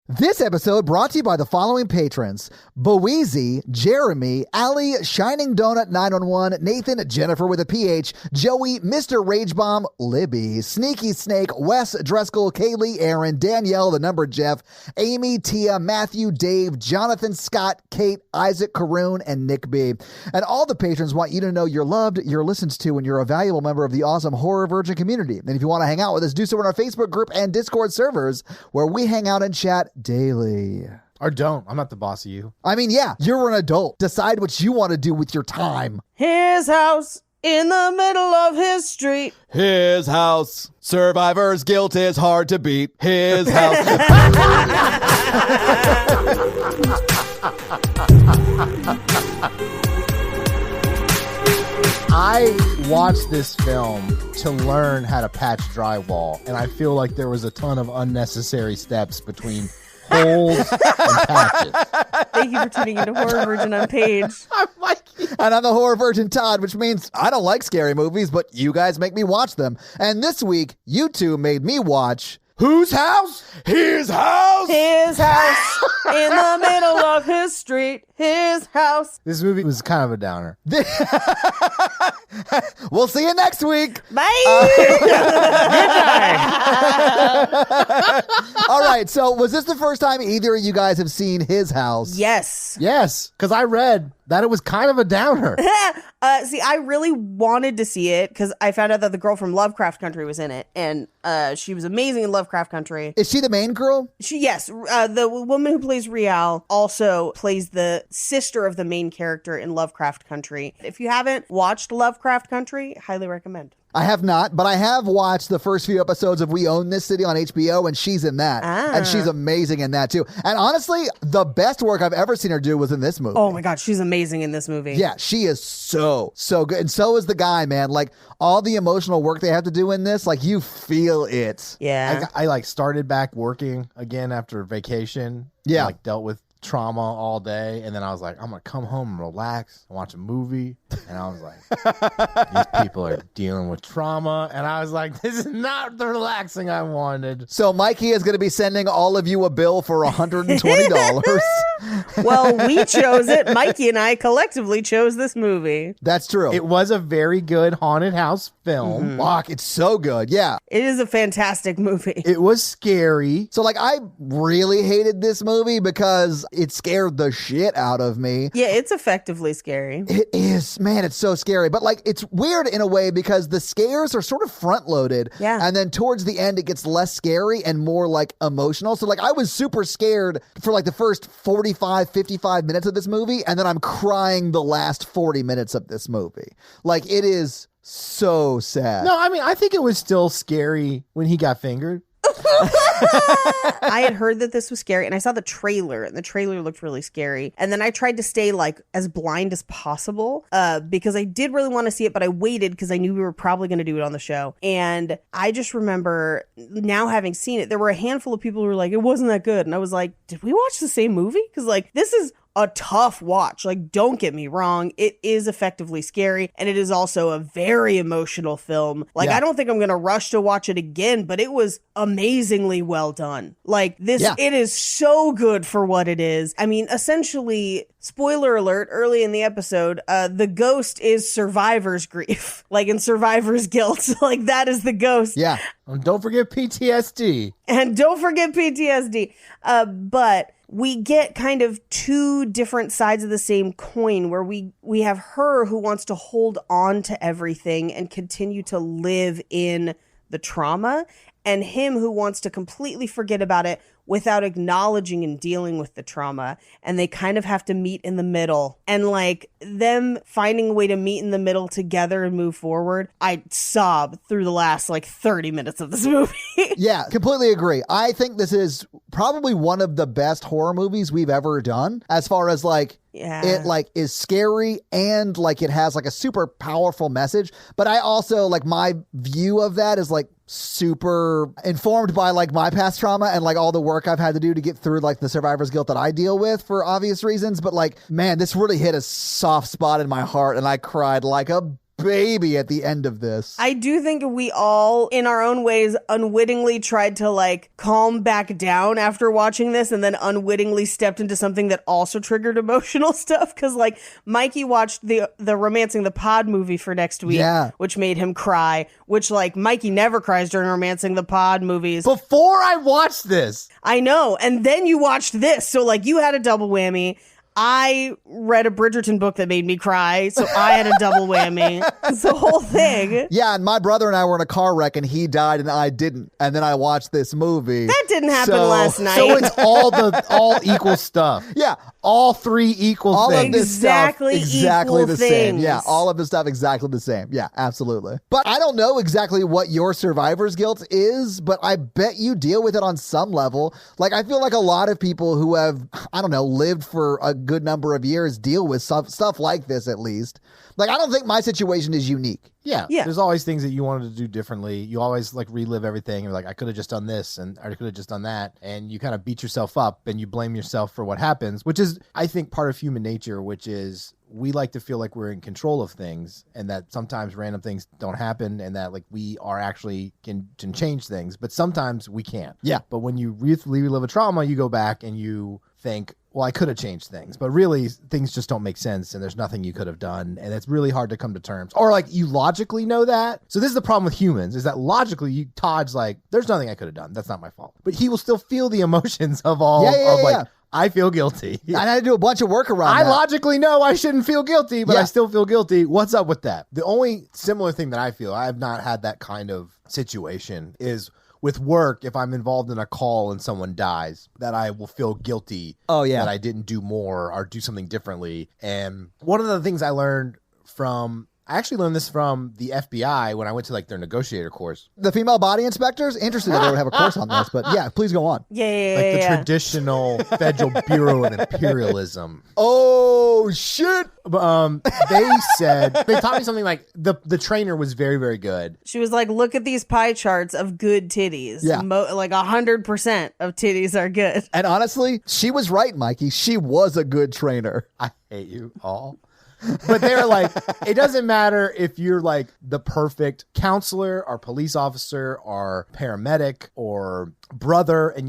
This episode brought to you by the following patrons: Boezy, Jeremy, Ali, Shining Donut 911, Nathan, Jennifer with a PH, Joey, Mr. Ragebomb, Libby, Sneaky Snake, Wes, Dreskel, Kaylee, Aaron, Danielle, the number Jeff, Amy, Tia, Matthew, Dave, Jonathan, Scott, Kate, Isaac, Karoon, and Nick B. And all the patrons want you to know you're loved, you're listened to, and you're a valuable member of the awesome Horror Virgin community. And if you want to hang out with us, do so in our Facebook group and Discord servers, where we hang out and chat daily. Or don't. I'm not the boss of you. I mean, yeah, you're an adult. Decide what you want to do with your time. His house in the middle of his street. His house. Survivor's guilt is hard to beat. His house. I watched this film to learn how to patch drywall, and I feel like there was a ton of unnecessary steps between holes and patches. Thank you for tuning into Horror Virgin on Page. I'm Mikey. And I'm the Horror Virgin Todd, which means I don't like scary movies, but you guys make me watch them. And this week, you two made me watch Whose house? His house. His house in the middle of his street. His house. This movie was kind of a downer. We'll see you next week. Bye. All right, so was this the first time either of you guys have seen His House? Yes. Yes, because I read that it was kind of a downer. See, I really wanted to see it because I found out that the girl from Lovecraft Country was in it, and she was amazing in Lovecraft Country. Is she the main girl? Yes, the woman who plays Rial also plays the sister of the main character in Lovecraft Country. If you haven't watched Lovecraft Country, highly recommend. I have not, but I have watched the first few episodes of We Own This City on HBO, and she's in that. And she's amazing in that, too. And honestly, the best work I've ever seen her do was in this movie. Oh, my God. She's amazing in this movie. Yeah, she is so good. And so is the guy, man. Like, all the emotional work they have to do in this, like, you feel it. Yeah. I like started back working again after vacation. Yeah. Like dealt with trauma all day, and then I was like, I'm gonna come home and relax and watch a movie, and I was like, these people are dealing with trauma, and I was like, this is not the relaxing I wanted. So Mikey is going to be sending all of you a bill for $120. Well, we chose it. Mikey and I collectively chose this movie. That's true. It was a very good haunted house film. Fuck, it's so good. Yeah. It is a fantastic movie. It was scary. So, like, I really hated this movie because it scared the shit out of me. Yeah, it's effectively scary. It is, man, it's so scary. But, like, it's weird in a way because the scares are sort of front-loaded. Yeah. And then towards the end, it gets less scary and more, like, emotional. So, like, I was super scared for, like, the first 45, 55 minutes of this movie, and then I'm crying the last 40 minutes of this movie. Like, it is so sad. No, I mean, I think it was still scary when he got fingered. I had heard that this was scary, and I saw the trailer, and the trailer looked really scary. And then I tried to stay like as blind as possible because I did really want to see it, but I waited because I knew we were probably going to do it on the show. And I just remember now having seen it, there were a handful of people who were like, it wasn't that good. And I was like, did we watch the same movie? Because like this is a tough watch. Like, don't get me wrong. It is effectively scary, and it is also a very emotional film. Like, Yeah. I don't think I'm going to rush to watch it again, but it was amazingly well done. Like, this, It is so good for what it is. I mean, essentially, spoiler alert, early in the episode, the ghost is survivor's grief. Like, in survivor's guilt. Like, that is the ghost. Yeah. And don't forget PTSD. And don't forget PTSD. But we get kind of two different sides of the same coin where we have her who wants to hold on to everything and continue to live in the trauma, and him who wants to completely forget about it without acknowledging and dealing with the trauma. And they kind of have to meet in the middle. And like them finding a way to meet in the middle together and move forward, I sobbed through the last like 30 minutes of this movie. Yeah, completely agree. I think this is probably one of the best horror movies we've ever done as far as like it like is scary and like it has like a super powerful message. But I also like my view of that is like super informed by like my past trauma and like all the work I've had to do to get through like the survivor's guilt that I deal with for obvious reasons. But like, man, this really hit a soft spot in my heart and I cried like a baby at the end of this. I do think we all, in our own ways, unwittingly tried to like calm back down after watching this, and then unwittingly stepped into something that also triggered emotional stuff. Because like Mikey watched the Romancing the Pod movie for next week, which made him cry. Which like Mikey never cries during Romancing the Pod movies. Before I watched this, I know, and then you watched this, so like you had a double whammy. I read a Bridgerton book that made me cry, so I had a double whammy. It's the whole thing. Yeah, and my brother and I were in a car wreck, and he died, and I didn't. And then I watched this movie. That didn't happen last night. So it's all equal stuff. Yeah. All three equal All things. of this stuff exactly equal the same. things. Yeah, all of the stuff exactly the same. Yeah, absolutely. But I don't know exactly what your survivor's guilt is, but I bet you deal with it on some level. Like, I feel like a lot of people who have, I don't know, lived for a good number of years deal with stuff like this at least. Like, I don't think my situation is unique. Yeah. There's always things that you wanted to do differently. You always like relive everything. You're like, I could have just done this and I could have just done that. And you kind of beat yourself up and you blame yourself for what happens, which is, I think, part of human nature, which is we like to feel like we're in control of things and that sometimes random things don't happen and that like we are actually can change things, but sometimes we can't. Yeah. But when you relive a trauma, you go back and you think, well, I could have changed things, but really things just don't make sense and there's nothing you could have done. And it's really hard to come to terms, or like you logically know that. So this is the problem with humans, is that logically Todd's like, there's nothing I could have done. That's not my fault. But he will still feel the emotions of all like, I feel guilty. I had to do a bunch of work around that. I logically know I shouldn't feel guilty, but I still feel guilty. What's up with that? The only similar thing that I feel, I have not had that kind of situation, is with work, if I'm involved in a call and someone dies, that I will feel guilty that I didn't do more or do something differently. And one of the things I learned from, I actually learned this from the FBI when I went to like their negotiator course. The female body inspectors? Interesting that they would have a course on this, but yeah, please go on. Yeah. The traditional Federal Bureau of Imperialism. Oh, shit. They said, they taught me something like the trainer was very, very good. She was like, look at these pie charts of good titties. Yeah. Like 100% of titties are good. And honestly, she was right, Mikey. She was a good trainer. I hate you all. But they were like, it doesn't matter if you're like the perfect counselor or police officer or paramedic or brother, and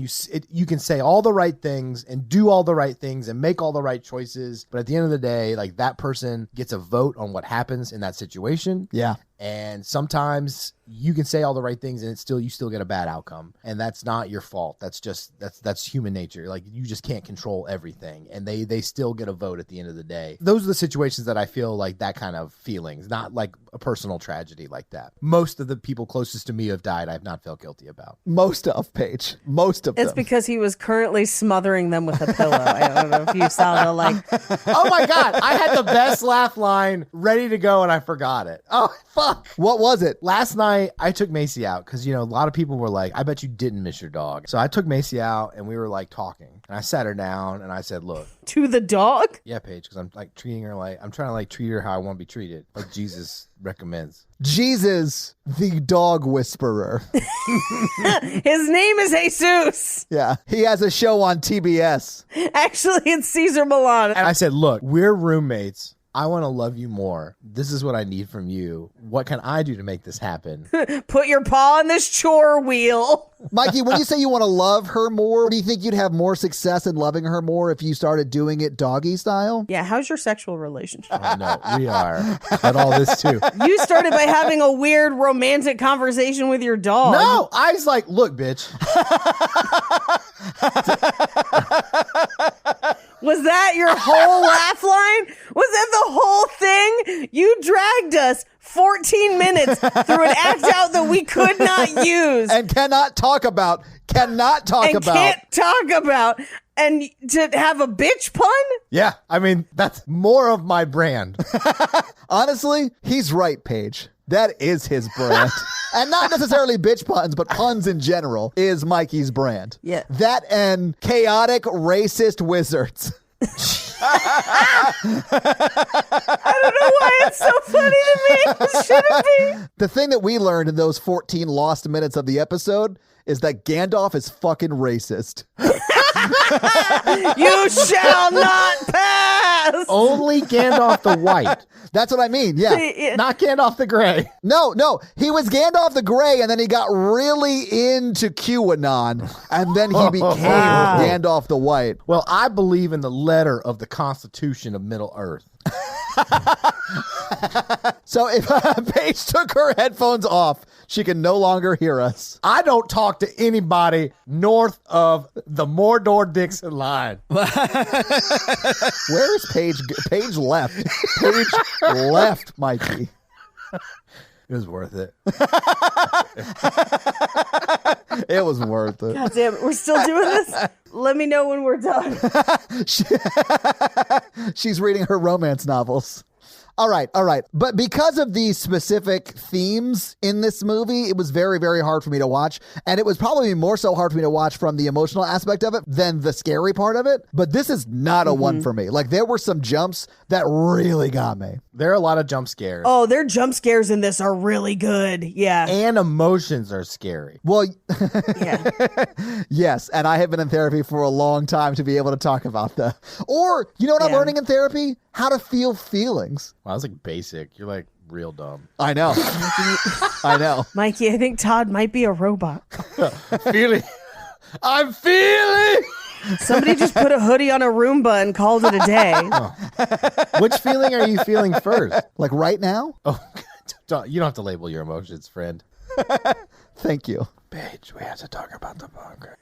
you can say all the right things and do all the right things and make all the right choices. But at the end of the day, like that person gets a vote on what happens in that situation. Yeah. And sometimes you can say all the right things and you still get a bad outcome. And that's not your fault. That's human nature. Like you just can't control everything. And they still get a vote at the end of the day. Those are the situations that I feel like that kind of feelings, not like a personal tragedy like that. Most of the people closest to me who have died, I've not felt guilty about. Most of Paige. Most of them. It's because he was currently smothering them with a pillow. I don't know if you saw the like. Oh my God. I had the best laugh line ready to go and I forgot it. Oh, fuck. What was it? Last night, I took Macy out because, a lot of people were like, I bet you didn't miss your dog. So I took Macy out and we were like talking. And I sat her down and I said, look. To the dog? Yeah, Paige, because I'm like treating her like, I'm trying to like treat her how I want to be treated. Like Jesus recommends. Jesus, the dog whisperer. His name is Jesus. Yeah. He has a show on TBS. Actually, it's Caesar Milan. And I said, look, we're roommates. I want to love you more. This is what I need from you. What can I do to make this happen? Put your paw on this chore wheel. Mikey, when you say you want to love her more, do you think you'd have more success in loving her more if you started doing it doggy style? Yeah, how's your sexual relationship? Oh, no, we are. But all this too. You started by having a weird romantic conversation with your dog. No, I was like, look, bitch. Was that your whole laugh line? Was that the whole thing? You dragged us 14 minutes through an act out that we could not use. And cannot talk about. And can't talk about. And to have a bitch pun? Yeah, I mean, that's more of my brand. Honestly, he's right, Paige. That is his brand. And not necessarily bitch puns, but puns in general is Mikey's brand. Yeah. That and chaotic racist wizards. I don't know why it's so funny to me. It shouldn't be. The thing that we learned in those 14 lost minutes of the episode is that Gandalf is fucking racist. You shall not pass. only Gandalf the White, That's what I mean. Yeah. not Gandalf the Gray. No. He was Gandalf the Grey, and then he got really into QAnon, and then he became Gandalf the White. Well, I believe in the letter of the Constitution of Middle Earth. So if Paige took her headphones off, she can no longer hear us. I don't talk to anybody north of the Mordor-Dixon line. Where is Paige? Paige left. Paige left, Mikey. It was worth it. It was worth it. God damn it, we're still doing this? Let me know when we're done. She's reading her romance novels. All right. But because of the specific themes in this movie, it was very, very hard for me to watch. And it was probably more so hard for me to watch from the emotional aspect of it than the scary part of it. But this is not a one for me. Like, there were some jumps that really got me. There are a lot of jump scares. Oh, their jump scares in this are really good. Yeah. And emotions are scary. Well, Yeah. yes. And I have been in therapy for a long time to be able to talk about that. Or, you know what I'm Yeah. learning in therapy? How to feel feelings. Wow, that's like basic. You're like real dumb. I know. I know. Mikey, I think Todd might be a robot. Feeling. I'm feeling. Somebody just put a hoodie on a Roomba and called it a day. Which feeling are you feeling first? Like right now? Oh, you don't have to label your emotions, friend. Thank you. Paige, we have to talk about the bunker.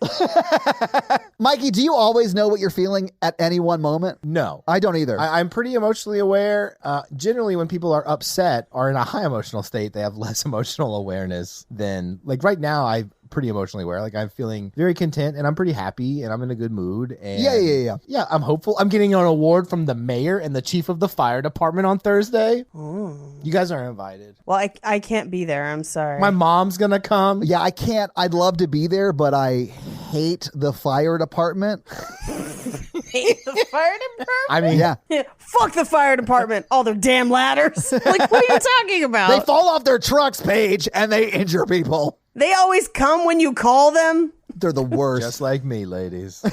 Mikey, do you always know what you're feeling at any one moment? No. I don't either. I'm pretty emotionally aware. Generally, when people are upset or in a high emotional state, they have less emotional awareness than, like right now, I'm pretty emotionally aware. Like I'm feeling very content and I'm pretty happy and I'm in a good mood. And Yeah. Yeah, I'm hopeful. I'm getting an award from the mayor and the chief of the fire department on Thursday. You guys are invited. Well, I can't be there. I'm sorry. My mom's going to come. Yeah, I can't. I'd love to be there, but I hate the fire department. hate the fire department. I mean, Yeah. Fuck the fire department. All their damn ladders. Like, what are you talking about? They fall off their trucks, Paige, and they injure people. They always come when you call them. They're the worst. just like me, ladies.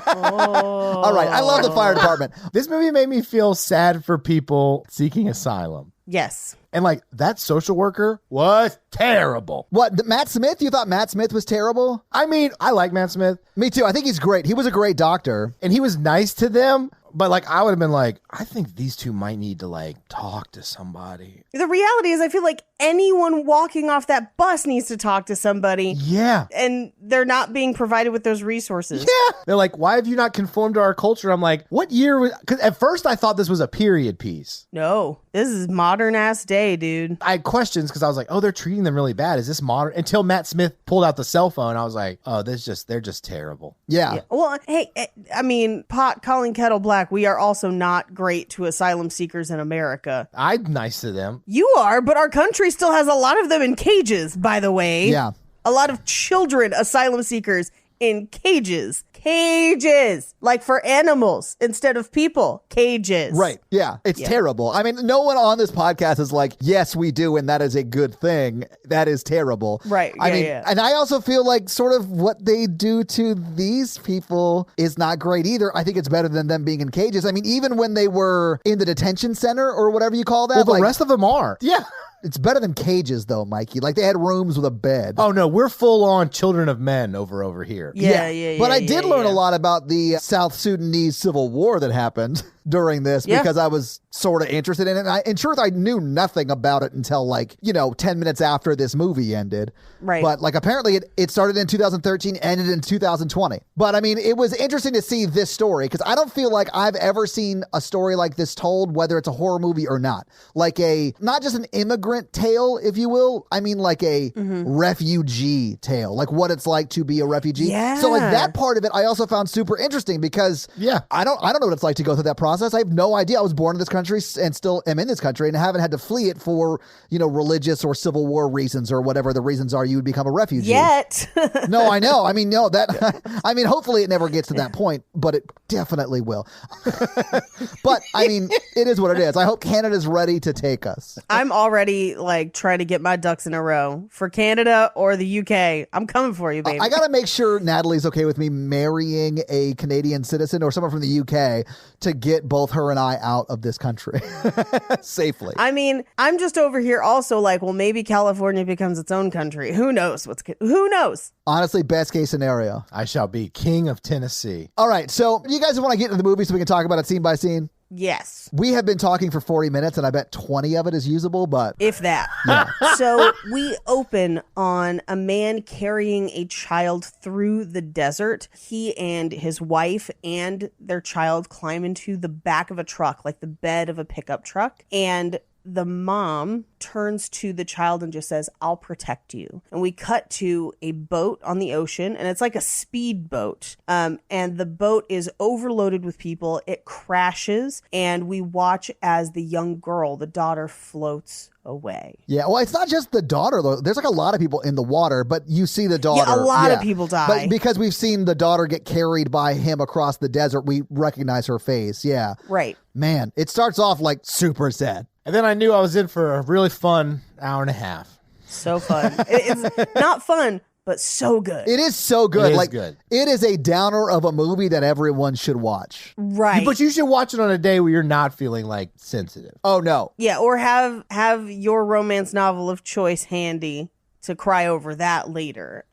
All right. I love the fire department. This movie made me feel sad for people seeking asylum. Yes. And like that social worker was terrible. What, Matt Smith? You thought Matt Smith was terrible? I mean, I like Matt Smith Me too. I think he's great. He was a great doctor. and he was nice to them, but like I would have been like, I think these two might need to like talk to somebody. The reality is, I feel like anyone walking ooff that bus needs to talk to somebody, Yeah. and they're not being provided with those resources. Yeah. They're like, why have you not conformed to our culture? I'm like, what year was, because at first I thought this was a period piece. No, this is modern ass day, dude. I had questions because I was like, oh, they're treating them really bad. Is this modern? Until Matt Smith pulled out the cell phone, I was like, oh, they're just terrible. Yeah. Well, hey, I mean, pot calling kettle black. We are also not great to asylum seekers in America. I'm nice to them. You are, but our country still has a lot of them in cages, by the way. Yeah. A lot of children asylum seekers in cages. Cages. Like for animals instead of people. Cages. Right. Yeah. It's terrible. I mean, no one on this podcast is like, yes, we do, and that is a good thing. That is terrible. Right. I Yeah, mean, yeah. and I also feel like sort of what they do to these people is not great either. I think it's better than them being in cages. I mean, even when they were in the detention center or whatever you call that, Well, the like, rest of them are. Yeah. it's better than cages though, Mikey. Like they had rooms with a bed. Oh, no, we're full on children of men over here. Yeah. But I did learn yeah. a lot about the South Sudanese civil war that happened during this Yeah. because I was sort of interested in it. And in truth, I knew nothing about it until 10 minutes after this movie ended. Right. But apparently it started in 2013, ended in 2020. But I mean, it was interesting to see this story because I don't feel like I've ever seen a story like this told, whether it's a horror movie or not. Like not just an immigrant tale, if you will. I mean, like a refugee tale, like what it's like to be a refugee. Yeah. So that part of it, I also found super interesting because I don't know what it's like to go through that process. I have no idea. I was born in this country and still am in this country and haven't had to flee it for, religious or civil war reasons or whatever the reasons are you would become a refugee. Yet. No, I know. I mean, no, I mean, hopefully it never gets to that point, but it definitely will. But I mean, it is what it is. I hope Canada's ready to take us. I'm already trying to get my ducks in a row for Canada or the UK. I'm coming for you, baby. I got to make sure Natalie's okay with me marrying a Canadian citizen or someone from the UK to get get both her and I out of this country safely. I mean, I'm just over here also like, well, maybe California becomes its own country. Who knows? Who knows? Honestly, best case scenario. I shall be king of Tennessee. All right, so you guys want to get into the movie so we can talk about it scene by scene? Yes. We have been talking for 40 minutes, and I bet 20 of it is usable, but... If that. Yeah. So we open on a man carrying a child through the desert. He and his wife and their child climb into the back of a truck, like the bed of a pickup truck. And the mom turns to the child and just says, "I'll protect you." And we cut to a boat on the ocean, and it's like a speed boat. And the boat is overloaded with people. It crashes, and we watch as the young girl, the daughter, floats away. Yeah, well, it's not just the daughter, though. There's like a lot of people in the water, but you see the daughter. Yeah, a lot of people die. But because we've seen the daughter get carried by him across the desert, we recognize her face. Yeah. Right. Man, it starts off like super sad. And then I knew I was in for a really fun hour and a half. So fun. It's not fun, but so good. It is so good. It is like, good. It is a downer of a movie that everyone should watch. Right. But you should watch it on a day where you're not feeling like sensitive. Oh, no. Yeah, or have your romance novel of choice handy to cry over that later.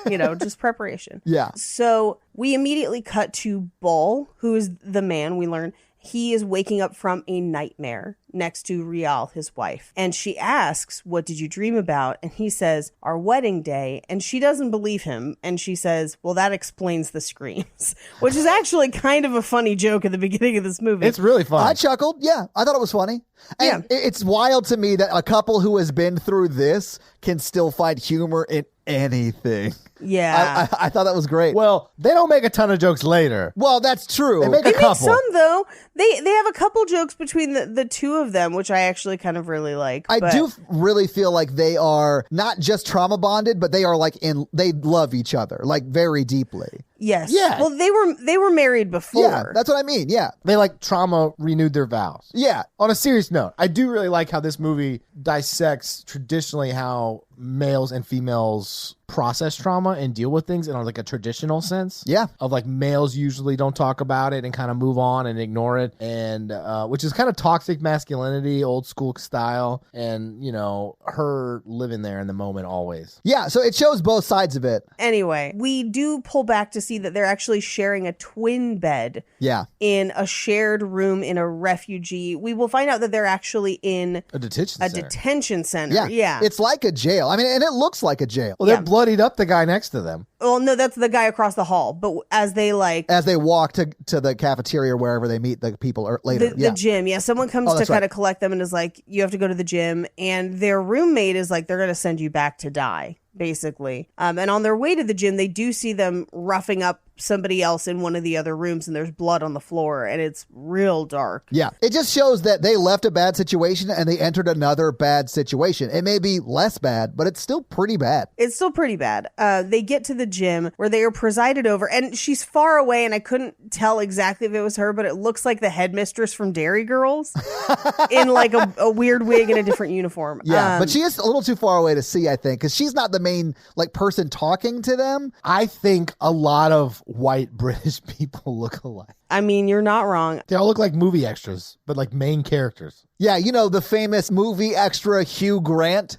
Just preparation. Yeah. So we immediately cut to Bull, who is the man we learn. He is waking up from a nightmare next to Rial, his wife. And she asks, "What did you dream about?" And he says, "Our wedding day." And she doesn't believe him. And she says, "Well, that explains the screams," which is actually kind of a funny joke at the beginning of this movie. It's really fun. I chuckled. Yeah, I thought it was funny. And it's wild to me that a couple who has been through this can still find humor in anything. Yeah. I thought that was great. Well, they don't make a ton of jokes later. Well, that's true. They make They a make couple. some, though. They have a couple jokes between the two of them, which I actually kind of really like. I but do really feel like they are not just trauma bonded, but they are like they love each other like very deeply. Yes. Yeah. Well, they were married before. Yeah, that's what I mean. Yeah. They like trauma renewed their vows. Yeah. On a serious note, I do really like how this movie dissects traditionally how males and females process trauma and deal with things in like a traditional sense. Yeah. Of like males usually don't talk about it and kind of move on and ignore it, and which is kind of toxic masculinity, old school style, and her living there in the moment always. Yeah. So it shows both sides of it. Anyway, we do pull back to see that they're actually sharing a twin bed Yeah. in a shared room in a refugee. We will find out that they're actually in A detention a center. detention center. Yeah. Yeah. It's like a jail. I mean, and it looks like a jail. Well, they bloodied up the guy next to them. Well, no, that's the guy across the hall. But as they As they walk to the cafeteria or wherever they meet the people later. the gym, someone comes to that's kind right. of collect them and is like, "You have to go to the gym," and their roommate is like, "They're going to send you back to die," basically. And on their way to the gym, they do see them roughing up somebody else in one of the other rooms, and there's blood on the floor, and it's real dark. Yeah. It just shows that they left a bad situation and they entered another bad situation. It may be less bad, but it's still pretty bad. It's still pretty bad. They get to the gym where they are presided over, and she's far away, and I couldn't tell exactly if it was her, but it looks like the headmistress from Dairy Girls in like a weird wig and a different uniform. Yeah. But she is a little too far away to see, I think, because she's not the main like person talking to them. I think a lot of white British people look alike. I mean, you're not wrong. They all look like movie extras, but like main characters. Yeah. The famous movie extra Hugh Grant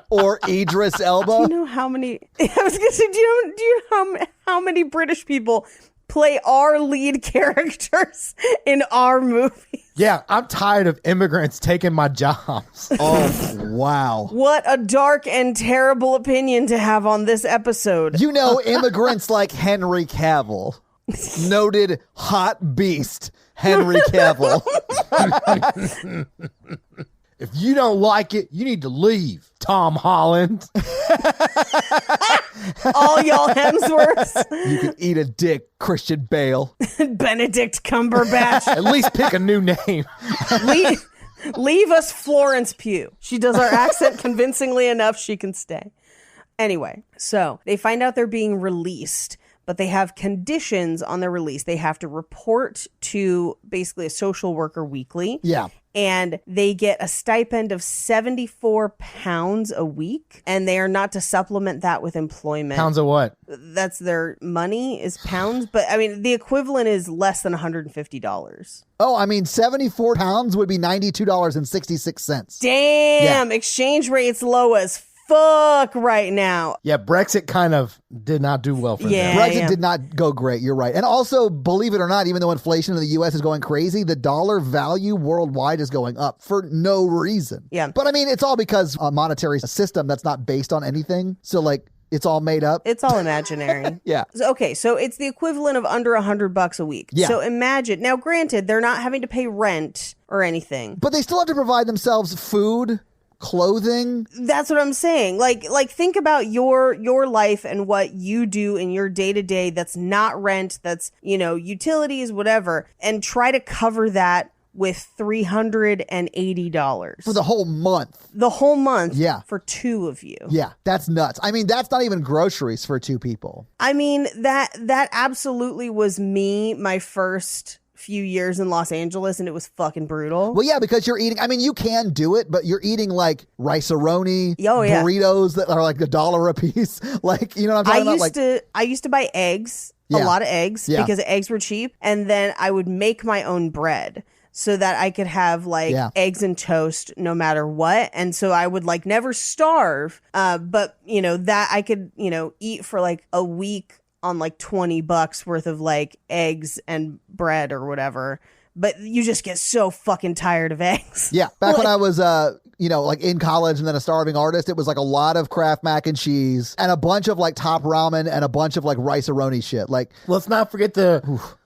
or Idris Elba. Do you know how many? I was gonna say, do you know how many British people play our lead characters in our movies? Yeah, I'm tired of immigrants taking my jobs. Oh, wow. What a dark and terrible opinion to have on this episode. Immigrants like Henry Cavill. Noted hot beast, Henry Cavill. If you don't like it, you need to leave, Tom Holland. All y'all Hemsworths. You can eat a dick, Christian Bale. Benedict Cumberbatch. At least pick a new name. Leave us Florence Pugh. She does our accent convincingly enough, she can stay. Anyway, so they find out they're being released, but they have conditions on their release. They have to report to basically a social worker weekly. Yeah. and they get a stipend of 74 pounds a week, and they are not to supplement that with employment. Pounds of what? That's their money is pounds, but I mean the equivalent is less than $150. Oh, I mean, 74 pounds would be $92.66. Damn, exchange rate's low as fuck right now. Yeah, Brexit kind of did not do well for Yeah. them. Brexit did not go great. You're right. And also, believe it or not, even though inflation in the U.S. is going crazy, the dollar value worldwide is going up for no reason. Yeah. But I mean, it's all because a monetary system that's not based on anything. So, like, it's all made up. It's all imaginary. Yeah. Okay, so it's the equivalent of under $100 a week. Yeah. So imagine now. Granted, they're not having to pay rent or anything. But they still have to provide themselves food, clothing. That's what I'm saying. Like think about your life and what you do in your day to day. That's not rent. That's utilities, whatever, and try to cover that with $380 For the whole month. the whole month. Yeah. For two of you. Yeah, that's nuts. I mean, that's not even groceries for two people. I mean that absolutely was me my first few years in Los Angeles, and it was fucking brutal. Well, yeah, because you're eating, I mean, you can do it, but you're eating like rice-a-roni, Oh, yeah. burritos that are like $1 a piece. Like, you know what I'm talking about? I used to buy eggs, a Yeah. lot of eggs, Yeah. because eggs were cheap, and then I would make my own bread so that I could have like Yeah. eggs and toast no matter what. And so I would like never starve, but that I could eat for like a week on like $20 worth of like eggs and bread or whatever. But you just get so fucking tired of eggs. Yeah, back when I was, like in college and then a starving artist, it was like a lot of Kraft mac and cheese and a bunch of like Top Ramen and a bunch of like rice-a-roni shit. Like, Let's not forget the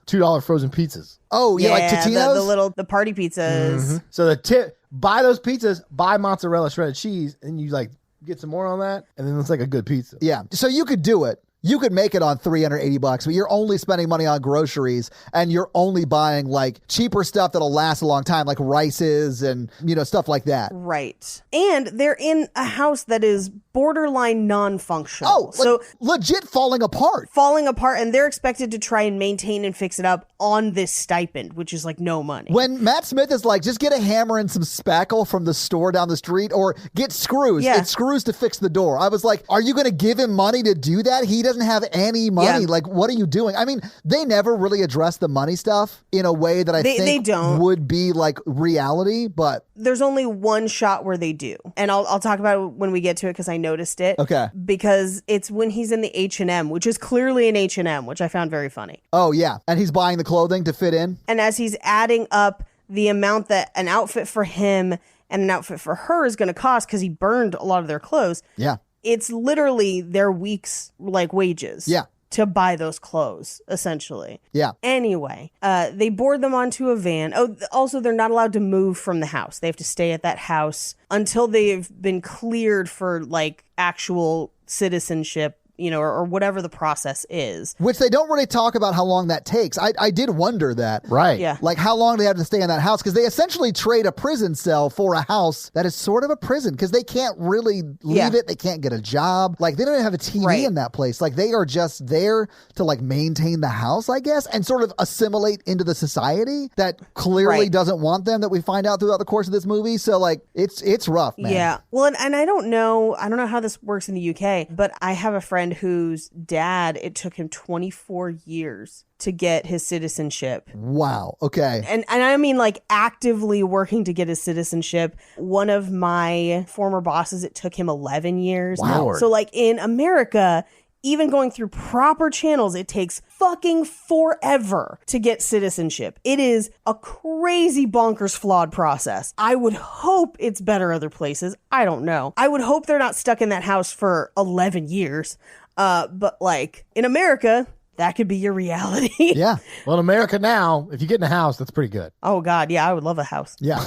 $2 frozen pizzas. oh, yeah, like Totino's? the party pizzas. So the tip, buy those pizzas, buy mozzarella shredded cheese, and you like get some more on that, and then it's like a good pizza. Yeah, so you could do it. You could make it on $380, but you're only spending money on groceries and you're only buying like cheaper stuff that'll last a long time, like rices and, stuff like that. Right. And they're in a house that is borderline non-functional. Oh, so legit falling apart. falling apart, and they're expected to try and maintain and fix it up on this stipend, which is like no money. When Matt Smith is like, just get a hammer and some spackle from the store down the street or get screws. Yeah. It's screws to fix the door. I was like, are you going to give him money to do that? He doesn't have any money. Yeah. Like, what are you doing? I mean, they never really address the money stuff in a way that I They think don't. would be like reality, but There's only one shot where they do. And I'll talk about it when we get to it because I noticed it. okay. Because it's when he's in the H&M, which is clearly an H&M, which I found very funny. Oh, yeah. And he's buying the clothing to fit in. And as he's adding up the amount that an outfit for him and an outfit for her is going to cost because he burned a lot of their clothes, Yeah. it's literally their week's like wages. Yeah. To buy those clothes, essentially. Yeah. Anyway, they board them onto a van. Oh, also, they're not allowed to move from the house. They have to stay at that house until they've been cleared for like actual citizenship, or whatever the process is. Which they don't really talk about how long that takes. I did wonder that. Right. Yeah. Like how long they have to stay in that house, because they essentially trade a prison cell for a house that is sort of a prison because they can't really leave Yeah. it. They can't get a job. Like they don't even have a TV Right. in that place. Like they are just there to like maintain the house, I guess, and sort of assimilate into the society that clearly Right. doesn't want them, that we find out throughout the course of this movie. So like it's rough, man. Yeah. Well, and I don't know how this works in the UK, but I have a friend whose dad, it took him 24 years to get his citizenship. Wow. Okay. And I mean like actively working to get his citizenship. One of my former bosses, it took him 11 years. Wow. So like in America, even going through proper channels, it takes fucking forever to get citizenship. It is a crazy bonkers flawed process. I would hope it's better other places. I don't know. I would hope they're not stuck in that house for 11 years. But like in America, that could be your reality. Yeah. Well, in America now, if you get in a house, that's pretty good. Oh God, yeah, I would love a house. Yeah.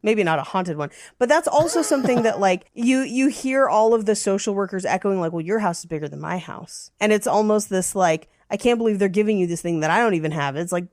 Maybe not a haunted one, but that's also something that like you hear all of the social workers echoing like, well, your house is bigger than my house. And it's almost this like, I can't believe they're giving you this thing that I don't even have. It's like,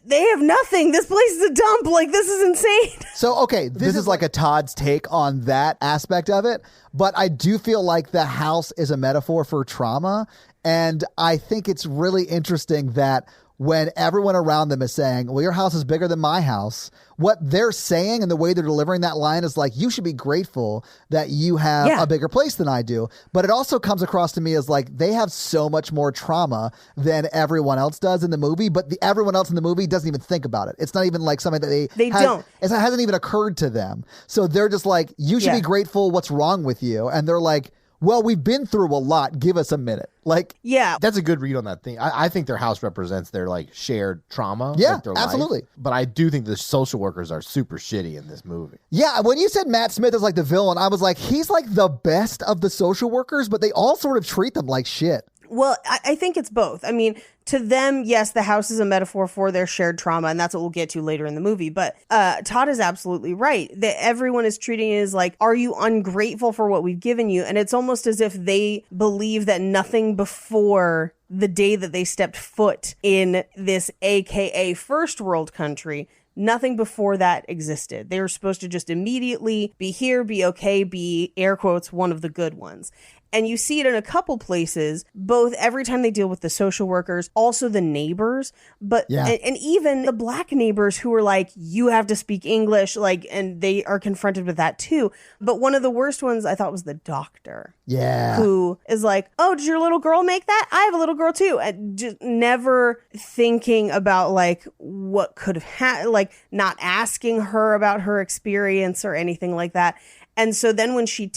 they have nothing. This place is a dump. Like, this is insane. So, okay, this is like a Todd's take on that aspect of it, but I do feel like the house is a metaphor for trauma. And I think it's really interesting that when everyone around them is saying, well, your house is bigger than my house. What they're saying and the way they're delivering that line is like, you should be grateful that you have a bigger place than I do. But it also comes across to me as like, they have so much more trauma than everyone else does in the movie, but everyone else in the movie doesn't even think about it. It's not even like something that they don't. It hasn't even occurred to them. So they're just like, you should be grateful. What's wrong with you? And they're like, well, we've been through a lot. Give us a minute. Like, yeah, that's a good read on that thing. I think their house represents their like shared trauma. Yeah, like their absolutely. Life. But I do think the social workers are super shitty in this movie. Yeah, when you said Matt Smith is like the villain, I was like, he's like the best of the social workers, but they all sort of treat them like shit. Well, I think it's both. I mean, to them, yes, the house is a metaphor for their shared trauma, and that's what we'll get to later in the movie. But Todd is absolutely right that everyone is treating it as like, are you ungrateful for what we've given you? And it's almost as if they believe that nothing before the day that they stepped foot in this AKA first world country, nothing before that existed. They were supposed to just immediately be here, be okay, be, air quotes, one of the good ones. And you see it in a couple places, both every time they deal with the social workers, also the neighbors, but and even the black neighbors who are like, you have to speak English, like, and they are confronted with that too. But one of the worst ones I thought was the doctor. Yeah. Who is like, oh, did your little girl make that? I have a little girl too. And just never thinking about like what could have happened, like not asking her about her experience or anything like that. And so then when she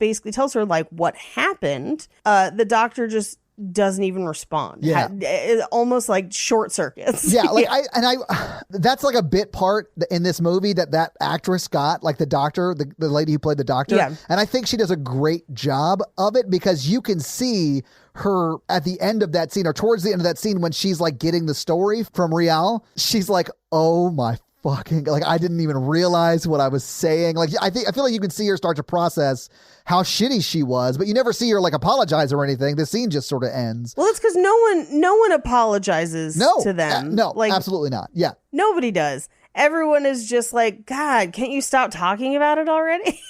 basically tells her like what happened, the doctor just doesn't even respond. Yeah. Almost like short circuits. Yeah. Like that's like a bit part in this movie that actress got, like the doctor, the lady who played the doctor. Yeah. And I think she does a great job of it because you can see her at the end of that scene or towards the end of that scene when she's like getting the story from Rial. She's like, oh my fucking, like, I didn't even realize what I was saying. Like, I feel like you can see her start to process how shitty she was, but you never see her like apologize or anything. The scene just sort of ends. Well, it's because no one apologizes to them. No, like, absolutely not. Yeah. Nobody does. Everyone is just like, God, can't you stop talking about it already?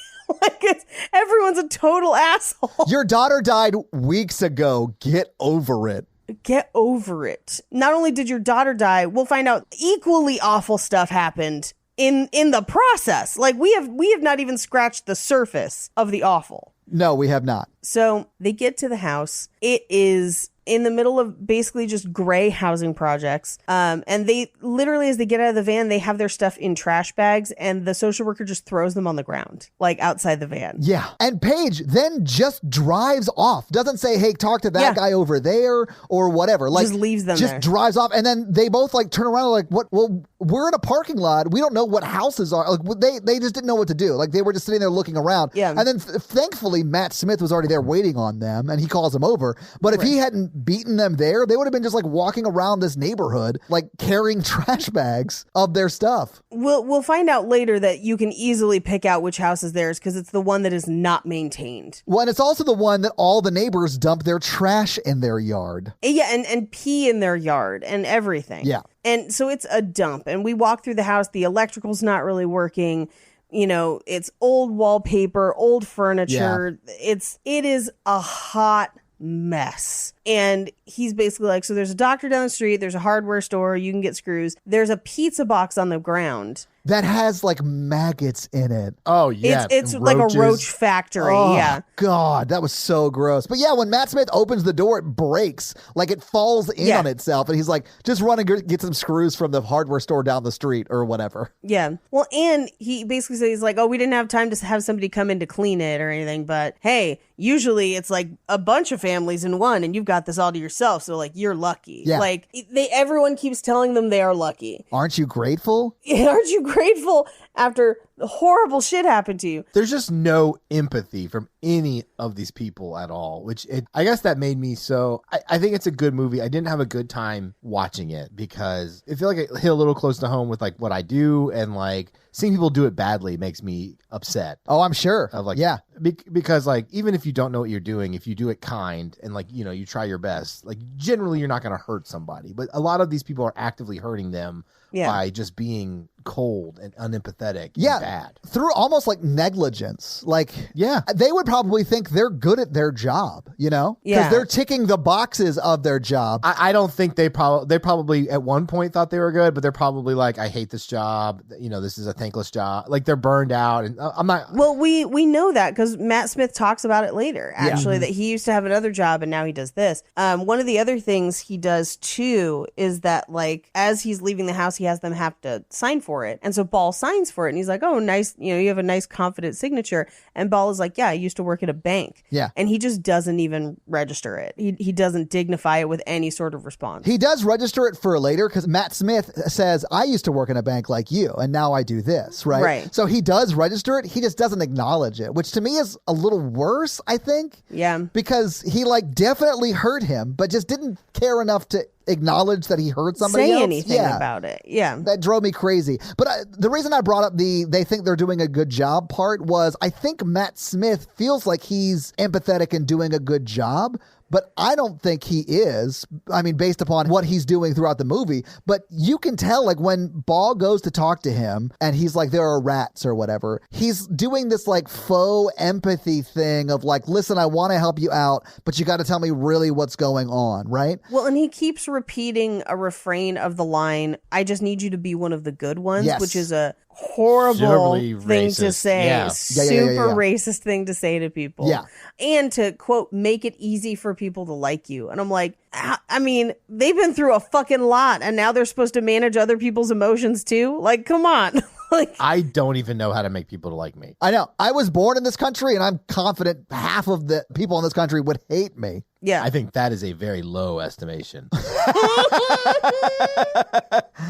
Like, everyone's a total asshole. Your daughter died weeks ago. Get over it. Get over it. Not only did your daughter die, we'll find out equally awful stuff happened in the process. Like, we have not even scratched the surface of the awful. No, we have not. So they get to the house. It is in the middle of basically just gray housing projects. And they literally, as they get out of the van, they have their stuff in trash bags and the social worker just throws them on the ground, like outside the van. Yeah. And Paige then just drives off. Doesn't say, hey, talk to that guy over there or whatever. Like, just leaves them just there. Drives off. And then they both like turn around like, what? Well, we're in a parking lot. We don't know what houses are. Like, they just didn't know what to do. Like, they were just sitting there looking around. Yeah. And then thankfully, Matt Smith was already there waiting on them and he calls them over. But if he hadn't beaten them there, they would have been just like walking around this neighborhood, like carrying trash bags of their stuff. We'll find out later that you can easily pick out which house is theirs because it's the one that is not maintained. Well, and it's also the one that all the neighbors dump their trash in their yard. Yeah, and pee in their yard and everything. Yeah. And so it's a dump. And we walk through the house. The electrical's not really working. You know, it's old wallpaper, old furniture. Yeah. It is a hot mess. And he's basically like, so there's a doctor down the street, there's a hardware store, you can get screws, there's a pizza box on the ground that has like maggots in it. Oh yeah, it's like a roach factory. Oh, yeah, God, that was so gross. But yeah, when Matt Smith opens the door, it breaks, like it falls in on itself, and he's like, just run and get some screws from the hardware store down the street or whatever. Yeah, well, and he basically says like, oh, we didn't have time to have somebody come in to clean it or anything, but hey, usually it's like a bunch of families in one, and you've got this all to yourself, so like you're lucky. Yeah. Like everyone keeps telling them they are lucky. Aren't you grateful? Aren't you grateful after horrible shit happened to you? There's just no empathy from any of these people at all, which I guess that made me so. I think it's a good movie. I didn't have a good time watching it because I feel like it hit a little close to home with like what I do, and like seeing people do it badly makes me upset. Oh, I'm sure. Of like, yeah, because like even if you don't know what you're doing, if you do it kind and like, you know, you try your best, like generally you're not going to hurt somebody. But a lot of these people are actively hurting them by just being cold and unempathetic Yeah, and bad. through almost like negligence. Like, Yeah. they would probably think they're good at their job, you know? Because Yeah. they're ticking the boxes of their job. I don't think they probably at one point thought they were good, but they're probably like, I hate this job. You know, this is a thankless job. Like they're burned out, and I'm not. Well, we know that because Matt Smith talks about it later, actually, that he used to have another job and now he does this. One of the other things he does too is that, like, as he's leaving the house, he has them have to sign for it. And so Ball signs for it and he's like, oh, nice. You know, you have a nice, confident signature. And Ball is like, yeah, I used to work at a bank. Yeah. And he just doesn't even register it. He doesn't dignify it with any sort of response. He does register it for later because Matt Smith says, I used to work in a bank like you, and now I do this, right? Right. So he does register it. He just doesn't acknowledge it, which to me is a little worse, I think. Yeah. Because he like definitely hurt him, but just didn't care enough to acknowledge that he hurt somebody Say else. anything about it. Yeah. That drove me crazy. But the reason I brought up they think they're doing a good job part was I think Matt Smith feels like he's empathetic and doing a good job, but I don't think he is. I mean, based upon what he's doing throughout the movie. But you can tell, like, when Ball goes to talk to him and he's like, there are rats or whatever, he's doing this, like, faux empathy thing of, like, listen, I want to help you out, but you got to tell me really what's going on, right? Well, and he keeps repeating a refrain of the line, I just need you to be one of the good ones, Yes. which is a horrible Terribly thing to racist. say. Yeah. Super racist thing to say to people. Yeah. And to, quote, make it easy for people to like you. And I'm like, I mean, they've been through a fucking lot and now they're supposed to manage other people's emotions too? Like, come on. Like, I don't even know how to make people to like me. I know. I was born in this country, and I'm confident half of the people in this country would hate me. yeah. I think that is a very low estimation.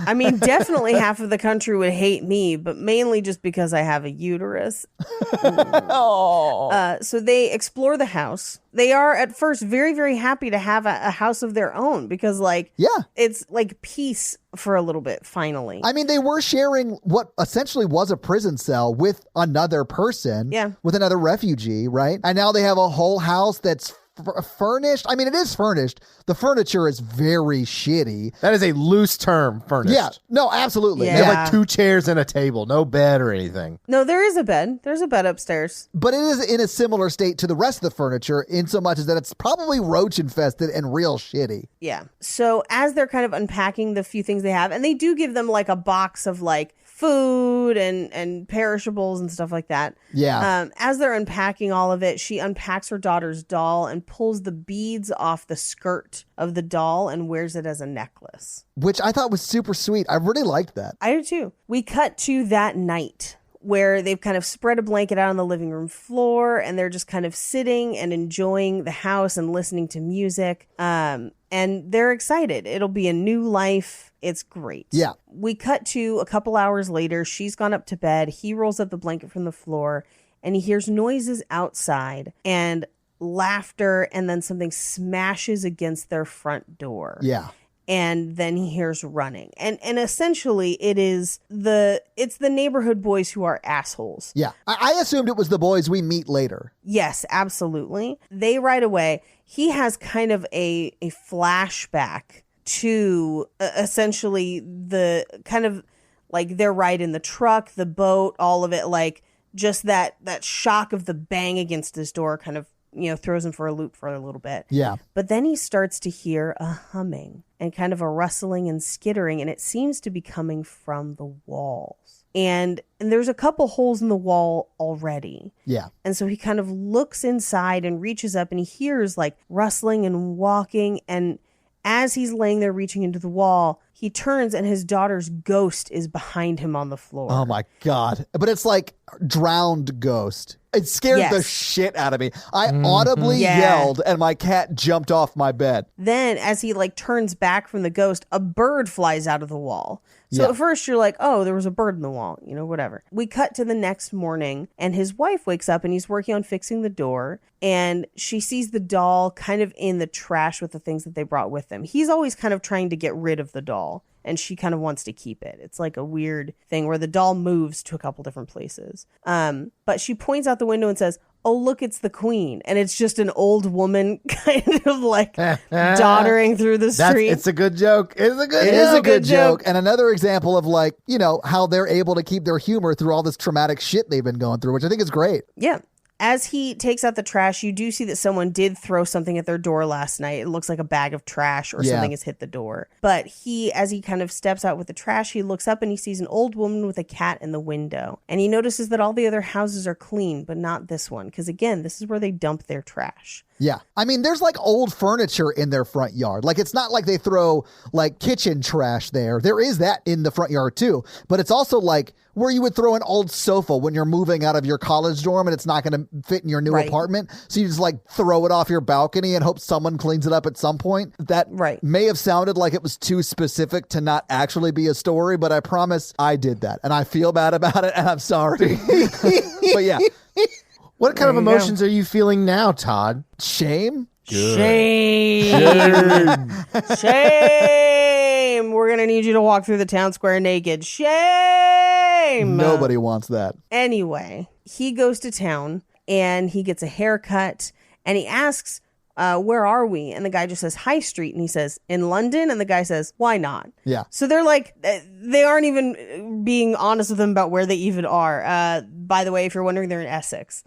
I mean, definitely half of the country would hate me, but mainly just because I have a uterus. So they explore the house. They are at first very, very happy to have a house of their own because, like, Yeah. it's like peace for a little bit, finally. I mean, they were sharing what essentially was a prison cell with another person, Yeah. with another refugee, right? And now they have a whole house that's furnished. I mean, it is furnished. The furniture is very shitty. That is a loose term, furnished. Yeah, no, absolutely. Yeah. They have like 2 chairs and a table, no bed or anything. No, there is a bed. There's a bed upstairs. But it is in a similar state to the rest of the furniture in so much as that it's probably roach infested and real shitty. Yeah. So as they're kind of unpacking the few things they have, and they do give them like a box of like food and perishables and stuff like that. Yeah. As they're unpacking all of it, she unpacks her daughter's doll and pulls the beads off the skirt of the doll and wears it as a necklace. Which I thought was super sweet. I really liked that. I do too. We cut to that night where they've kind of spread a blanket out on the living room floor and they're just kind of sitting and enjoying the house and listening to music. And they're excited. It'll be a new life. It's great. Yeah. We cut to a couple hours later. She's gone up to bed. He rolls up the blanket from the floor and he hears noises outside and laughter, and then something smashes against their front door. Yeah. And then he hears running. And essentially it's the neighborhood boys who are assholes. Yeah. I assumed it was the boys we meet later. Yes, absolutely. They right away, he has kind of a flashback to essentially the kind of like their ride in the truck, the boat, all of it, like just that shock of the bang against his door kind of, you know, throws him for a loop for a little bit. Yeah. But then he starts to hear a humming and kind of a rustling and skittering, and it seems to be coming from the walls. And there's a couple holes in the wall already. Yeah. And so he kind of looks inside and reaches up and he hears like rustling and walking. And as he's laying there reaching into the wall, he turns and his daughter's ghost is behind him on the floor. Oh my God. But it's like drowned ghost. It scared the Yes. shit out of me. I audibly Yeah. yelled and my cat jumped off my bed. Then as he like turns back from the ghost, a bird flies out of the wall. So Yeah. at first you're like, oh, there was a bird in the wall, you know, whatever. We cut to the next morning and his wife wakes up and he's working on fixing the door and she sees the doll kind of in the trash with the things that they brought with them. He's always kind of trying to get rid of the doll and she kind of wants to keep it. It's like a weird thing where the doll moves to a couple different places. But she points out the window and says, oh, look, it's the queen. And it's just an old woman kind of like doddering through the street. It's a good joke. It is a good joke. And another example of like, how they're able to keep their humor through all this traumatic shit they've been going through, which I think is great. Yeah. As he takes out the trash, you do see that someone did throw something at their door last night. It looks like a bag of trash or something has hit the door. But as he kind of steps out with the trash, he looks up and he sees an old woman with a cat in the window. And he notices that all the other houses are clean, but not this one. Because again, this is where they dump their trash. Yeah. I mean, there's like old furniture in their front yard. Like, it's not like they throw like kitchen trash there. There is that in the front yard too. But it's also like where you would throw an old sofa when you're moving out of your college dorm and it's not going to fit in your new apartment. So you just like throw it off your balcony and hope someone cleans it up at some point. That may have sounded like it was too specific to not actually be a story, but I promise I did that. And I feel bad about it and I'm sorry. But yeah. What kind of emotions are you feeling now, Todd? Shame? Good. Shame. Shame. We're going to need you to walk through the town square naked. Shame. Nobody wants that. Anyway, he goes to town and he gets a haircut and he asks, where are we? And the guy just says, High Street. And he says, in London? And the guy says, why not? Yeah. So they're like, they aren't even being honest with him about where they even are. By the way, if you're wondering, they're in Essex.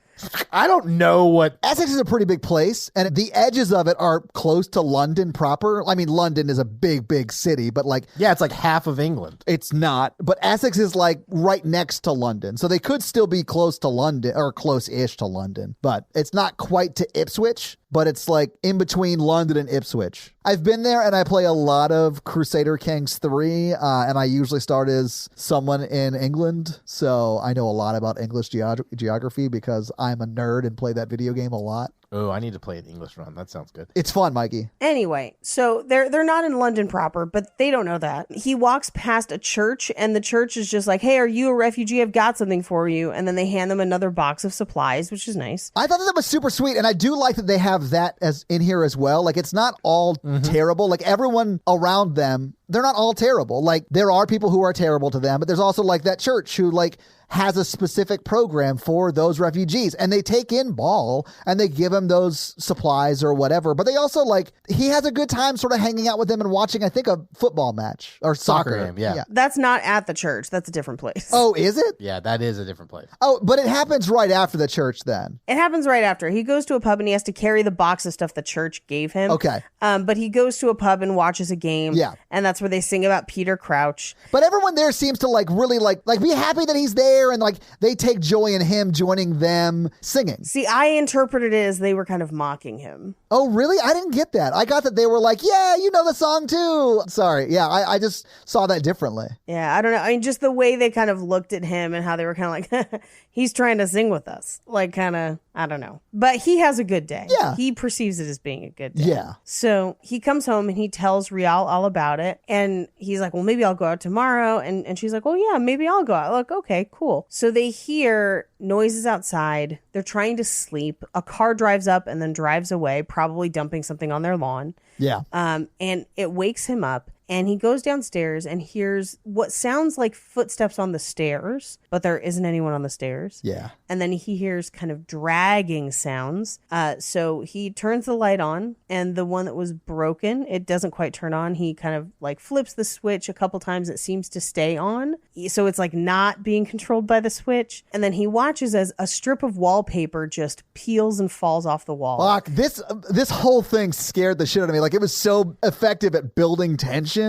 I don't know what... Essex is a pretty big place, and the edges of it are close to London proper. I mean, London is a big, big city, but like... Yeah, it's like half of England. It's not, but Essex is like right next to London, so they could still be close to London, or close-ish to London, but it's not quite to Ipswich, but it's like in between London and Ipswich. I've been there, and I play a lot of Crusader Kings 3, and I usually start as someone in England, so I know a lot about English geography because I'm a nerd and play that video game a lot. Oh, I need to play an English run. That sounds good. It's fun, Mikey. Anyway, so they're not in London proper, but they don't know that. He walks past a church, and the church is just like, hey, are you a refugee? I've got something for you. And then they hand them another box of supplies, which is nice. I thought that was super sweet, and I do like that they have that as in here as well. Like, it's not all terrible. Like, everyone around them, they're not all terrible. Like, there are people who are terrible to them, but there's also, like, that church who, like, has a specific program for those refugees, and they take in Ball and they give him those supplies or whatever. But they also like, he has a good time sort of hanging out with them and watching, I think, a football match or soccer game. Yeah. That's not at the church. That's a different place. Oh, is it? Yeah, that is a different place. Oh, but it happens right after the church then. It happens right after. He goes to a pub and he has to carry the box of stuff the church gave him. Okay. But he goes to a pub and watches a game. Yeah. And that's where they sing about Peter Crouch. But everyone there seems to like really like be happy that he's there, and like they take joy in him joining them singing. See, I interpreted it as they were kind of mocking him. Oh, really? I didn't get that. I got that they were like, yeah, you know the song too. Sorry. Yeah, I just saw that differently. Yeah, I don't know. I mean, just the way they kind of looked at him and how they were kind of like, he's trying to sing with us. Like, kind of, I don't know. But he has a good day. Yeah. He perceives it as being a good day. Yeah. So he comes home and he tells Rial all about it. And he's like, well, maybe I'll go out tomorrow. And she's like, well, yeah, maybe I'll go out. Like, okay, cool. So they hear noises outside. They're trying to sleep. A car drives up and then drives away, probably dumping something on their lawn. Yeah. And it wakes him up. And he goes downstairs and hears what sounds like footsteps on the stairs, but there isn't anyone on the stairs. Yeah. And then he hears kind of dragging sounds. So he turns the light on, and the one that was broken, it doesn't quite turn on. He kind of like flips the switch a couple times. It seems to stay on. So it's like not being controlled by the switch. And then he watches as a strip of wallpaper just peels and falls off the wall. Fuck, this whole thing scared the shit out of me. Like, it was so effective at building tension.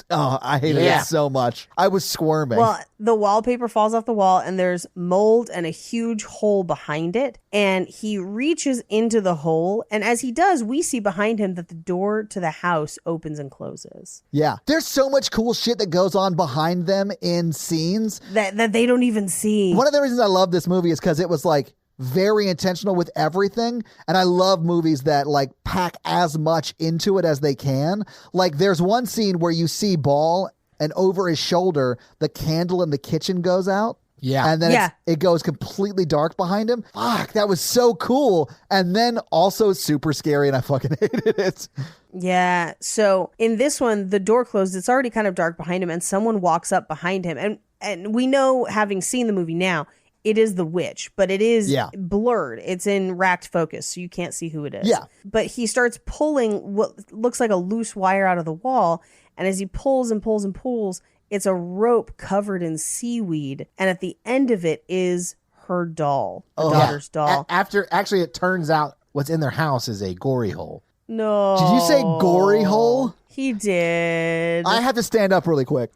Oh, I hated it so much. I was squirming. Well, the wallpaper falls off the wall and there's mold and a huge hole behind it. And he reaches into the hole. And as he does, we see behind him that the door to the house opens and closes. Yeah. There's so much cool shit that goes on behind them in scenes that they don't even see. One of the reasons I love this movie is because it was like very intentional with everything, and I love movies that like pack as much into it as they can. Like, there's one scene where you see Ball, and over his shoulder the candle in the kitchen goes out. Yeah. And then it goes completely dark behind him. Fuck, that was so cool. And then also super scary, and I fucking hated it. Yeah. So in this one, the door closed. It's already kind of dark behind him, and someone walks up behind him. And we know, having seen the movie now, it is the witch, but it is Yeah. blurred. It's in racked focus, so you can't see who it is. Yeah. But he starts pulling what looks like a loose wire out of the wall, and as he pulls and pulls and pulls, it's a rope covered in seaweed, and at the end of it is her doll, her daughter's doll. After actually, it turns out what's in their house is a Gorey Hole. No. Did you say Gorey Hole? He did. I have to stand up really quick.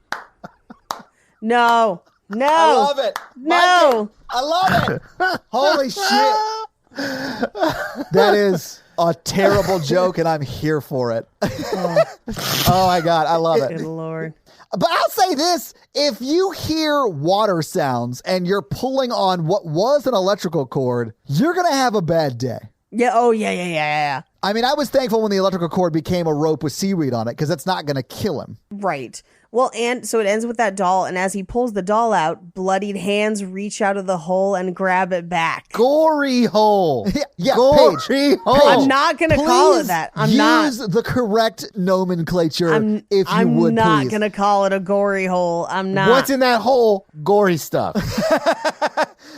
No. No. I love it. No. I love it. Holy shit. That is a terrible joke, and I'm here for it. Oh my God. I love Good it. Lord. But I'll say this, if you hear water sounds and you're pulling on what was an electrical cord, you're going to have a bad day. Yeah. Oh, yeah. I mean, I was thankful when the electrical cord became a rope with seaweed on it because that's not going to kill him. Right. Well, and so it ends with that doll, and as he pulls the doll out, bloodied hands reach out of the hole and grab it back. Gorey Hole. Yeah, Gorey Paige. Hole. I'm not going to call it Please that. I'm not. use the correct nomenclature if you I'm would, not please. going to call it a gory hole. I'm not. What's in that hole? Gory stuff.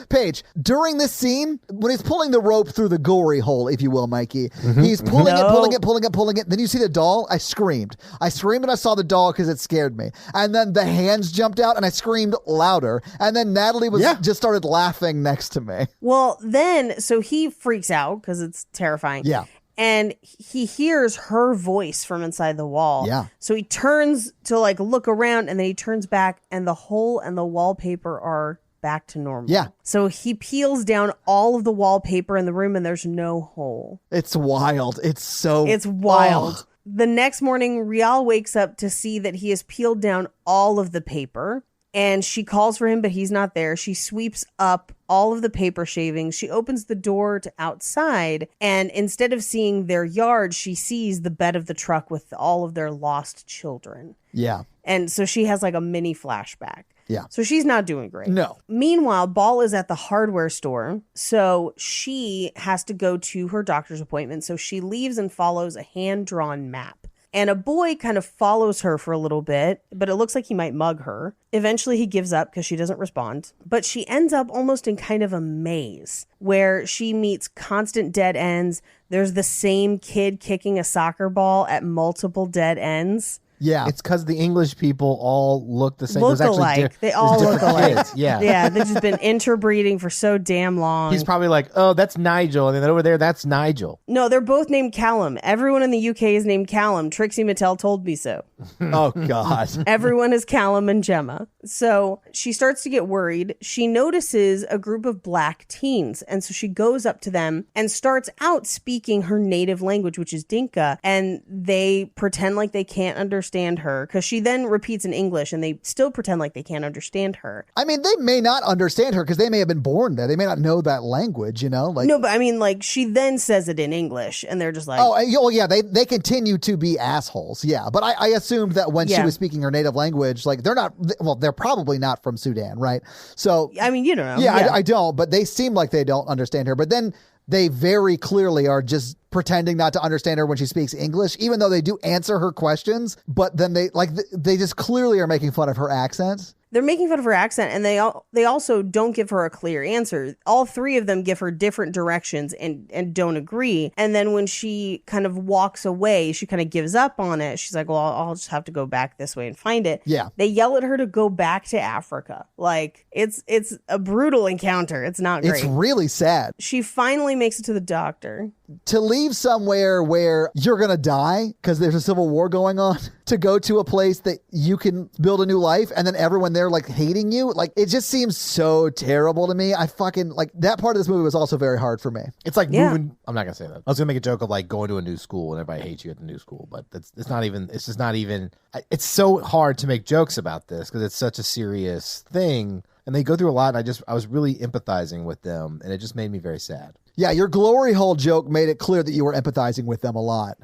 Paige, during this scene, when he's pulling the rope through the gory hole, if you will, Mikey, he's pulling it, pulling it. Then you see the doll. I screamed and I saw the doll because it scared me. And then the hands jumped out and I screamed louder. And then Natalie just started laughing next to me. Well, then, so he freaks out because it's terrifying. Yeah. And he hears her voice from inside the wall. Yeah. So he turns to like look around, and then he turns back, and the hole and the wallpaper are back to normal. Yeah. So he peels down all of the wallpaper in the room, and there's no hole. It's wild. It's wild. Oh. The next morning, Rial wakes up to see that he has peeled down all of the paper, and she calls for him, but he's not there. She sweeps up all of the paper shavings. She opens the door to outside, and instead of seeing their yard, she sees the bed of the truck with all of their lost children. Yeah. And so she has like a mini flashback. Yeah. So she's not doing great. No. Meanwhile, Ball is at the hardware store. So she has to go to her doctor's appointment. So she leaves and follows a hand-drawn map. And a boy kind of follows her for a little bit, but it looks like he might mug her. Eventually he gives up because she doesn't respond. But she ends up almost in kind of a maze where she meets constant dead ends. There's the same kid kicking a soccer ball at multiple dead ends. Yeah. It's because the English people all look the same. Look There's actually alike. They all look alike. kids. Yeah. Yeah, they've just been interbreeding for so damn long. He's probably like, oh, that's Nigel. And then over there, that's Nigel. No, they're both named Callum. Everyone in the UK is named Callum. Trixie Mattel told me so. Oh, God. Everyone is Callum and Gemma. So she starts to get worried. She notices a group of black teens. And so she goes up to them and starts out speaking her native language, which is Dinka. And they pretend like they can't understand her because she then repeats in English and they still pretend like they can't understand her. I mean, they may not understand her because they may have been born there. They may not know that language, you know? Like, No, but I mean, like, she then says it in English and they're just like, oh yeah, they continue to be assholes. Yeah. But I assumed that when she Yeah. was speaking her native language, like they're probably not from Sudan, right? So, I mean, you don't know. yeah. I don't, but they seem like they don't understand her. But then they very clearly are just pretending not to understand her when she speaks English, even though they do answer her questions. But then they just clearly are making fun of her accent. They're making fun of her accent, and they also don't give her a clear answer. All three of them give her different directions and don't agree. And then when she kind of walks away, she kind of gives up on it. She's like, well, I'll just have to go back this way and find it. Yeah. They yell at her to go back to Africa. Like, it's a brutal encounter. It's not great. It's really sad. She finally makes it to the doctor. To leave somewhere where you're going to die because there's a civil war going on, to go to a place that you can build a new life and then everyone there like hating you, like it just seems so terrible to me. I fucking like that part of this movie was also very hard for me. It's like Yeah. moving. I'm not going to say that. I was going to make a joke of like going to a new school and everybody hates you at the new school, but it's just not even. It's so hard to make jokes about this because it's such a serious thing. And they go through a lot, and I was really empathizing with them, and it just made me very sad. Yeah, your glory hole joke made it clear that you were empathizing with them a lot.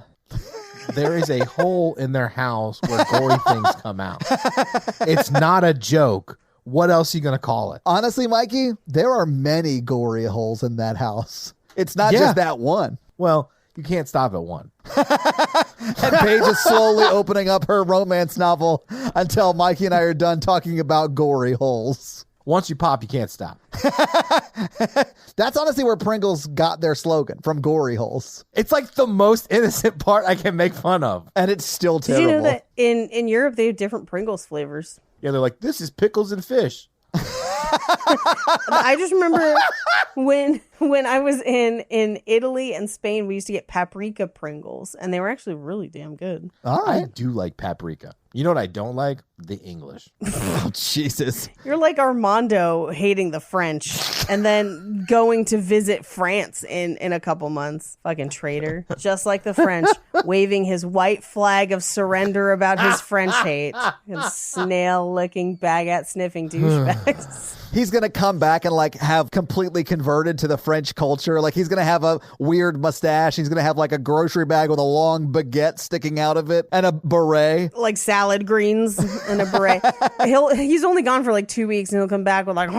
There is a hole in their house where gory things come out. It's not a joke. What else are you going to call it? Honestly, Mikey, there are many gory holes in that house. It's not just that one. Well, you can't stop at one. And Paige is slowly opening up her romance novel until Mikey and I are done talking about gory holes. Once you pop, you can't stop. That's honestly where Pringles got their slogan, from Gorey Holes. It's like the most innocent part I can make fun of. And it's still Did terrible. you know that in Europe they have different Pringles flavors? Yeah, they're like, this is pickles and fish. I just remember when I was in Italy and Spain, we used to get paprika Pringles, and they were actually really damn good. All I right. do like paprika. You know what I don't like? The English. Oh, Jesus. You're like Armando hating the French and then going to visit France in a couple months. Fucking traitor. Just like the French, waving his white flag of surrender about his French hate. And snail-licking, baguette-sniffing douchebags. He's going to come back and like have completely converted to the French culture. Like he's going to have a weird mustache. He's going to have like a grocery bag with a long baguette sticking out of it and a beret. Like salad greens and a beret. He's only gone for like 2 weeks and he'll come back with like,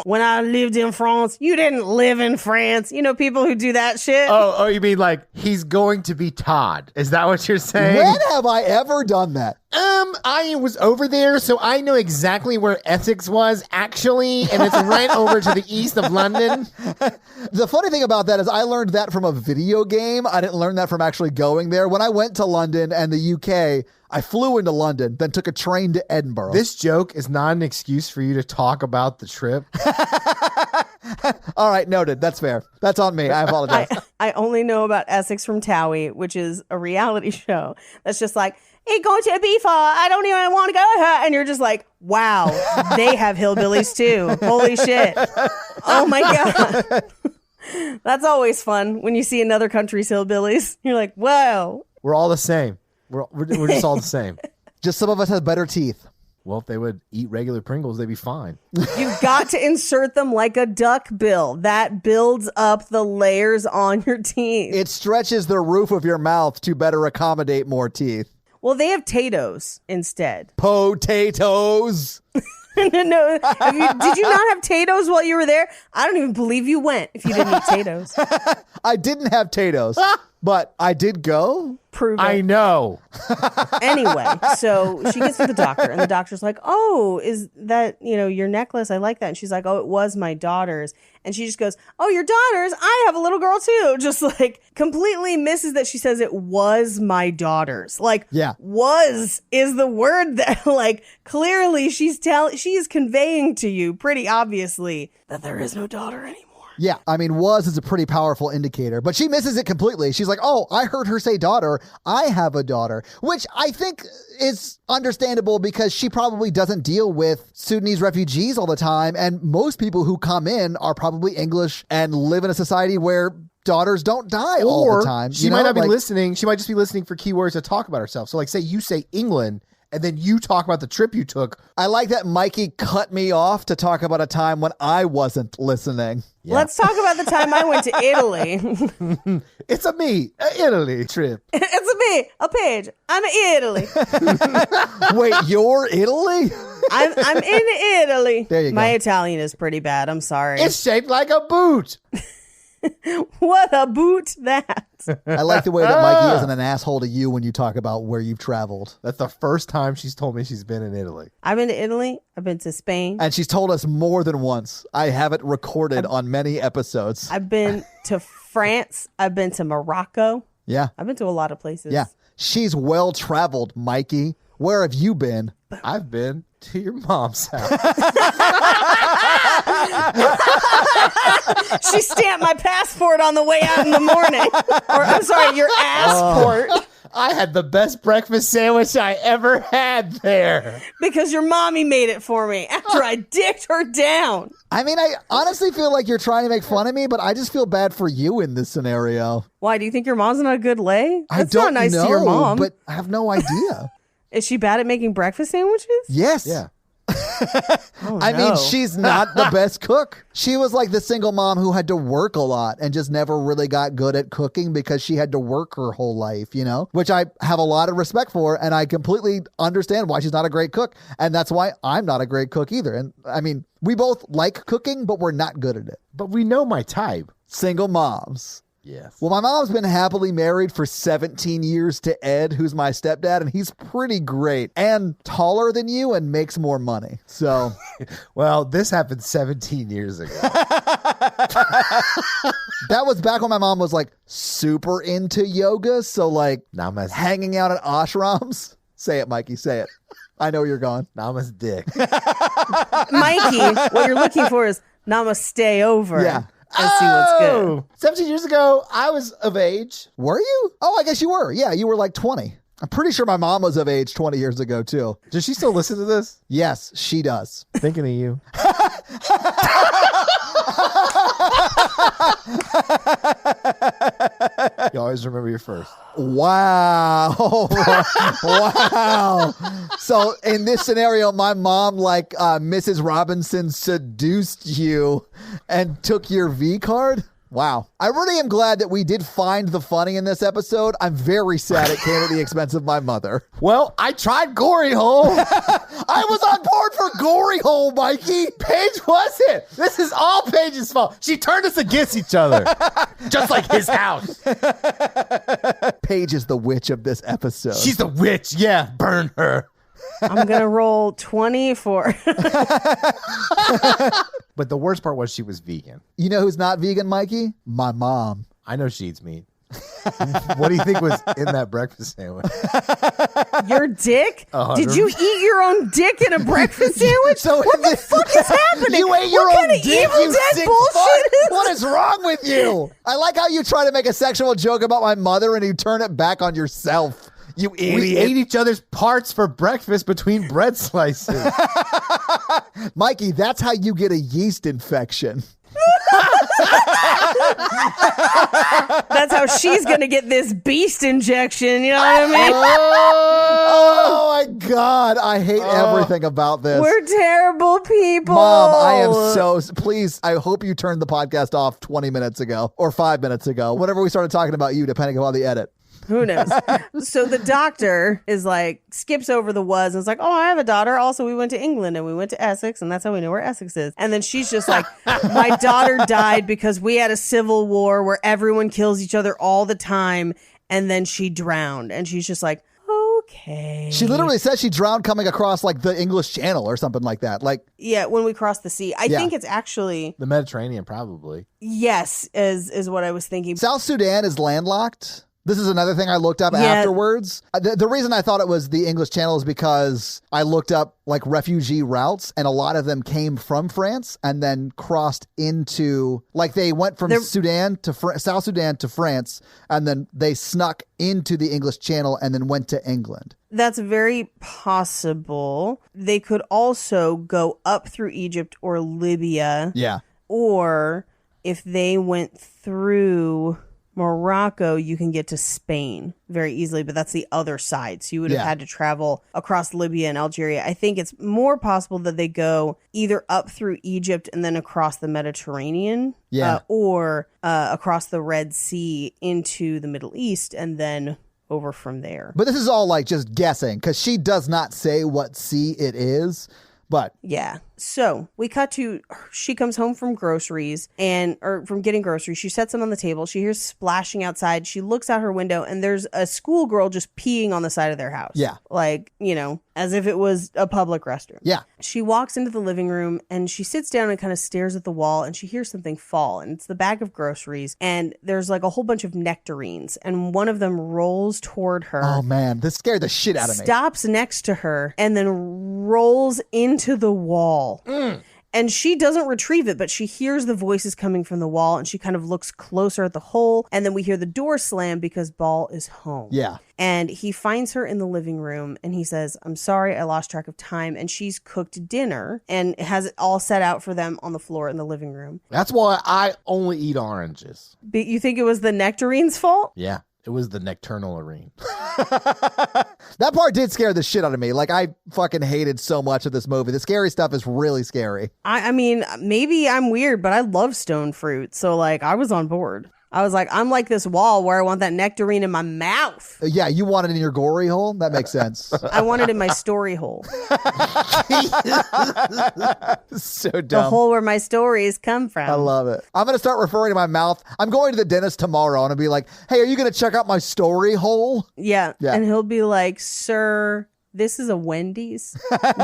when I lived in France, you didn't live in France. You know, people who do that shit. Oh, you mean like he's going to be Todd? Is that what you're saying? When have I ever done that? I was over there, so I know exactly where Essex was, actually, and it's right over to the east of London. The funny thing about that is I learned that from a video game. I didn't learn that from actually going there. When I went to London and the UK, I flew into London, then took a train to Edinburgh. This joke is not an excuse for you to talk about the trip. All right, noted. That's fair. That's on me. I apologize. I only know about Essex from Towie, which is a reality show that's just like, hey, go to Ibiza. I don't even want to go here. And you're just like, wow, they have hillbillies too. Holy shit. Oh my God. That's always fun when you see another country's hillbillies. You're like, whoa. We're all the same. We're just all the same. Just some of us have better teeth. Well, if they would eat regular Pringles, they'd be fine. You've got to insert them like a duck bill. That builds up the layers on your teeth. It stretches the roof of your mouth to better accommodate more teeth. Well, they have Tatoes instead. Potatoes. No, did you not have Tatoes while you were there? I don't even believe you went if you didn't eat Tatoes. I didn't have Tatoes, but I did go. Prove it. I know. Anyway, so she gets to the doctor, and the doctor's like, oh, is that, your necklace? I like that. And she's like, oh, it was my daughter's. And she just goes, oh, your daughter's? I have a little girl too. Just like completely misses that she says it was my daughter's. Like, yeah. Was is the word that like clearly she is conveying to you pretty obviously that there is no daughter anymore. Yeah, I mean, was is a pretty powerful indicator, but she misses it completely. She's like, oh, I heard her say daughter. I have a daughter, which I think is understandable because she probably doesn't deal with Sudanese refugees all the time. And most people who come in are probably English and live in a society where daughters don't die all the time. She might not be listening. She might just be listening for keywords to talk about herself. So like say you say England, and then you talk about the trip you took. I like that Mikey cut me off to talk about a time when I wasn't listening. Yeah. Let's talk about the time I went to Italy. It's a me, Italy trip. It's a me, a page. I'm in Italy. Wait, you're Italy? I'm in Italy. There you go. My Italian is pretty bad. I'm sorry. It's shaped like a boot. What a boot that. I like the way that Mikey isn't an asshole to you when you talk about where you've traveled. That's the first time she's told me she's been in Italy. I've been to Italy. I've been to Spain. And she's told us more than once. I have it recorded on many episodes. I've been to France. I've been to Morocco. Yeah. I've been to a lot of places. Yeah. She's well traveled, Mikey. Where have you been? I've been to your mom's house. She stamped my passport on the way out in the morning. Or I'm sorry, your assport. I had the best breakfast sandwich I ever had there. Because your mommy made it for me after I dicked her down. I mean, I honestly feel like you're trying to make fun of me, but I just feel bad for you in this scenario. Why, do you think your mom's not a good lay? That's I don't not nice know, to your mom. but I have no idea. Is she bad at making breakfast sandwiches? Yes. Yeah. Oh, I mean, no. she's not the best cook. She was like the single mom who had to work a lot and just never really got good at cooking because she had to work her whole life, which I have a lot of respect for. And I completely understand why she's not a great cook. And that's why I'm not a great cook either. And I mean, we both like cooking, but we're not good at it. But we know my type. Single moms. Yes. Well, my mom's been happily married for 17 years to Ed, who's my stepdad, and he's pretty great and taller than you and makes more money. So Well, this happened 17 years ago. That was back when my mom was like super into yoga. So like Namaste. hanging out at ashrams. Say it, Mikey. Say it. I know you're gone. Namaste dick. Mikey, what you're looking for is namaste over. Yeah. And see what's good. 17 years ago, I was of age. Were you? Oh, I guess you were. Yeah, you were like 20. I'm pretty sure my mom was of age 20 years ago, too. Does she still listen to this? Yes, she does. Thinking of you. You always remember your first. Wow. Wow. So in this scenario, my mom, like Mrs. Robinson, seduced you and took your V card? Wow. I really am glad that we did find the funny in this episode. I'm very sad it came at the expense of my mother. Well, I tried Gorey Hole. I was on board for Gorey Hole, Mikey. Paige wasn't. This is all Paige's fault. She turned us against each other. Just like his house. Paige is the witch of this episode. She's the witch. Yeah, burn her. I'm going to roll 20 for... But the worst part was she was vegan. You know who's not vegan, Mikey? My mom. I know she eats meat. What do you think was in that breakfast sandwich? Your dick? 100. Did you eat your own dick in a breakfast sandwich? So what the fuck is happening? You ate your what own kind of dick, Evil you Dead sick bullshit fuck? is What is wrong with you? I like how you try to make a sexual joke about my mother and you turn it back on yourself. You idiot. We ate each other's parts for breakfast between bread slices. Mikey, that's how you get a yeast infection. That's how she's going to get this beast injection. You know what I mean? Oh my God. I hate everything about this. We're terrible people. Mom, I am so... Please, I hope you turned the podcast off 20 minutes ago or 5 minutes ago. Whenever we started talking about you, depending upon the edit. Who knows? So the doctor is like, skips over the was and is like, oh, I have a daughter. Also, we went to England and we went to Essex, and that's how we know where Essex is. And then she's just like, my daughter died because we had a civil war where everyone kills each other all the time. And then she drowned. And she's just like, okay. She literally says she drowned coming across like the English Channel or something like that. Like, yeah, when we crossed the sea. I Yeah. think it's actually, The Mediterranean, probably. yes, is what I was thinking. South Sudan is landlocked. This is another thing I looked up afterwards. The reason I thought it was the English Channel is because I looked up like refugee routes, and a lot of them came from France and then crossed into, like they went from Sudan to South Sudan to France, and then they snuck into the English Channel and then went to England. That's very possible. They could also go up through Egypt or Libya. Yeah. Or if they went through Morocco, you can get to Spain very easily, but that's the other side. So you would have had to travel across Libya and Algeria. I think it's more possible that they go either up through Egypt and then across the Mediterranean, or across the Red Sea into the Middle East and then over from there. But this is all like just guessing because she does not say what sea it is. But yeah. So we cut to, she comes home from groceries or from getting groceries. She sets them on the table. She hears splashing outside. She looks out her window and there's a schoolgirl just peeing on the side of their house. Yeah. Like, you know, as if it was a public restroom. Yeah. She walks into the living room and she sits down and kind of stares at the wall and she hears something fall, and it's the bag of groceries, and there's like a whole bunch of nectarines, and one of them rolls toward her. Oh man, this scared the shit out of me. Stops next to her and then rolls into the wall. And she doesn't retrieve it, but she hears the voices coming from the wall, and she kind of looks closer at the hole. And then we hear the door slam because Ball is home. Yeah. And he finds her in the living room and he says, I'm sorry, I lost track of time. And she's cooked dinner and has it all set out for them on the floor in the living room. That's why I only eat oranges. But you think it was the nectarine's fault? Yeah. It was the necturnal arena. That part did scare the shit out of me. Like, I fucking hated so much of this movie. The scary stuff is really scary. I mean, maybe I'm weird, but I love stone fruit. So, like, I was on board. I was like, I'm like this wall where I want that nectarine in my mouth. Yeah, you want it in your gory hole? That makes sense. I want it in my story hole. So dumb. The hole where my stories come from. I love it. I'm going to start referring to my mouth. I'm going to the dentist tomorrow and I'll be like, hey, are you going to check out my story hole? Yeah. Yeah. And he'll be like, sir, this is a Wendy's.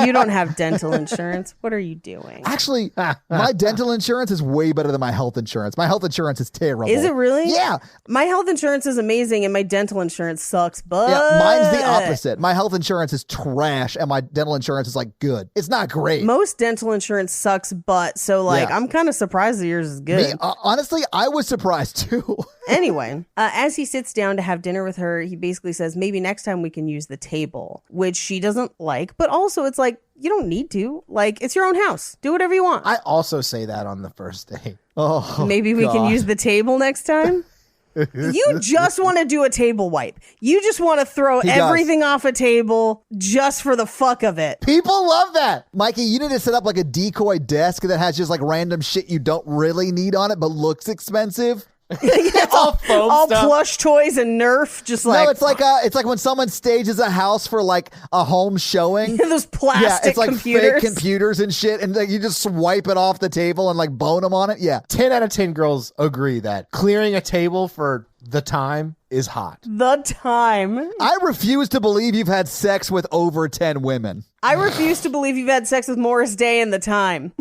You don't have dental insurance. What are you doing? Actually, my dental insurance is way better than my health insurance. My health insurance is terrible. Is it really? Yeah. My health insurance is amazing and my dental insurance sucks, but Yeah, mine's the opposite. My health insurance is trash and my dental insurance is like good. It's not great. most dental insurance sucks, but so like Yeah. I'm kind of surprised that yours is good. Me, honestly, I was surprised too. Anyway, as he sits down to have dinner with her, he basically says, maybe next time we can use the table, which she doesn't like. But also it's like, you don't need to. Like, it's your own house. Do whatever you want. I also say that on the first date. Oh, Maybe we can God. use the table next time. You just want to do a table wipe. You just want to throw He does. everything off a table just for the fuck of it. People love that. Mikey, you need to set up like a decoy desk that has just like random shit you don't really need on it but looks expensive. It's all foam all stuff. plush toys and Nerf, just like No, it's like when someone stages a house for like a home showing. those Yeah, plastic it's like computers. fake computers and shit, and like, you just swipe it off the table and like bone them on it. Yeah. 10 out of 10 girls agree that clearing a table for the time is hot. The time. I refuse to believe you've had sex with over 10 women. I refuse to believe you've had sex with Morris Day in the time.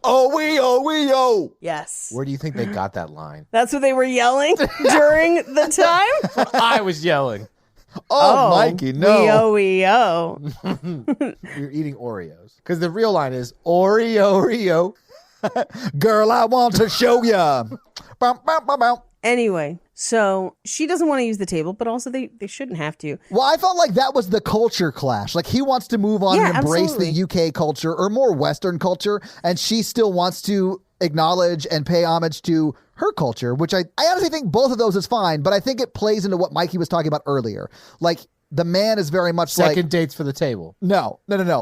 Oh. Yes. Where do you think they got that line? That's what they were yelling during the time? I was yelling. Oh, Mikey, no. Wee-o. You're eating Oreos. Because the real line is Oreo. Girl, I want to show ya. Bum, bum, bum, bum. Anyway, so she doesn't want to use the table, but also they shouldn't have to. Well, I felt like that was the culture clash. Like he wants to move on Yeah, and embrace absolutely. the UK culture or more Western culture, and she still wants to acknowledge and pay homage to her culture, which I honestly think both of those is fine, but I think it plays into what Mikey was talking about earlier. Like the man is very much Second like... dates for the table. No. No.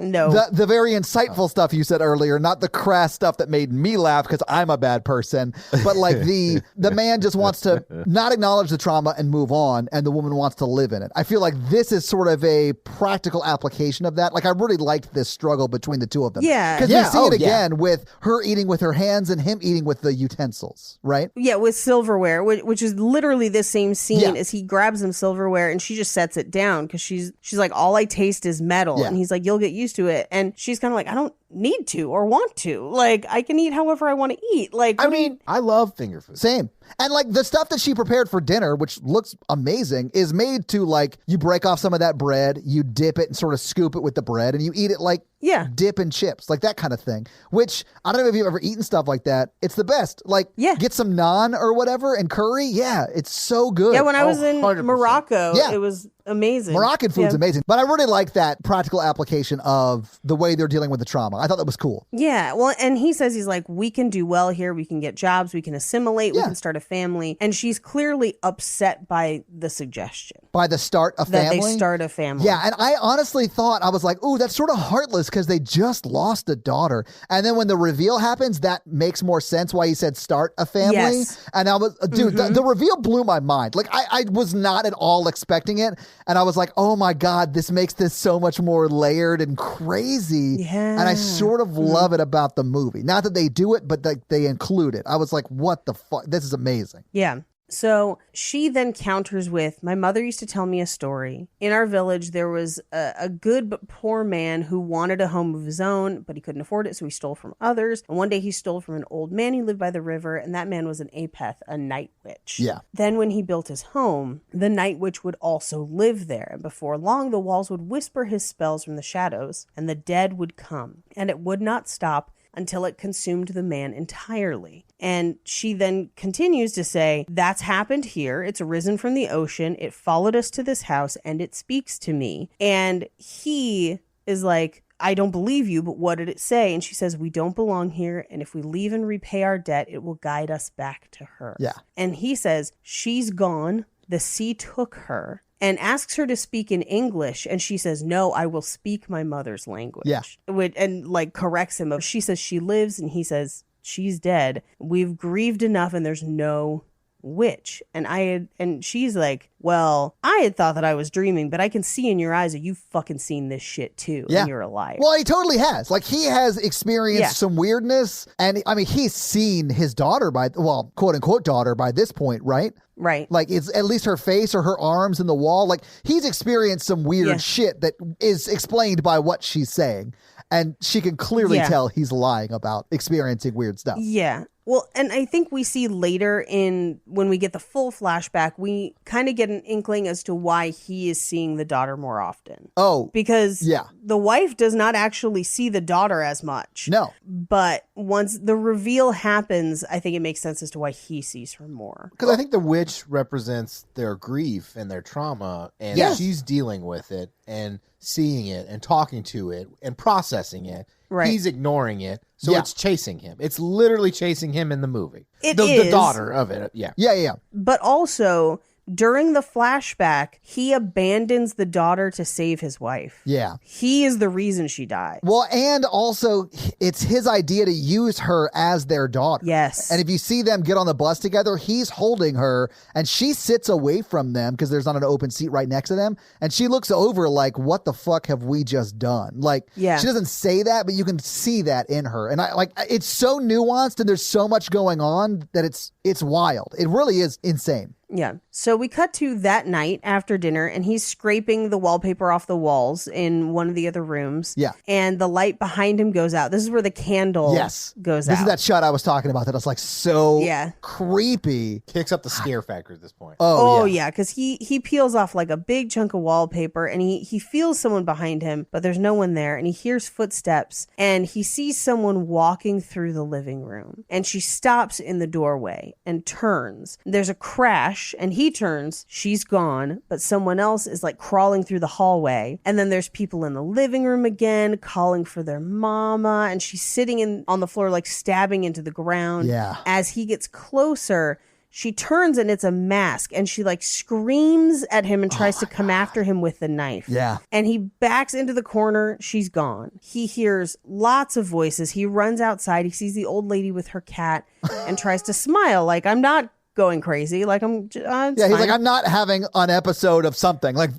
The very insightful stuff you said earlier, not the crass stuff that made me laugh because I'm a bad person, but like the man just wants to not acknowledge the trauma and move on, and the woman wants to live in it. I feel like this is sort of a practical application of that. Like I really liked this struggle between the two of them. Yeah. Because Yeah, we see oh, it again with her eating with her hands and him eating with the utensils, right? Yeah, with silverware, which is literally the same scene Yeah. as he grabs some silverware and she just sets it down because she's like, all I taste is metal. Yeah. And he's like, you'll get used to it. And she's kind of like, I don't need to or want to. Like, I can eat however I want to eat. Like, I mean, I love finger food. Same. And like the stuff that she prepared for dinner, which looks amazing, is made to like you break off some of that bread, you dip it and sort of scoop it with the bread, and you eat it like Yeah. dip and chips, like that kind of thing. Which I don't know if you've ever eaten stuff like that. It's the best. Like Yeah. get some naan or whatever and curry. Yeah, it's so good. yeah, when I was in 100%. Morocco, Yeah. it was amazing. Moroccan food's Yeah. amazing. But I really like that practical application of the way they're dealing with the trauma. I thought that was cool. Yeah, well, and he says he's like, we can do well here. We can get jobs. We can assimilate. We Yeah. can start a family. And she's clearly upset by the suggestion By the start a that family. they start a family. Yeah, and I honestly thought, I was like, ooh, that's sort of heartless because they just lost a daughter. And then when the reveal happens, that makes more sense why he said start a family. Yes. And I was, dude, the reveal blew my mind. Like, I was not at all expecting it. And I was like, oh my God, this makes this so much more layered and crazy. Yeah. And I sort of love it about the movie. Not that they do it, but that they include it. I was like, what the fuck? This is amazing. Yeah. So she then counters with, my mother used to tell me a story. In our village, there was a good but poor man who wanted a home of his own, but he couldn't afford it, so he stole from others. And one day he stole from an old man who lived by the river, and that man was an Apeth, a night witch. Yeah. Then when he built his home, the night witch would also live there. And before long, the walls would whisper his spells from the shadows, and the dead would come. And it would not stop until it consumed the man entirely. And she then continues to say, that's happened here. It's arisen from the ocean. It followed us to this house and it speaks to me. And he is like, I don't believe you, but what did it say? And she says, we don't belong here. And if we leave and repay our debt, it will guide us back to her. Yeah. And he says, she's gone. The sea took her. And asks her to speak in English. And she says, no, I will speak my mother's language. Yeah. And like corrects him. She says she lives and he says she's dead. We've grieved enough and there's no which? And she's like, well, I had thought that I was dreaming, but I can see in your eyes that you've fucking seen this shit too. Yeah. And you're a liar. Well, he totally has. Like, he has experienced some weirdness. And I mean, he's seen his daughter quote unquote daughter by this point, right? Right. Like, it's at least her face or her arms in the wall. Like, he's experienced some weird shit that is explained by what she's saying. And she can clearly tell he's lying about experiencing weird stuff. Yeah. Well, and I think we see later when we get the full flashback, we kind of get an inkling as to why he is seeing the daughter more often. Oh. Because the wife does not actually see the daughter as much. No. But once the reveal happens, I think it makes sense as to why he sees her more. Because I think the witch represents their grief and their trauma, and she's dealing with it and seeing it and talking to it and processing it. Right. He's ignoring it. So it's chasing him. It's literally chasing him in the movie. The daughter of it. Yeah. Yeah. But also, during the flashback, he abandons the daughter to save his wife. Yeah. He is the reason she died. Well, and also, it's his idea to use her as their daughter. Yes. And if you see them get on the bus together, he's holding her, and she sits away from them because there's not an open seat right next to them. And she looks over like, what the fuck have we just done? Like, she doesn't say that, but you can see that in her. And it's so nuanced and there's so much going on that it's wild. It really is insane. Yeah. So we cut to that night after dinner, and he's scraping the wallpaper off the walls in one of the other rooms. Yeah. And the light behind him goes out. This is where the candle goes out. This is that shot I was talking about that was like so creepy. Kicks up the scare factor at this point. Oh yeah. Because he peels off like a big chunk of wallpaper, and he feels someone behind him, but there's no one there. And he hears footsteps, and he sees someone walking through the living room. And she stops in the doorway and turns. There's a crash. And he turns, she's gone, but someone else is like crawling through the hallway. And then there's people in the living room again calling for their mama, and she's sitting on the floor like stabbing into the ground. Yeah. As he gets closer, she turns and it's a mask, and she like screams at him and tries to come after him with the knife. Yeah. And he backs into the corner. She's gone. He hears lots of voices. He runs outside. He sees the old lady with her cat and tries to smile like, I'm not going crazy. Like, he's like, I'm not having an episode of something. Like,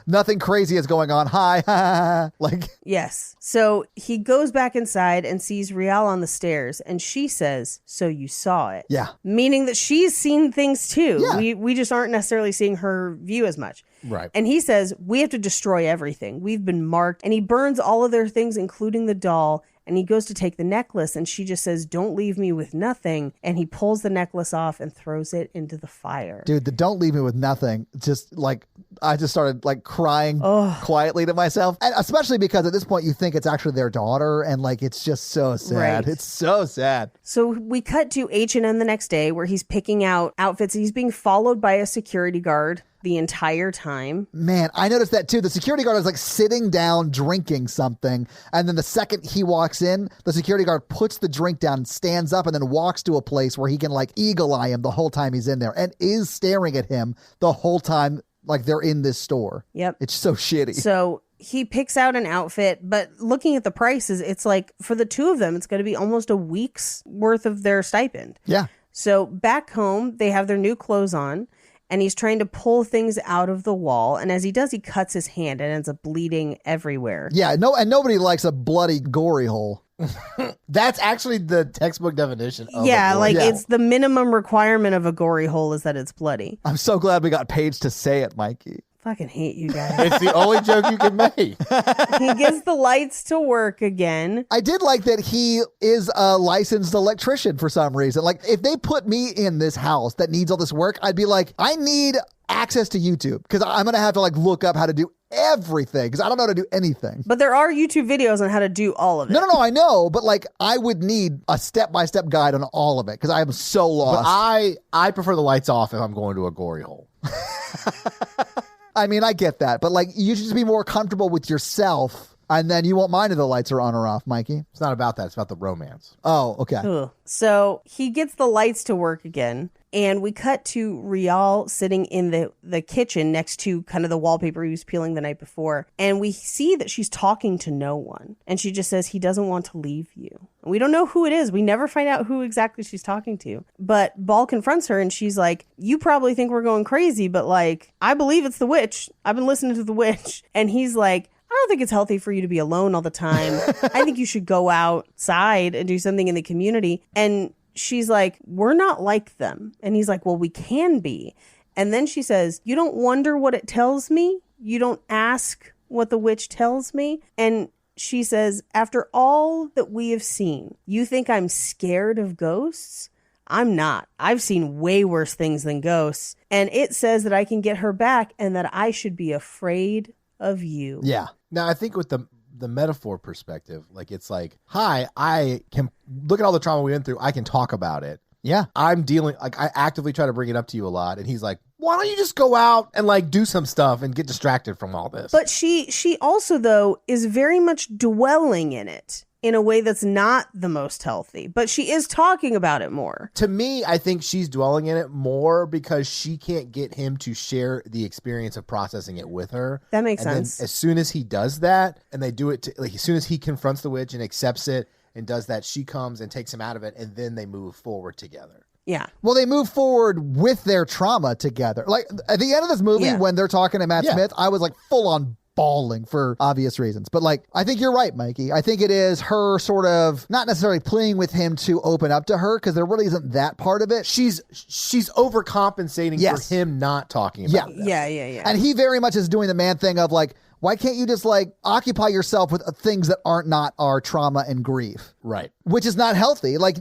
nothing crazy is going on. Hi. Like, yes. So he goes back inside and sees Rial on the stairs, and she says, so you saw it. Yeah. Meaning that she's seen things too. Yeah. We just aren't necessarily seeing her view as much. Right. And he says, we have to destroy everything. We've been marked. And he burns all of their things, including the doll. And he goes to take the necklace, and she just says, don't leave me with nothing. And he pulls the necklace off and throws it into the fire. Dude, the don't leave me with nothing. Just like, I just started like crying quietly to myself. And especially because at this point you think it's actually their daughter, and like, it's just so sad. Right. It's so sad. So we cut to H&M the next day, where he's picking out outfits. He's being followed by a security guard the entire time. Man, I noticed that too. The security guard is like sitting down drinking something, and then the second he walks in, the security guard puts the drink down, stands up, and then walks to a place where he can like eagle eye him the whole time he's in there, and is staring at him the whole time like they're in this store. Yep. It's so shitty. So he picks out an outfit, but looking at the prices, it's like for the two of them, it's going to be almost a week's worth of their stipend. Yeah. So back home, they have their new clothes on, and he's trying to pull things out of the wall. And as he does, he cuts his hand and ends up bleeding everywhere. Yeah, no, and nobody likes a bloody gory hole. That's actually the textbook definition of it's the minimum requirement of a gory hole is that it's bloody. I'm so glad we got Paige to say it, Mikey. Fucking hate you guys. It's the only joke you can make. He gets the lights to work again. I did like that he is a licensed electrician for some reason. Like, if they put me in this house that needs all this work, I'd be like, I need access to YouTube, because I'm going to have to like look up how to do everything, because I don't know how to do anything. But there are YouTube videos on how to do all of it. No, I know, but like, I would need a step-by-step guide on all of it, because I am so lost. But I prefer the lights off if I'm going to a gory hole. I mean, I get that, but like, you should just be more comfortable with yourself, and then you won't mind if the lights are on or off, Mikey. It's not about that. It's about the romance. Oh, okay. Ugh. So he gets the lights to work again, and we cut to Rial sitting in the kitchen next to kind of the wallpaper he was peeling the night before, and we see that she's talking to no one, and she just says, he doesn't want to leave you. We don't know who it is. We never find out who exactly she's talking to. But Ball confronts her and she's like, you probably think we're going crazy, but like, I believe it's the witch. I've been listening to the witch. And he's like, I don't think it's healthy for you to be alone all the time. I think you should go outside and do something in the community. And she's like, we're not like them. And he's like, well, we can be. And then she says, you don't wonder what it tells me? You don't ask what the witch tells me? And she says, after all that we have seen, you think I'm scared of ghosts? I'm not. I've seen way worse things than ghosts. And it says that I can get her back and that I should be afraid of you. Yeah. Now, I think with the metaphor perspective, like it's like, hi, I can look at all the trauma we went through. I can talk about it. Yeah. I'm dealing, like I actively try to bring it up to you a lot. And he's like, why don't you just go out and like do some stuff and get distracted from all this? But she also, though, is very much dwelling in it in a way that's not the most healthy. But she is talking about it more. To me, I think she's dwelling in it more because she can't get him to share the experience of processing it with her. That makes and sense. Then as soon as he does that, and they do it, like as soon as he confronts the witch and accepts it and does that, she comes and takes him out of it, and then they move forward together. Yeah. Well, they move forward with their trauma together. Like at the end of this movie, when they're talking to Matt Smith, I was like full on bawling for obvious reasons. But like, I think you're right, Mikey. I think it is her sort of not necessarily pleading with him to open up to her because there really isn't that part of it. She's overcompensating for him not talking about it. Yeah. And he very much is doing the man thing of like, why can't you just like occupy yourself with things that aren't not our trauma and grief? Right. Which is not healthy. Like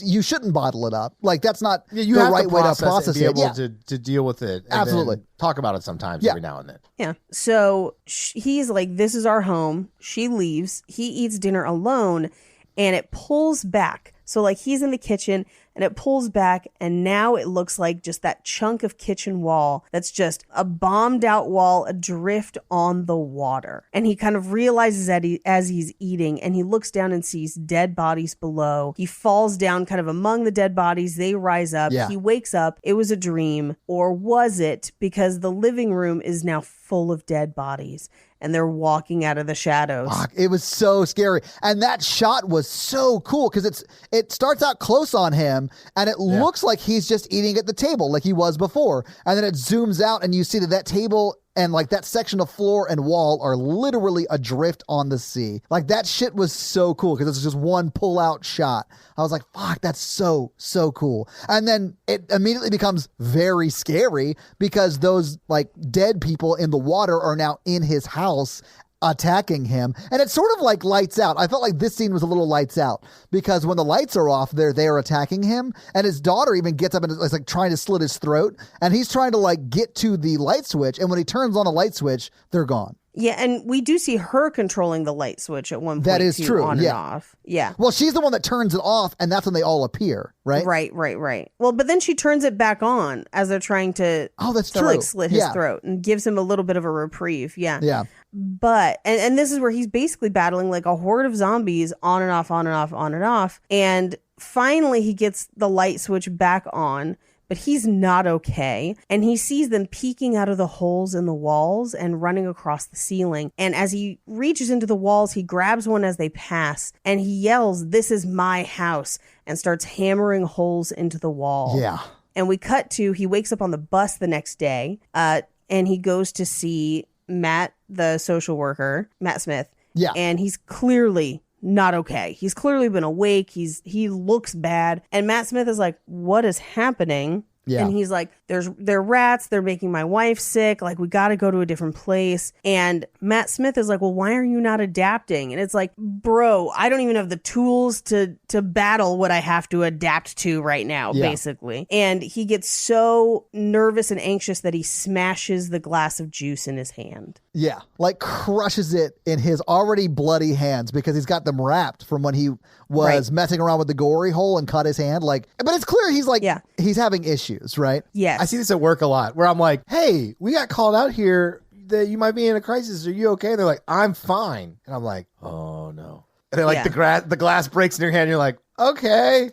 you shouldn't bottle it up. Like that's not you the have right way to process it. And be it. able to deal with it. And Absolutely. then talk about it sometimes every now and then. Yeah. So he's like, this is our home. She leaves. He eats dinner alone and it pulls back. So like he's in the kitchen and it pulls back and now it looks like just that chunk of kitchen wall that's just a bombed out wall adrift on the water. And he kind of realizes that as he's eating and he looks down and sees dead bodies below. He falls down kind of among the dead bodies. They rise up. Yeah. He wakes up. It was a dream. Or was it? Because the living room is now full of dead bodies. And they're walking out of the shadows. Fuck, it was so scary. And that shot was so cool because it starts out close on him and it looks like he's just eating at the table like he was before. And then it zooms out and you see that table and like that section of floor and wall are literally adrift on the sea. Like that shit was so cool because it's just one pull out shot. I was like, fuck, that's so cool. And then it immediately becomes very scary because those like dead people in the water are now in his house attacking him. And it's sort of like Lights Out. I felt like this scene was a little Lights Out because when the lights are off, they're there attacking him. And his daughter even gets up and is like trying to slit his throat. And he's trying to like get to the light switch. And when he turns on a light switch, they're gone. Yeah, and we do see her controlling the light switch at one point. That is too, true. On Yeah. and off. Yeah. Well, she's the one that turns it off, and that's when they all appear, right? Right. Well, but then she turns it back on as they're trying to, that's to true. like slit his Yeah. throat and gives him a little bit of a reprieve. Yeah. Yeah. But, and this is where he's basically battling like a horde of zombies on and off, on and off, on and off. And finally he gets the light switch back on. But he's not okay. And he sees them peeking out of the holes in the walls and running across the ceiling. And as he reaches into the walls, he grabs one as they pass and he yells, "This is my house," and starts hammering holes into the wall. Yeah. And we cut to, he wakes up on the bus the next day and he goes to see Matt, the social worker, Matt Smith. Yeah. And he's clearly not okay. He's clearly been awake. He looks bad. And Matt Smith is like, what is happening? Yeah. And he's like, they're rats. They're making my wife sick. Like, we got to go to a different place. And Matt Smith is like, well, why are you not adapting? And it's like, bro, I don't even have the tools to battle what I have to adapt to right now, basically. And he gets so nervous and anxious that he smashes the glass of juice in his hand. Yeah. Like crushes it in his already bloody hands because he's got them wrapped from when he was messing around with the Gorey Hole and cut his hand. Like, but it's clear he's like, he's having issues, right? Yes. I see this at work a lot where I'm like, hey, we got called out here that you might be in a crisis. Are you okay? And they're like, I'm fine. And I'm like, oh no. And then like the glass breaks in your hand. And you're like, okay.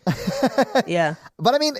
Yeah. But I mean,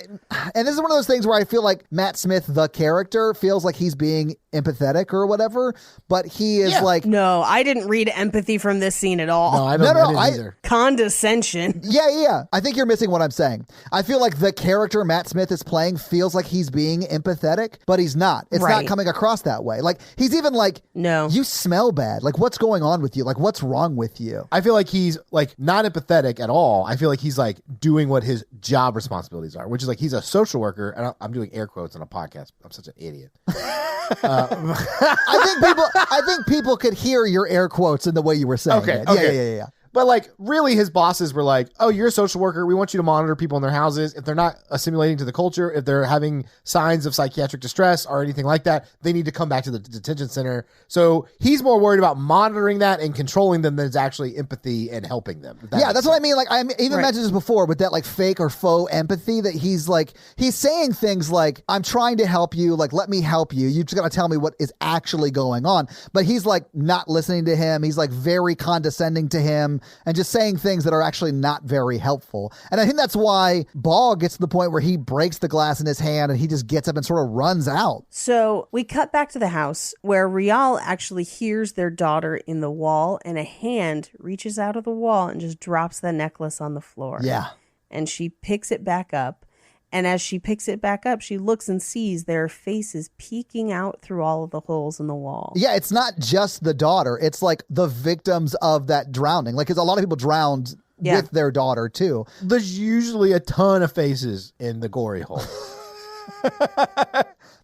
and this is one of those things where I feel like Matt Smith, the character, feels like he's being empathetic or whatever, but he is like... No, I didn't read empathy from this scene at all. No, I don't No, get it either. Condescension. Yeah. I think you're missing what I'm saying. I feel like the character Matt Smith is playing feels like he's being empathetic, but he's not. It's not Right. coming across that way. Like, he's even like, No. you smell bad. Like, what's going on with you? Like, what's wrong with you? I feel like he's like not empathetic at all. I feel like he's like doing what his job responsibilities are, which is like he's a social worker. And I'm doing air quotes on a podcast. I'm such an idiot. I think people could hear your air quotes in the way you were saying it. Yeah. But like really his bosses were like, oh, you're a social worker. We want you to monitor people in their houses. If they're not assimilating to the culture, if they're having signs of psychiatric distress or anything like that, they need to come back to the detention center. So he's more worried about monitoring that and controlling them than it's actually empathy and helping them. Yeah, that's what I mean. Like, I even mentioned this before with that like fake or faux empathy that he's saying things like, I'm trying to help you. Like, let me help you. You just got to tell me what is actually going on. But he's like not listening to him. He's like very condescending to him and just saying things that are actually not very helpful. And I think that's why Ball gets to the point where he breaks the glass in his hand and he just gets up and sort of runs out. So we cut back to the house where Rial actually hears their daughter in the wall, and a hand reaches out of the wall and just drops the necklace on the floor. Yeah. And she picks it back up. And as she picks it back up, she looks and sees their faces peeking out through all of the holes in the wall. Yeah, it's not just the daughter. It's like the victims of that drowning. Like, 'cause a lot of people drowned with their daughter too. There's usually a ton of faces in the Gorey Hole.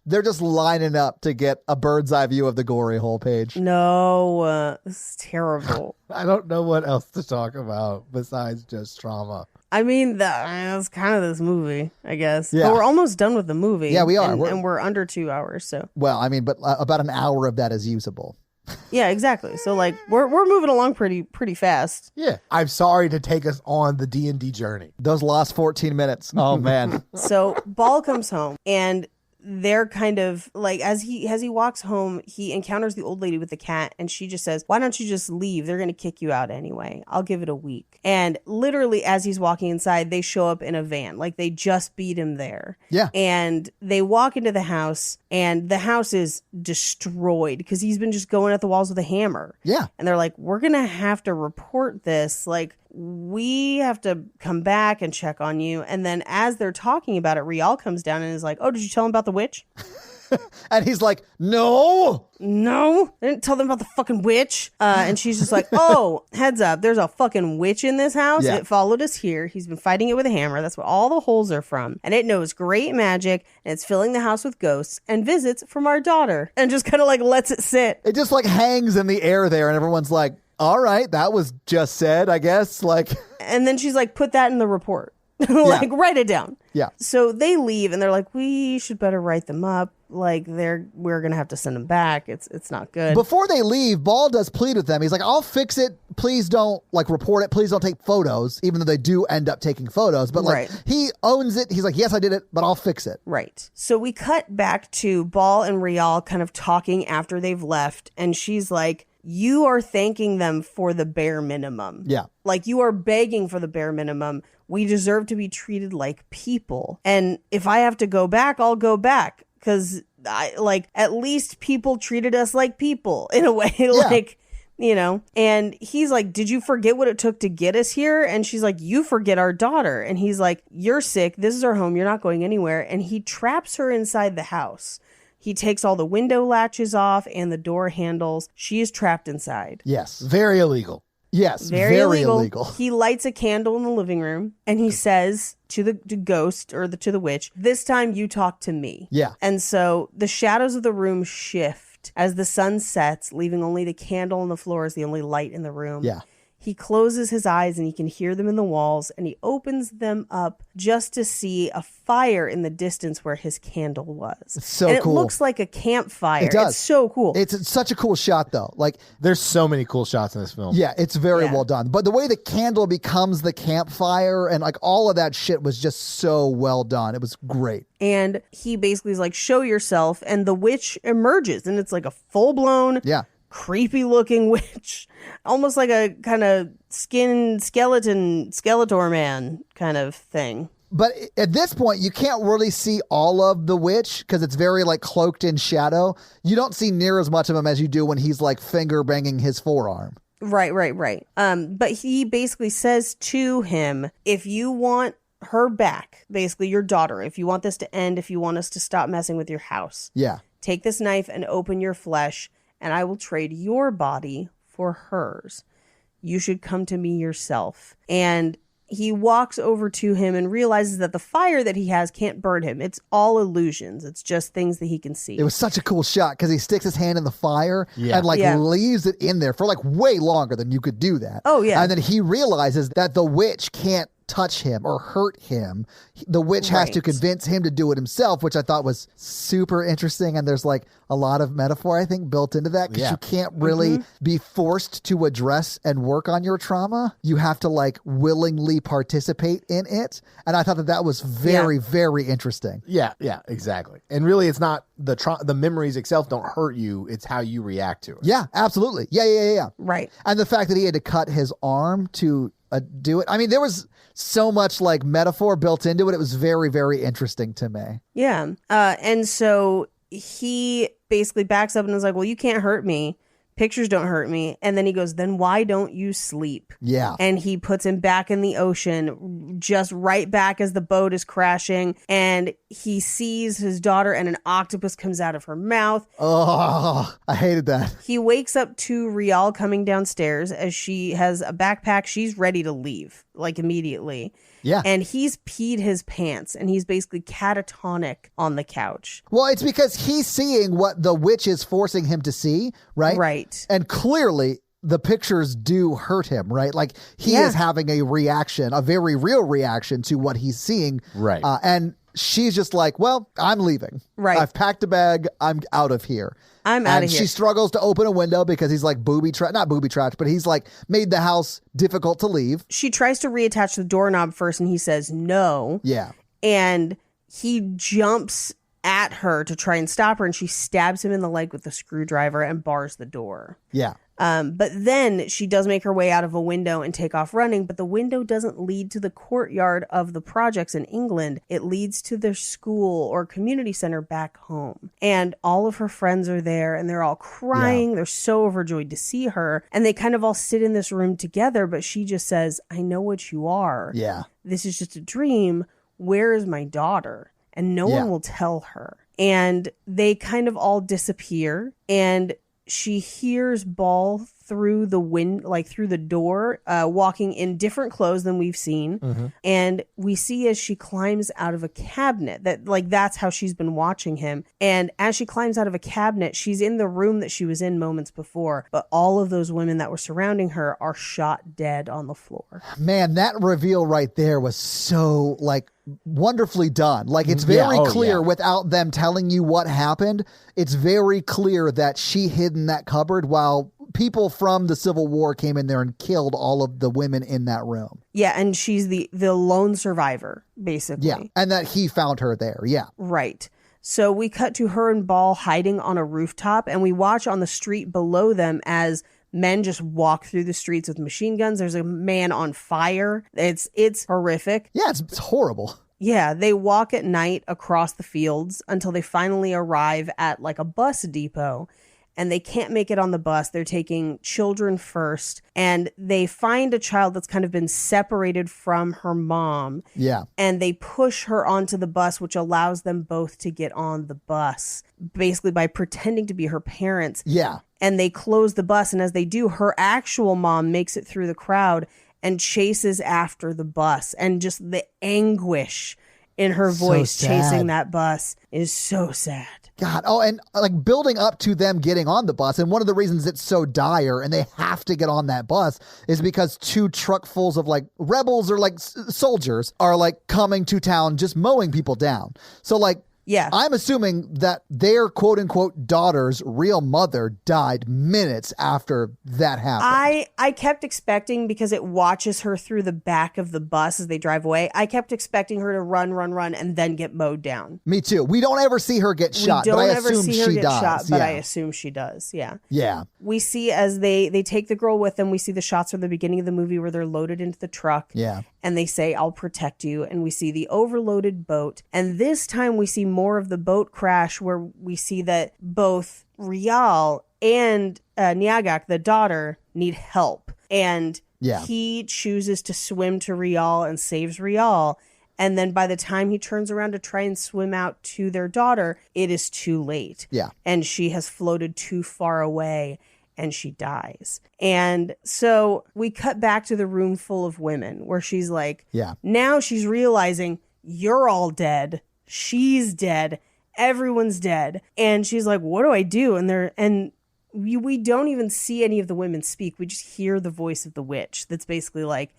They're just lining up to get a bird's eye view of the Gorey Hole page. No, this is terrible. I don't know what else to talk about besides just trauma. I mean, that's kind of this movie, I guess. Yeah. But we're almost done with the movie. Yeah, we are. And we're under 2 hours, so. Well, I mean, but about an hour of that is usable. Yeah, exactly. So, like, we're moving along pretty fast. Yeah. I'm sorry to take us on the D&D journey. Those last 14 minutes. Oh, man. So, Ball comes home, and they're kind of like, as he walks home, he encounters the old lady with the cat, and she just says, why don't you just leave? They're going to kick you out anyway. I'll give it a week. And literally, as he's walking inside, they show up in a van. Like, they just beat him there. Yeah. And they walk into the house, and the house is destroyed because he's been just going at the walls with a hammer. Yeah. And they're like, we're going to have to report this. Like, we have to come back and check on you. And then as they're talking about it, Rial comes down and is like, oh, did you tell him about the witch? And he's like, no. No, I didn't tell them about the fucking witch. And she's just like, oh, heads up, there's a fucking witch in this house. Yeah. It followed us here. He's been fighting it with a hammer. That's what all the holes are from. And it knows great magic, and it's filling the house with ghosts and visits from our daughter. And just kind of like lets it sit. It just like hangs in the air there, and everyone's like, all right, that was just said, I guess. Like, And then she's like, put that in the report. Like, write it down. Yeah. So they leave, and they're like, we should better write them up. Like, we're gonna have to send them back. It's not good. Before they leave, Ball does plead with them. He's like, I'll fix it. Please don't like report it. Please don't take photos, even though they do end up taking photos. But like, he owns it. He's like, yes, I did it, but I'll fix it. Right. So we cut back to Ball and Rial kind of talking after they've left, and she's like, you are thanking them for the bare minimum. Yeah. Like, you are begging for the bare minimum. We deserve to be treated like people. And if I have to go back, I'll go back. Because, at least people treated us like people in a way. Like, you know. And he's like, did you forget what it took to get us here? And she's like, you forget our daughter. And he's like, you're sick. This is our home. You're not going anywhere. And he traps her inside the house. He takes all the window latches off and the door handles. She is trapped inside. Yes. Very illegal. Yes. Very illegal. illegal. He lights a candle in the living room and he says to the ghost or to the witch, this time you talk to me. Yeah. And so the shadows of the room shift as the sun sets, leaving only the candle on the floor as the only light in the room. Yeah. He closes his eyes and he can hear them in the walls, and he opens them up just to see a fire in the distance where his candle was. It's so and cool. It looks like a campfire. It does. It's so cool. It's such a cool shot, though. Like, There's so many cool shots in this film. yeah, it's very well done. But the way the candle becomes the campfire and like all of that shit was just so well done. It was great. And he basically is like, show yourself. And the witch emerges, and it's like a full-blown creepy looking witch, almost like a kind of Skeletor man kind of thing. But at this point, you can't really see all of the witch because it's very like cloaked in shadow. You don't see near as much of him as you do when he's like finger banging his forearm. Right. But he basically says to him, if you want her back, basically your daughter, if you want this to end, if you want us to stop messing with your house, take this knife and open your flesh, and I will trade your body for hers. You should come to me yourself. And he walks over to him and realizes that the fire that he has can't burn him. It's all illusions. It's just things that he can see. It was such a cool shot because he sticks his hand in the fire and leaves it in there for like way longer than you could do that. Oh, yeah. And then he realizes that the witch can't touch him or hurt him. The witch has to convince him to do it himself, which I thought was super interesting. And there's like a lot of metaphor, I think, built into that because you can't really be forced to address and work on your trauma. You have to like willingly participate in it. And I thought that was very, very interesting. Yeah, exactly. And really, it's not the memories itself don't hurt you. It's how you react to it. Yeah, absolutely. Yeah. Right. And the fact that he had to cut his arm to do it. I mean, there was so much like metaphor built into it. It was very, very interesting to me. Yeah. And so he basically backs up and is like, well, you can't hurt me. Pictures don't hurt me. And then he goes, then why don't you sleep? Yeah. And he puts him back in the ocean, just right back as the boat is crashing. And he sees his daughter and an octopus comes out of her mouth. Oh, I hated that. He wakes up to Rial coming downstairs as she has a backpack. She's ready to leave, like immediately. Yeah. And he's peed his pants and he's basically catatonic on the couch. Well, it's because he's seeing what the witch is forcing him to see, right? Right. And clearly the pictures do hurt him, right? Like he is having a reaction, a very real reaction to what he's seeing. Right. And she's just like, well, I'm leaving. Right. I've packed a bag. I'm out of here. I'm out of here. She struggles to open a window because he's like not booby trapped, but he's like made the house difficult to leave. She tries to reattach the doorknob first and he says no. Yeah. And he jumps at her to try and stop her and she stabs him in the leg with the screwdriver and bars the door. Yeah. But then she does make her way out of a window and take off running, but the window doesn't lead to the courtyard of the projects in England. It leads to their school or community center back home. And all of her friends are there and they're all crying. Yeah. They're so overjoyed to see her. And they kind of all sit in this room together, but she just says, I know what you are. Yeah. This is just a dream. Where is my daughter? And no one will tell her. And they kind of all disappear and she hears Ball through the through the door, walking in different clothes than we've seen. Mm-hmm. And we see as she climbs out of a cabinet that's how she's been watching him. And as she climbs out of a cabinet, she's in the room that she was in moments before. But all of those women that were surrounding her are shot dead on the floor. Man, that reveal right there was so wonderfully done. Like it's very clear without them telling you what happened. It's very clear that she hid in that cupboard while people from the Civil War came in there and killed all of the women in that room. Yeah, and she's the lone survivor, basically. Yeah, and that he found her there. Yeah. Right. So we cut to her and Ball hiding on a rooftop, and we watch on the street below them as men just walk through the streets with machine guns. There's a man on fire. It's horrific. Yeah, it's horrible. Yeah, they walk at night across the fields until they finally arrive at like a bus depot. And they can't make it on the bus. They're taking children first. And they find a child that's kind of been separated from her mom. Yeah. And they push her onto the bus, which allows them both to get on the bus, basically by pretending to be her parents. Yeah. And they close the bus. And as they do, her actual mom makes it through the crowd and chases after the bus. And just the anguish in her voice chasing that bus is so sad. God. Oh, and like building up to them getting on the bus. And one of the reasons it's so dire and they have to get on that bus is because 2 truckfuls of like rebels or like soldiers are like coming to town, just mowing people down. So like Yeah. I'm assuming that their quote unquote daughter's real mother died minutes after that happened. I kept expecting, because it watches her through the back of the bus as they drive away, I kept expecting her to run, and then get mowed down. Me too. We don't ever see her get shot, We but I don't ever assume see her she get dies. shot, but yeah. I assume she does. Yeah. Yeah. We see as they take the girl with them, we see the shots from the beginning of the movie where they're loaded into the truck. Yeah. And they say, I'll protect you. And we see the overloaded boat. And this time we see more of the boat crash, where we see that both Rial and Nyagak, the daughter, need help. And he chooses to swim to Rial and saves Rial. And then by the time he turns around to try and swim out to their daughter, it is too late. Yeah. And she has floated too far away and she dies. And so we cut back to the room full of women where she's like, now she's realizing you're all dead. She's dead. Everyone's dead. And she's like, what do I do? And we don't even see any of the women speak. We just hear the voice of the witch that's basically like,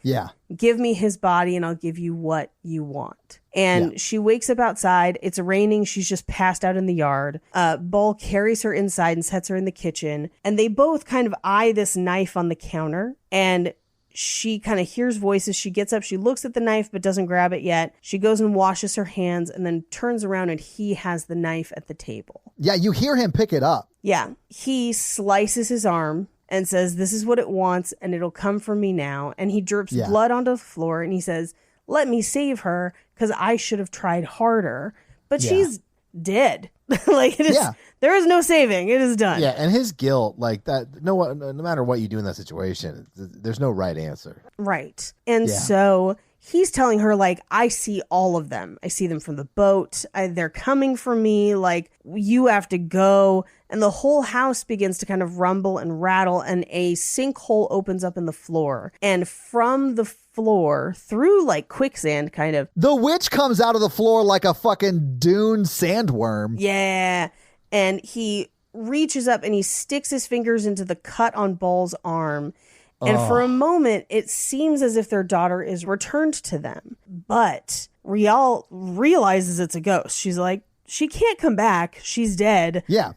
give me his body and I'll give you what you want. And she wakes up outside. It's raining. She's just passed out in the yard. Bull carries her inside and sets her in the kitchen. And they both kind of eye this knife on the counter. And she kind of hears voices. She gets up. She looks at the knife, but doesn't grab it yet. She goes and washes her hands and then turns around and he has the knife at the table. Yeah, you hear him pick it up. Yeah. He slices his arm and says, this is what it wants and it'll come from me now. And he drips blood onto the floor and he says, let me save her because I should have tried harder. But she's dead. Like it is, there is no saving. It is done. Yeah, and his guilt, like that, no matter what you do in that situation, there's no right answer. Right. And so he's telling her, like, I see all of them. I see them from the boat. They're coming for me. Like, you have to go. And the whole house begins to kind of rumble and rattle, and a sinkhole opens up in the floor. And from the floor, through like quicksand, kind of, the witch comes out of the floor like a fucking dune sandworm. Yeah. And he reaches up and he sticks his fingers into the cut on Bull's arm. And for a moment, it seems as if their daughter is returned to them. But Rial realizes it's a ghost. She's like, she can't come back. She's dead. Yeah.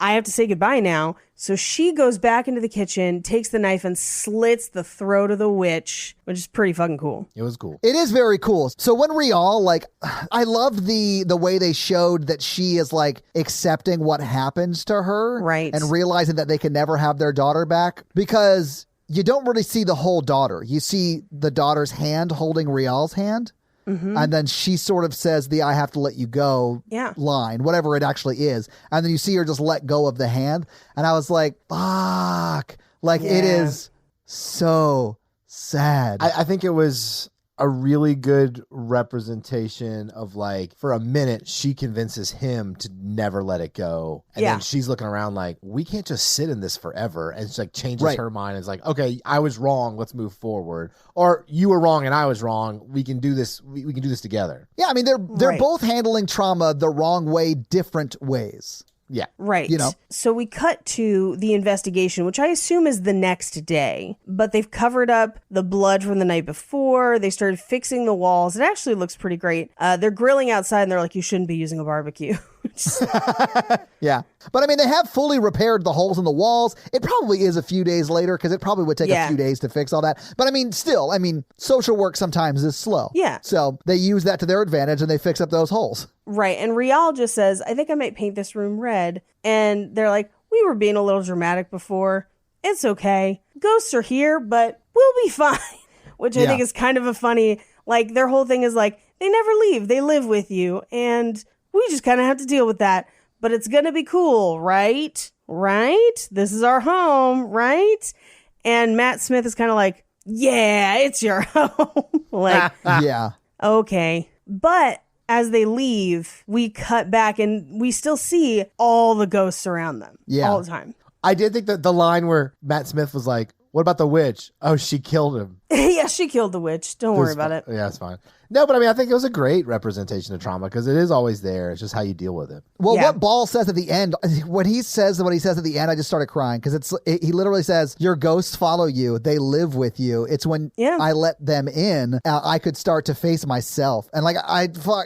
I have to say goodbye now. So she goes back into the kitchen, takes the knife and slits the throat of the witch, which is pretty fucking cool. It was cool. It is very cool. So when Rial, like, I loved the way they showed that she is like accepting what happens to her. Right. And realizing that they can never have their daughter back, because you don't really see the whole daughter. You see the daughter's hand holding Rial's hand. Mm-hmm. And then she sort of says the I have to let you go line, whatever it actually is. And then you see her just let go of the hand. And I was like, fuck. Like, it is so sad. I think it was a really good representation of, like, for a minute, she convinces him to never let it go. And then she's looking around like, we can't just sit in this forever. And she like changes her mind. It's like, okay, I was wrong. Let's move forward. Or you were wrong and I was wrong. We can do this. We can do this together. Yeah. I mean, they're both handling trauma the wrong way, different ways. Yeah. Right. You know? So we cut to the investigation, which I assume is the next day, but they've covered up the blood from the night before. They started fixing the walls. It actually looks pretty great. They're grilling outside and they're like, you shouldn't be using a barbecue. Yeah. But I mean, they have fully repaired the holes in the walls. It probably is a few days later because it probably would take a few days to fix all that. But I mean, still, social work sometimes is slow. Yeah. So they use that to their advantage and they fix up those holes. Right. And Rial just says, I think I might paint this room red. And they're like, we were being a little dramatic before. It's okay. Ghosts are here, but we'll be fine. Which I think is kind of a funny, like, their whole thing is like, they never leave. They live with you. And we just kind of have to deal with that. But it's going to be cool, right? Right? This is our home, right? And Matt Smith is kind of like, yeah, it's your home. Like, yeah. Okay. But as they leave, we cut back and we still see all the ghosts around them all the time. I did think that the line where Matt Smith was like, What about the witch? Oh, she killed him. Yeah, she killed the witch. Don't worry about it. Yeah, it's fine. No, but I mean, I think it was a great representation of trauma because it is always there. It's just how you deal with it. Well, Yeah. what Ball says at the end, when he says what he says at the end, I just started crying because he literally says, "Your ghosts follow you; they live with you." It's when I let them in, I could start to face myself, and like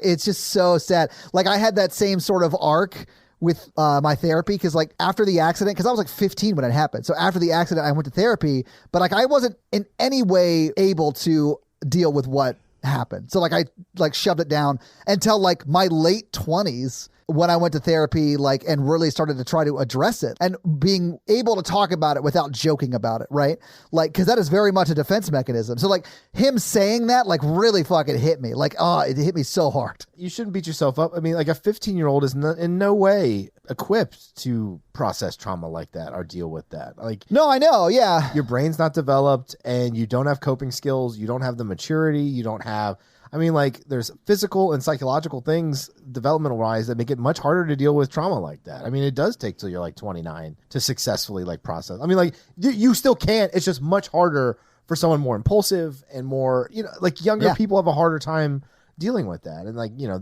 it's just so sad. Like I had that same sort of arc with my therapy because like after the accident, because I was like 15 when it happened, so after the accident I went to therapy, but like I wasn't in any way able to deal with what happened. So like I like shoved it down until like my late 20s when I went to therapy, like, and really started to try to address it and being able to talk about it without joking about it. Right. Like, cause that is very much a defense mechanism. So like him saying that, like really fucking hit me. Like, it hit me so hard. You shouldn't beat yourself up. I mean, like a 15-year-old is in no way equipped to process trauma like that or deal with that. Like, no, I know. Yeah. Your brain's not developed and you don't have coping skills. You don't have the maturity. You don't have, I mean, like there's physical and psychological things developmental wise that make it much harder to deal with trauma like that. I mean, it does take till you're like 29 to successfully like process. I mean, like you still can't. It's just much harder for someone more impulsive and more, you know, like younger people have a harder time dealing with that. And like, you know,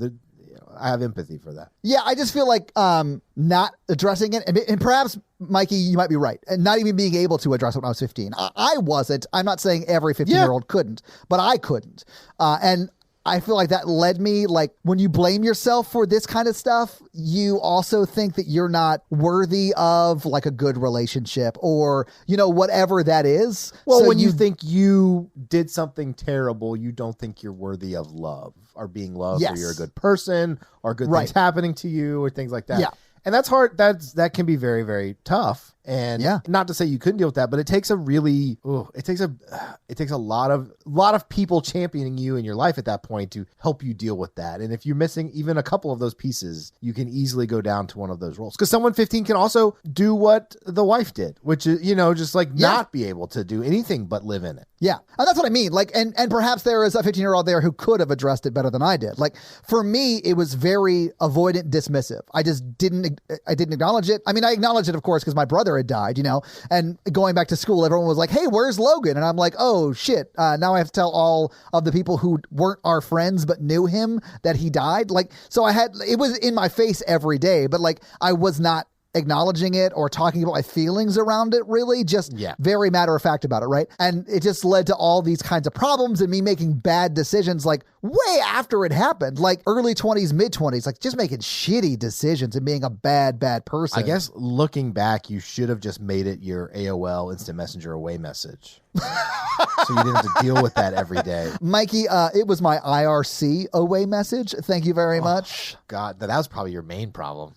I have empathy for that. Yeah, I just feel like not addressing it, and perhaps, Mikey, you might be right, and not even being able to address it when I was 15. I wasn't. I'm not saying every 15-year-old couldn't, but I couldn't. And I feel like that led me, like, when you blame yourself for this kind of stuff, you also think that you're not worthy of, like, a good relationship or, you know, whatever that is. Well, So when you think you did something terrible, you don't think you're worthy of love or being loved or you're a good person or good things happening to you or things like that. Yeah. And that's hard. That can be very, very tough. And not to say you couldn't deal with that, but it takes a really, it takes a lot of people championing you in your life at that point to help you deal with that. And if you're missing even a couple of those pieces, you can easily go down to one of those roles. Because someone 15 can also do what the wife did, which is, you know, just like not be able to do anything but live in it. Yeah. And that's what I mean. Like, and perhaps there is a 15-year-old there who could have addressed it better than I did. Like, for me, it was very avoidant, dismissive. I didn't acknowledge it. I mean, I acknowledged it, of course, because my brother had died, you know, and going back to school, everyone was like, "Hey, where's Logan?" And I'm like, "Oh shit. Now I have to tell all of the people who weren't our friends, but knew him that he died." Like, so it was in my face every day, but like, I was not acknowledging it or talking about my feelings around it, really, just very matter of fact about it, right? And it just led to all these kinds of problems and me making bad decisions like way after it happened, like early 20s, mid 20s, like just making shitty decisions and being a bad person. I guess looking back, you should have just made it your AOL Instant Messenger away message. So you didn't have to deal with that every day. Mikey, it was my IRC away message. Thank you very much. God, that was probably your main problem.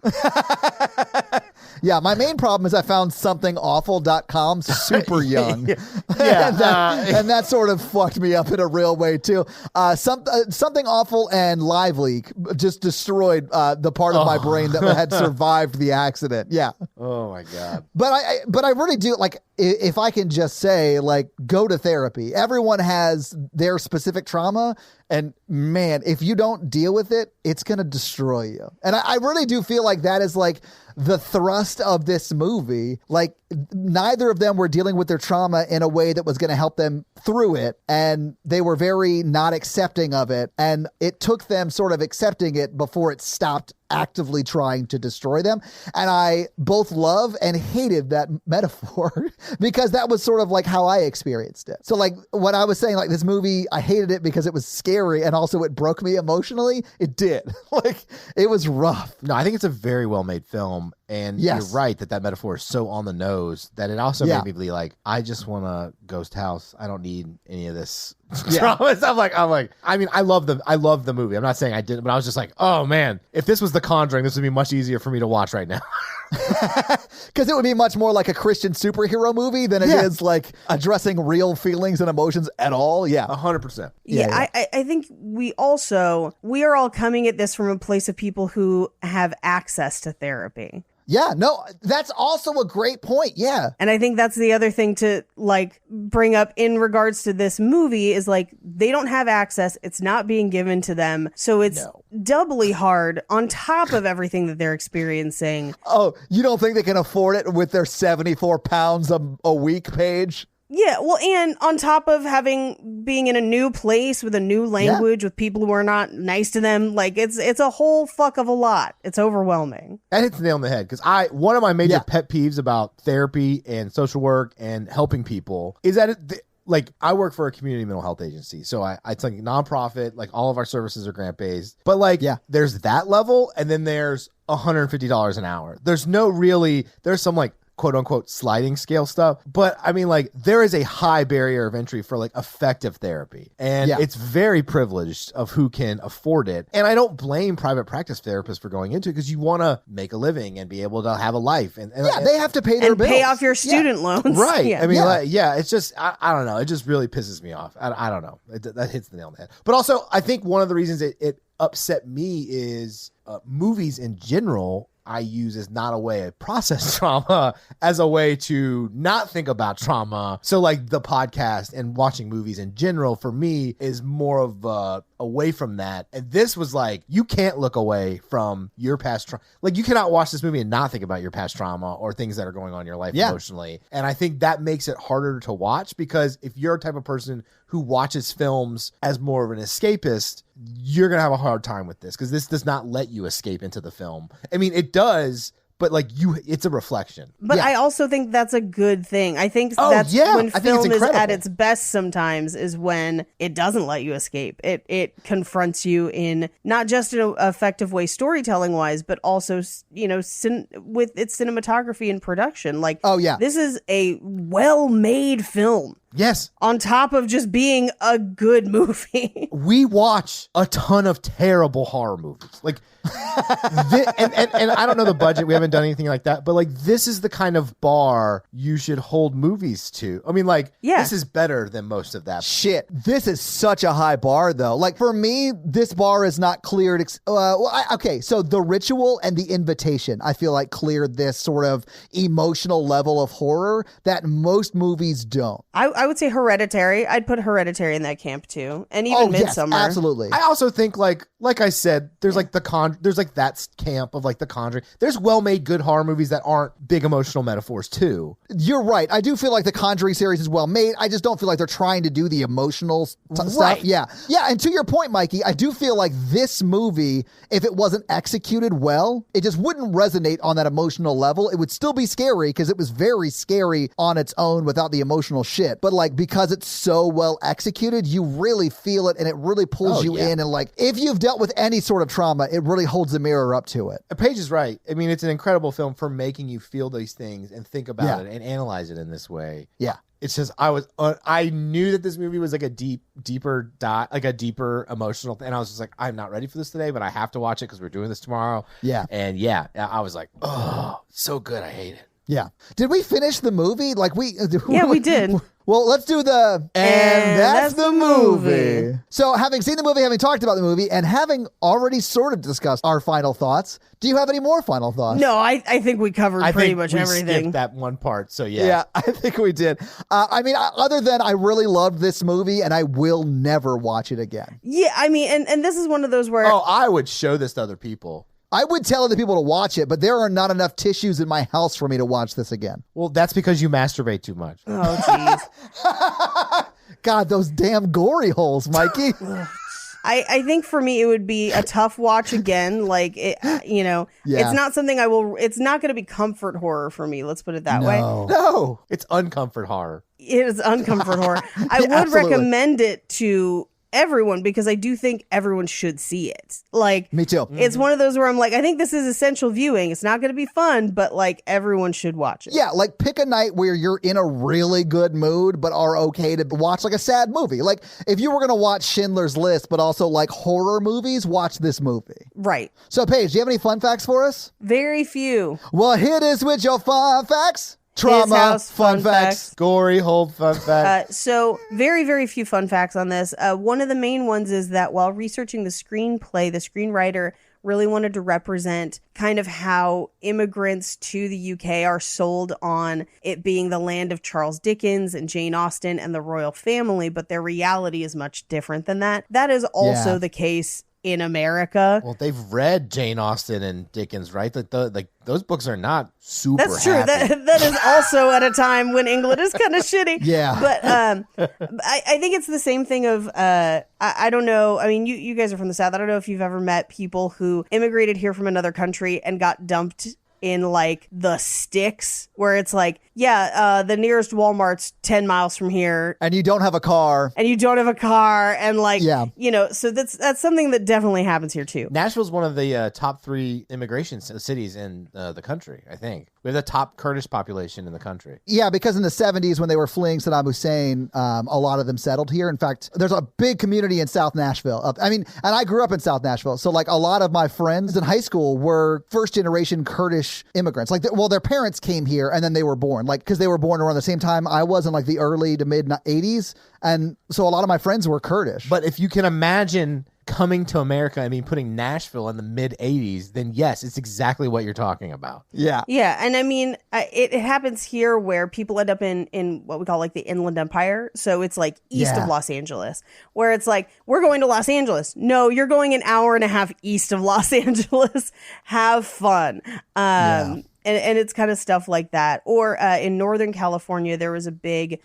Yeah, my main problem is I found somethingawful.com super young. And that sort of fucked me up in a real way too. Something Awful and Live Leak just destroyed the part of my brain that had survived the accident. Yeah. Oh my God. But I really do, like, if I can just say, like, go to therapy. Everyone has their specific trauma. And man, if you don't deal with it, it's going to destroy you. And I really do feel like that is like the thrust of this movie. Like, neither of them were dealing with their trauma in a way that was going to help them through it. And they were very not accepting of it. And it took them sort of accepting it before it stopped actively trying to destroy them. And I both love and hated that metaphor because that was sort of like how I experienced it. So like when I was saying like this movie, I hated it because it was scary and also it broke me emotionally. It did. Like, it was rough. No, I think it's a very well made film. And you're right that metaphor is so on the nose that it also made me be like, I just want a ghost house. I don't need any of this trauma. I'm like, I mean, I love the movie. I'm not saying I didn't, but I was just like, oh man, if this was The Conjuring, this would be much easier for me to watch right now. Because it would be much more like a Christian superhero movie than it is like addressing real feelings and emotions at all. Yeah. 100%. Yeah. I think we are all coming at this from a place of people who have access to therapy. Yeah, no, that's also a great point. Yeah. And I think that's the other thing to like bring up in regards to this movie is like they don't have access. It's not being given to them. So it's doubly hard on top of everything that they're experiencing. Oh, you don't think they can afford it with their 74 pounds a week page? Yeah, well, and on top of being in a new place with a new language with people who are not nice to them, like it's a whole fuck of a lot. It's overwhelming. That hits the nail on the head because one of my major pet peeves about therapy and social work and helping people is that like I work for a community mental health agency, so it's like a nonprofit. Like all of our services are grant based, but like there's that level, and then there's $150 an hour. There's some like quote unquote sliding scale stuff. But I mean, like there is a high barrier of entry for like effective therapy. And it's very privileged of who can afford it. And I don't blame private practice therapists for going into it because you want to make a living and be able to have a life. And they have to pay their bills. Pay off your student loans. Right. Yeah. I mean, it's just, I don't know. It just really pisses me off. I don't know. That hits the nail on the head. But also, I think one of the reasons it upset me is movies in general I use as not a way to process trauma, as a way to not think about trauma. So like the podcast and watching movies in general for me is more of away from that. And this was like, you can't look away from your past trauma. Like you cannot watch this movie and not think about your past trauma or things that are going on in your life emotionally. And I think that makes it harder to watch because if you're a type of person who watches films as more of an escapist, you're going to have a hard time with this because this does not let you escape into the film. I mean, it does, but like it's a reflection. But I also think that's a good thing. I think that's when film is at its best sometimes is when it doesn't let you escape. It confronts you in not just an effective way storytelling wise, but also, with its cinematography and production. Like, this is a well-made film. Yes. On top of just being a good movie. We watch a ton of terrible horror movies. Like, and I don't know the budget. We haven't done anything like that. But, like, this is the kind of bar you should hold movies to. I mean, like, this is better than most of that. Shit. This is such a high bar, though. Like, for me, this bar is not cleared. Okay, so The Ritual and The Invitation, I feel like cleared this sort of emotional level of horror that most movies don't. I would say Hereditary. I'd put Hereditary in that camp too, and even Midsommar. Yes, absolutely. I also think like I said, there's like there's like that camp of like The Conjuring. There's well-made good horror movies that aren't big emotional metaphors too. You're right. I do feel like the Conjuring series is well made. I just don't feel like they're trying to do the emotional stuff. Yeah. And to your point, Mikey, I do feel like this movie, if it wasn't executed well, it just wouldn't resonate on that emotional level. It would still be scary because it was very scary on its own without the emotional shit. But like because it's so well executed, you really feel it and it really pulls you in. And like if you've dealt with any sort of trauma, it really holds the mirror up to it. Paige is right. I mean, it's an incredible film for making you feel these things and think about it and analyze it in this way. Yeah. It's just I knew that this movie was like a deeper emotional thing, and I was just like, I'm not ready for this today, but I have to watch it because we're doing this tomorrow. Yeah. And I was like, oh, so good, I hate it. Yeah. Did we finish the movie? Like we did. Well, let's do the and that's the movie. So having seen the movie, having talked about the movie, and having already sort of discussed our final thoughts, do you have any more final thoughts? No, I think we covered pretty much everything. Skipped that one part, so yeah. Yeah, I think we did. I mean, other than I really loved this movie, and I will never watch it again. Yeah, I mean, and this is one of those where... Oh, I would show this to other people. I would tell other people to watch it, but there are not enough tissues in my house for me to watch this again. Well, that's because you masturbate too much. Oh, jeez. God, those damn gory holes, Mikey. I think for me, it would be a tough watch again. Like, it's not something it's not going to be comfort horror for me. Let's put it that way. No, it's uncomfort horror. It is uncomfort horror. I would recommend it to everyone because I do think everyone should see it. Like, me too. It's one of those where I'm like, I think this is essential viewing. It's not going to be fun, but like everyone should watch it. Yeah, like pick a night where you're in a really good mood but are okay to watch like a sad movie. Like if you were going to watch Schindler's List but also like horror movies, watch this movie. Right. So Paige, do you have any fun facts for us? Very few. Well, here it is with your fun facts. Trauma, House, fun facts. Gorey Hole, fun facts. So very, very few fun facts on this. One of the main ones is that while researching the screenplay, the screenwriter really wanted to represent kind of how immigrants to the UK are sold on it being the land of Charles Dickens and Jane Austen and the royal family, but their reality is much different than that. That is also the case in America. Well, they've read Jane Austen and Dickens, right? Like those books are not super. That's true. happy. That is also at a time when England is kind of shitty. Yeah. But I think it's the same thing of I don't know. I mean, you guys are from the South. I don't know if you've ever met people who immigrated here from another country and got dumped in like the sticks, where it's like, the nearest Walmart's 10 miles from here. And you don't have a car. And like, Yeah. So that's something that definitely happens here too. Nashville's one of the top 3 immigration cities in the country, I think. We have the top Kurdish population in the country. Yeah, because in the 70s when they were fleeing Saddam Hussein, a lot of them settled here. In fact, there's a big community in South Nashville. And I grew up in South Nashville. So like a lot of my friends in high school were first generation Kurdish immigrants. Like, their parents came here and then they were born. Like, because they were born around the same time I was in like the early to mid 80s. And so a lot of my friends were Kurdish. But if you can imagine coming to America, putting Nashville in the mid 80s, then yes, it's exactly what you're talking about. Yeah. Yeah. And it happens here where people end up in what we call like the Inland Empire. So it's like east of Los Angeles, where it's like, we're going to Los Angeles. No, you're going an hour and a half east of Los Angeles. Have fun. And it's kind of stuff like that. Or in Northern California, there was a big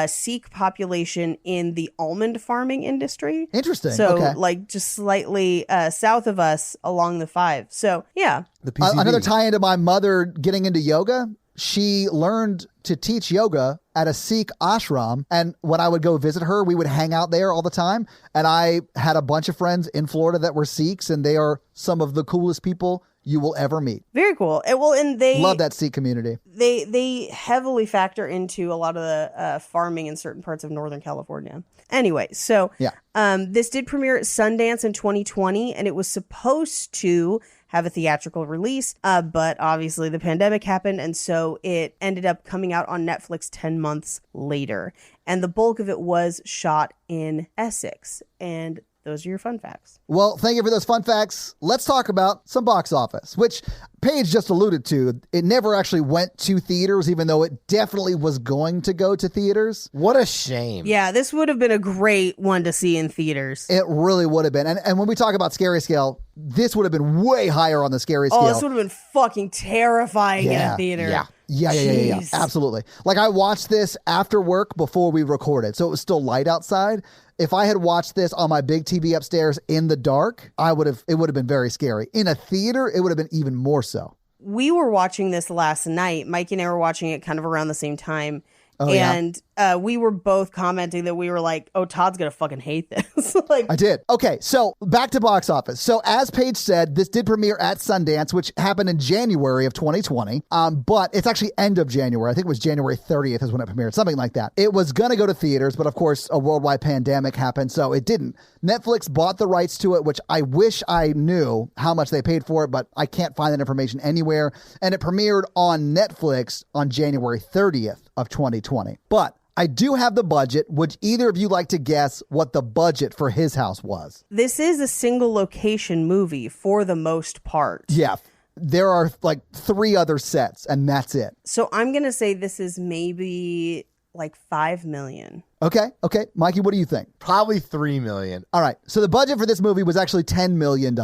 Sikh population in the almond farming industry. Interesting. So Okay. like just slightly south of us along the 5. So yeah. The PCV. Another tie into my mother getting into yoga. She learned to teach yoga at a Sikh ashram. And when I would go visit her, we would hang out there all the time. And I had a bunch of friends in Florida that were Sikhs, and they are some of the coolest people you will ever meet. Very cool. And they love that Sikh community. They heavily factor into a lot of the farming in certain parts of Northern California. Anyway, so this did premiere at Sundance in 2020, and it was supposed to have a theatrical release, but obviously the pandemic happened, and so it ended up coming out on Netflix 10 months later. And the bulk of it was shot in Essex. And those are your fun facts. Well, thank you for those fun facts. Let's talk about some box office, which Paige just alluded to. It never actually went to theaters, even though it definitely was going to go to theaters. What a shame. Yeah, this would have been a great one to see in theaters. It really would have been. And when we talk about scary scale, this would have been way higher on the scary scale. Oh, this would have been fucking terrifying in a theater. Yeah. Yeah. Absolutely. Like, I watched this after work before we recorded, so it was still light outside. If I had watched this on my big TV upstairs in the dark, it would have been very scary. In a theater, it would have been even more so. We were watching this last night. Mikey and I were watching it kind of around the same time. Oh, and we were both commenting that we were like, oh, Todd's going to fucking hate this. Like, I did. Okay, so back to box office. So as Paige said, this did premiere at Sundance, which happened in January of 2020. But it's actually end of January. I think it was January 30th is when it premiered, something like that. It was going to go to theaters, but of course, a worldwide pandemic happened, so it didn't. Netflix bought the rights to it, which I wish I knew how much they paid for it, but I can't find that information anywhere. And it premiered on Netflix on January 30th of 2020. But I do have the budget. Would either of you like to guess what the budget for His House was? this is a single location movie for the most part. Yeah. There are like 3 other sets, and that's it. So I'm going to say this is maybe like $5 million. Okay. Mikey, what do you think? Probably $3 million. All right. So the budget for this movie was actually $10 million.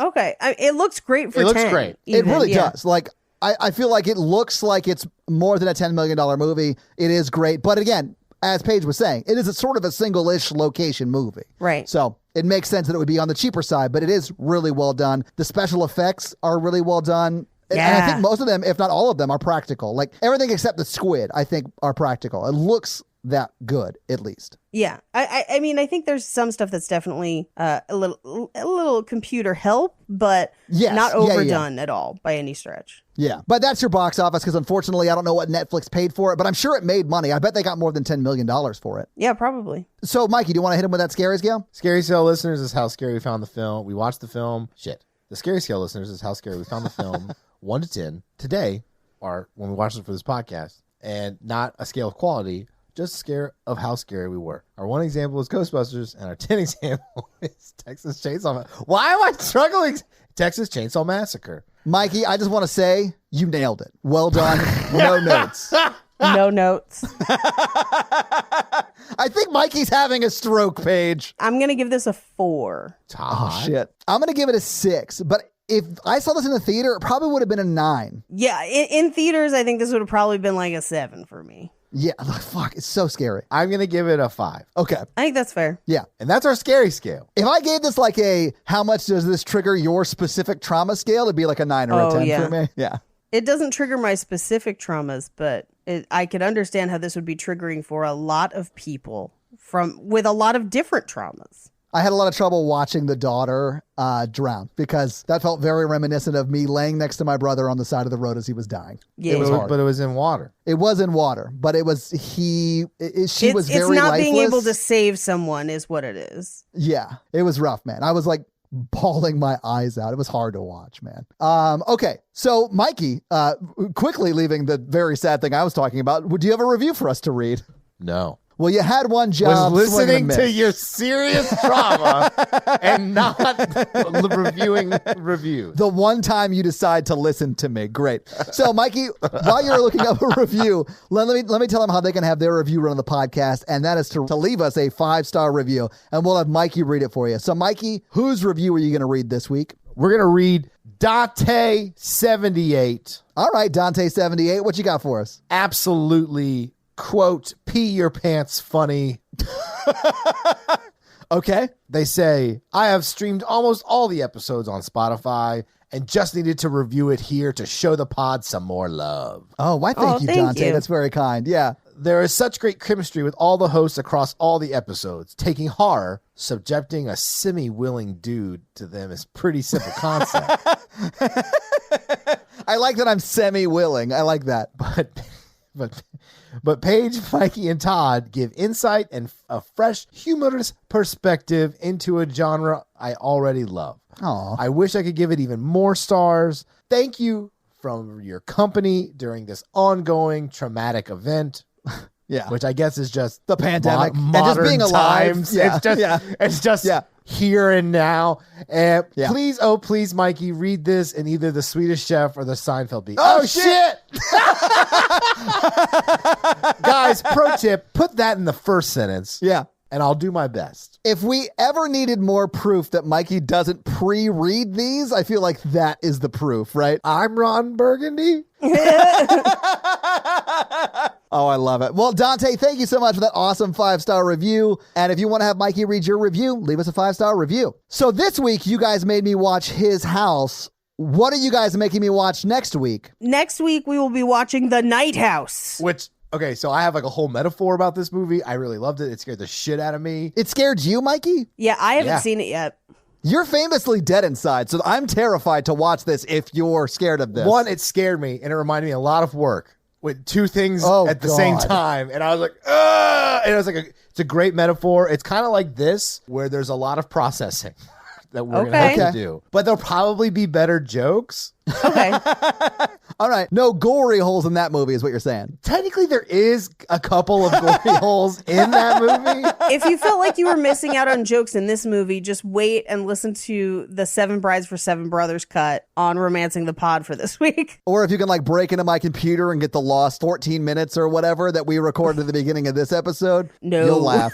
Okay. it looks great for 10. It looks great. It really does. Like, I feel like it looks like it's more than a $10 million movie. It is great. But again, as Paige was saying, it is a sort of a single-ish location movie. Right. So it makes sense that it would be on the cheaper side, but it is really well done. The special effects are really well done. And I think most of them, if not all of them, are practical. Like everything except the squid, I think, are practical. It looks that good, at least. Yeah. I mean, I think there's some stuff that's definitely a little computer help, but not overdone at all by any stretch. Yeah. But that's your box office, because unfortunately, I don't know what Netflix paid for it, but I'm sure it made money. I bet they got more than $10 million for it. Yeah, probably. So, Mikey, do you want to hit him with that scary scale? Scary Scale listeners is how scary we found the film. We watched the film. The Scary Scale listeners is how scary we found the film. 1 to 10. Today, or when we watched it for this podcast, and not a scale of quality, just a scare of how scary we were. Our 1 example is Ghostbusters, and our 10 example is Texas Chainsaw Massacre. Why am I struggling? Texas Chainsaw Massacre. Mikey, I just want to say you nailed it. Well done. No notes. No notes. I think Mikey's having a stroke, Paige. I'm going to give this a 4. Todd. Oh, shit. I'm going to give it a 6, but if I saw this in the theater, it probably would have been a 9. Yeah, in theaters, I think this would have probably been like a 7 for me. Yeah, fuck, it's so scary. I'm going to give it a 5. Okay. I think that's fair. Yeah. And that's our scary scale. If I gave this like a how much does this trigger your specific trauma scale, it'd be like a 9 or a 10 for me. Yeah. It doesn't trigger my specific traumas, but I could understand how this would be triggering for a lot of people with a lot of different traumas. I had a lot of trouble watching the daughter drown because that felt very reminiscent of me laying next to my brother on the side of the road as he was dying. Yeah. It was hard. But it was in water. It was in water, but it was she was very lifeless. It's not being able to save someone is what it is. Yeah, it was rough, man. I was like bawling my eyes out. It was hard to watch, man. Okay, so Mikey, quickly leaving the very sad thing I was talking about, do you have a review for us to read? No. Well, you had one job. Was listening to your serious trauma and not reviewing reviews. The one time you decide to listen to me. Great. So, Mikey, while you're looking up a review, let me tell them how they can have their review run on the podcast, and that is to leave us a 5-star review, and we'll have Mikey read it for you. So, Mikey, whose review are you going to read this week? We're going to read Dante78. All right, Dante78, what you got for us? Absolutely, quote, pee your pants funny. Okay. They say, I have streamed almost all the episodes on Spotify and just needed to review it here to show the pod some more love. Oh, why thank you, Dante. You. That's very kind. Yeah. There is such great chemistry with all the hosts across all the episodes. Taking horror, subjecting a semi-willing dude to them is pretty simple concept. I like that I'm semi-willing. I like that. But Paige, Mikey, and Todd give insight and a fresh, humorous perspective into a genre I already love. Aw. I wish I could give it even more stars. Thank you for your company during this ongoing traumatic event. Yeah. Which I guess is just The pandemic. And modern just being alive. times. Yeah. It's just Yeah. here and now. And Yeah. please, Mikey, read this in either the Swedish Chef or the Seinfeld beat. Oh, shit! Guys, pro tip, put that in the first sentence. Yeah. And I'll do my best. If we ever needed more proof that Mikey doesn't pre-read these, I feel like that is the proof, right? I'm Ron Burgundy. Oh, I love it. Well, Dante, thank you so much for that awesome 5-star review. And if you want to have Mikey read your review, leave us a 5-star review. So this week, you guys made me watch His House. What are you guys making me watch next week? Next week, we will be watching The Night House. Which, okay, so I have like a whole metaphor about this movie. I really loved it. It scared the shit out of me. It scared you, Mikey? Yeah, I haven't Yeah. seen it yet. You're famously dead inside, so I'm terrified to watch this if you're scared of this. One, it scared me, and it reminded me a lot of work with two things Oh, at the same God. time. And I was like, ugh! And it was like, it's a great metaphor. It's kind of like this, where there's a lot of processing that we're going to Okay. have to do. But there'll probably be better jokes. Okay. All right. No gory holes in that movie is what you're saying. Technically, there is a couple of gory holes in that movie. If you felt like you were missing out on jokes in this movie, just wait and listen to the 7 Brides for 7 Brothers cut on Romancing the Pod for this week. Or if you can like break into my computer and get the lost 14 minutes or whatever that we recorded at the beginning of this episode, No. you'll laugh.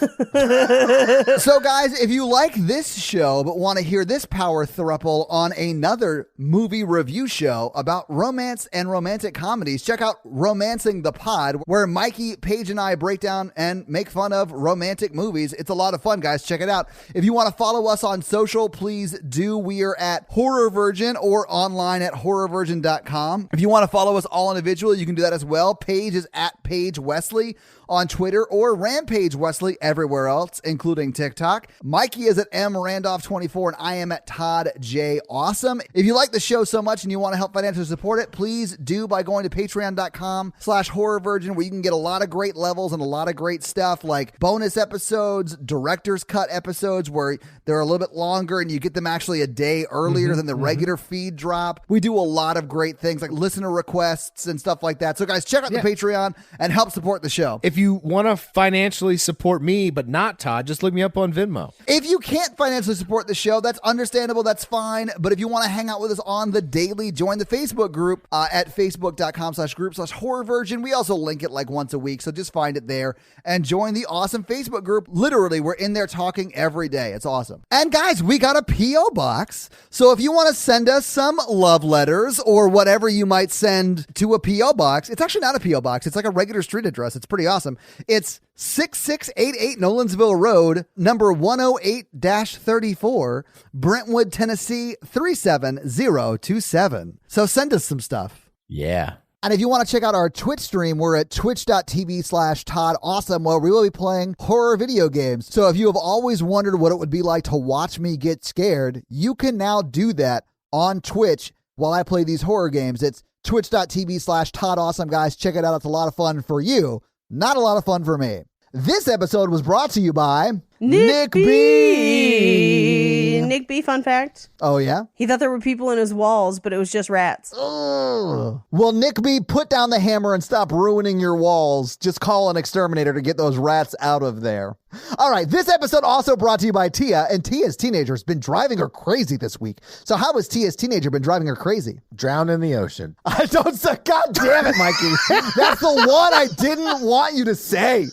So guys, if you like this show but want to hear this power throuple on another movie review show about romance and romantic comedies, check out Romancing the Pod, where Mikey, Paige, and I break down and make fun of romantic movies. It's a lot of fun, guys. Check it out. If you want to follow us on social, please do. We are at Horror Virgin or online at horrorvirgin.com. If you want to follow us all individually, you can do that as well. Paige is at Paige Wesley on Twitter, or Rampage Wesley everywhere else, including TikTok. Mikey is at mrandolph24, and I am at Todd J. Awesome. If you like the show so much and you want to help financially support it, please do by going to patreon.com/horrorvirgin, where you can get a lot of great levels and a lot of great stuff like bonus episodes, director's cut episodes where they're a little bit longer and you get them actually a day earlier than the regular feed drop. We do a lot of great things like listener requests and stuff like that. So guys, check out the Patreon and help support the show. If you want to financially support me, but not Todd, just look me up on Venmo. If you can't financially support the show, that's understandable. That's fine. But if you want to hang out with us on the daily daily. Join the Facebook group at facebook.com/group/horrorversion. We also link it like once a week, so just find it there and join the awesome Facebook group. Literally, we're in there talking every day. It's awesome. And guys, we got a P.O. box. So if you want to send us some love letters or whatever you might send to a P.O. box, it's actually not a P.O. box. It's like a regular street address. It's pretty awesome. It's 6688 Nolensville Road, number 108-34, Brentwood, Tennessee 37027. So send us some stuff. Yeah. And if you want to check out our Twitch stream, we're at twitch.tv/ToddAwesome, where we will be playing horror video games. So if you have always wondered what it would be like to watch me get scared, you can now do that on Twitch while I play these horror games. It's twitch.tv/ToddAwesome, guys. Check it out. It's a lot of fun for you. Not a lot of fun for me. This episode was brought to you by Nick B. Nick B, fun fact. Oh, yeah? He thought there were people in his walls, but it was just rats. Ugh. Well, Nick B, put down the hammer and stop ruining your walls. Just call an exterminator to get those rats out of there. All right, this episode also brought to you by Tia, and Tia's teenager has been driving her crazy this week. So how has Tia's teenager been driving her crazy? Drowned in the ocean. I don't say, God damn it, Mikey. That's the one I didn't want you to say.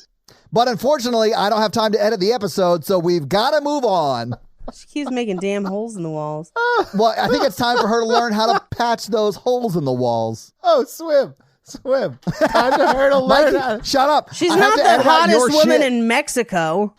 But unfortunately, I don't have time to edit the episode, so we've got to move on. She keeps making damn holes in the walls. Well, I think it's time for her to learn how to patch those holes in the walls. Oh, swim. Time to her to learn. Mikey, shut up. She's I have not to the edit out your hottest woman shit. in Mexico.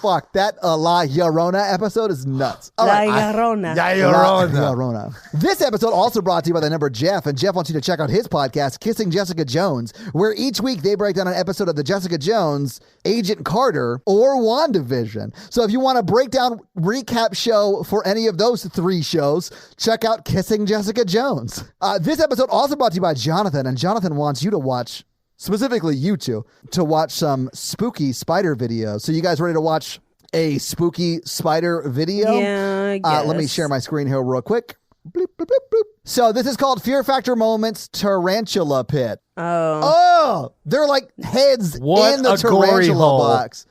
Fuck, that La Llorona episode is nuts. All La right. Llorona. La Llorona. This episode also brought to you by the number Jeff, and Jeff wants you to check out his podcast, Kissing Jessica Jones, where each week they break down an episode of the Jessica Jones, Agent Carter, or WandaVision. So if you want a breakdown recap show for any of those three shows, check out Kissing Jessica Jones. This episode also brought to you by Jonathan, and Jonathan wants you to watch, specifically you two, to watch some spooky spider videos. So you guys ready to watch a spooky spider video? Yeah, I guess. Let me share my screen here real quick. Bloop, bloop, bloop, bloop. So this is called Fear Factor Moments Tarantula Pit. Oh, they're like heads What in the a gory tarantula hole. box.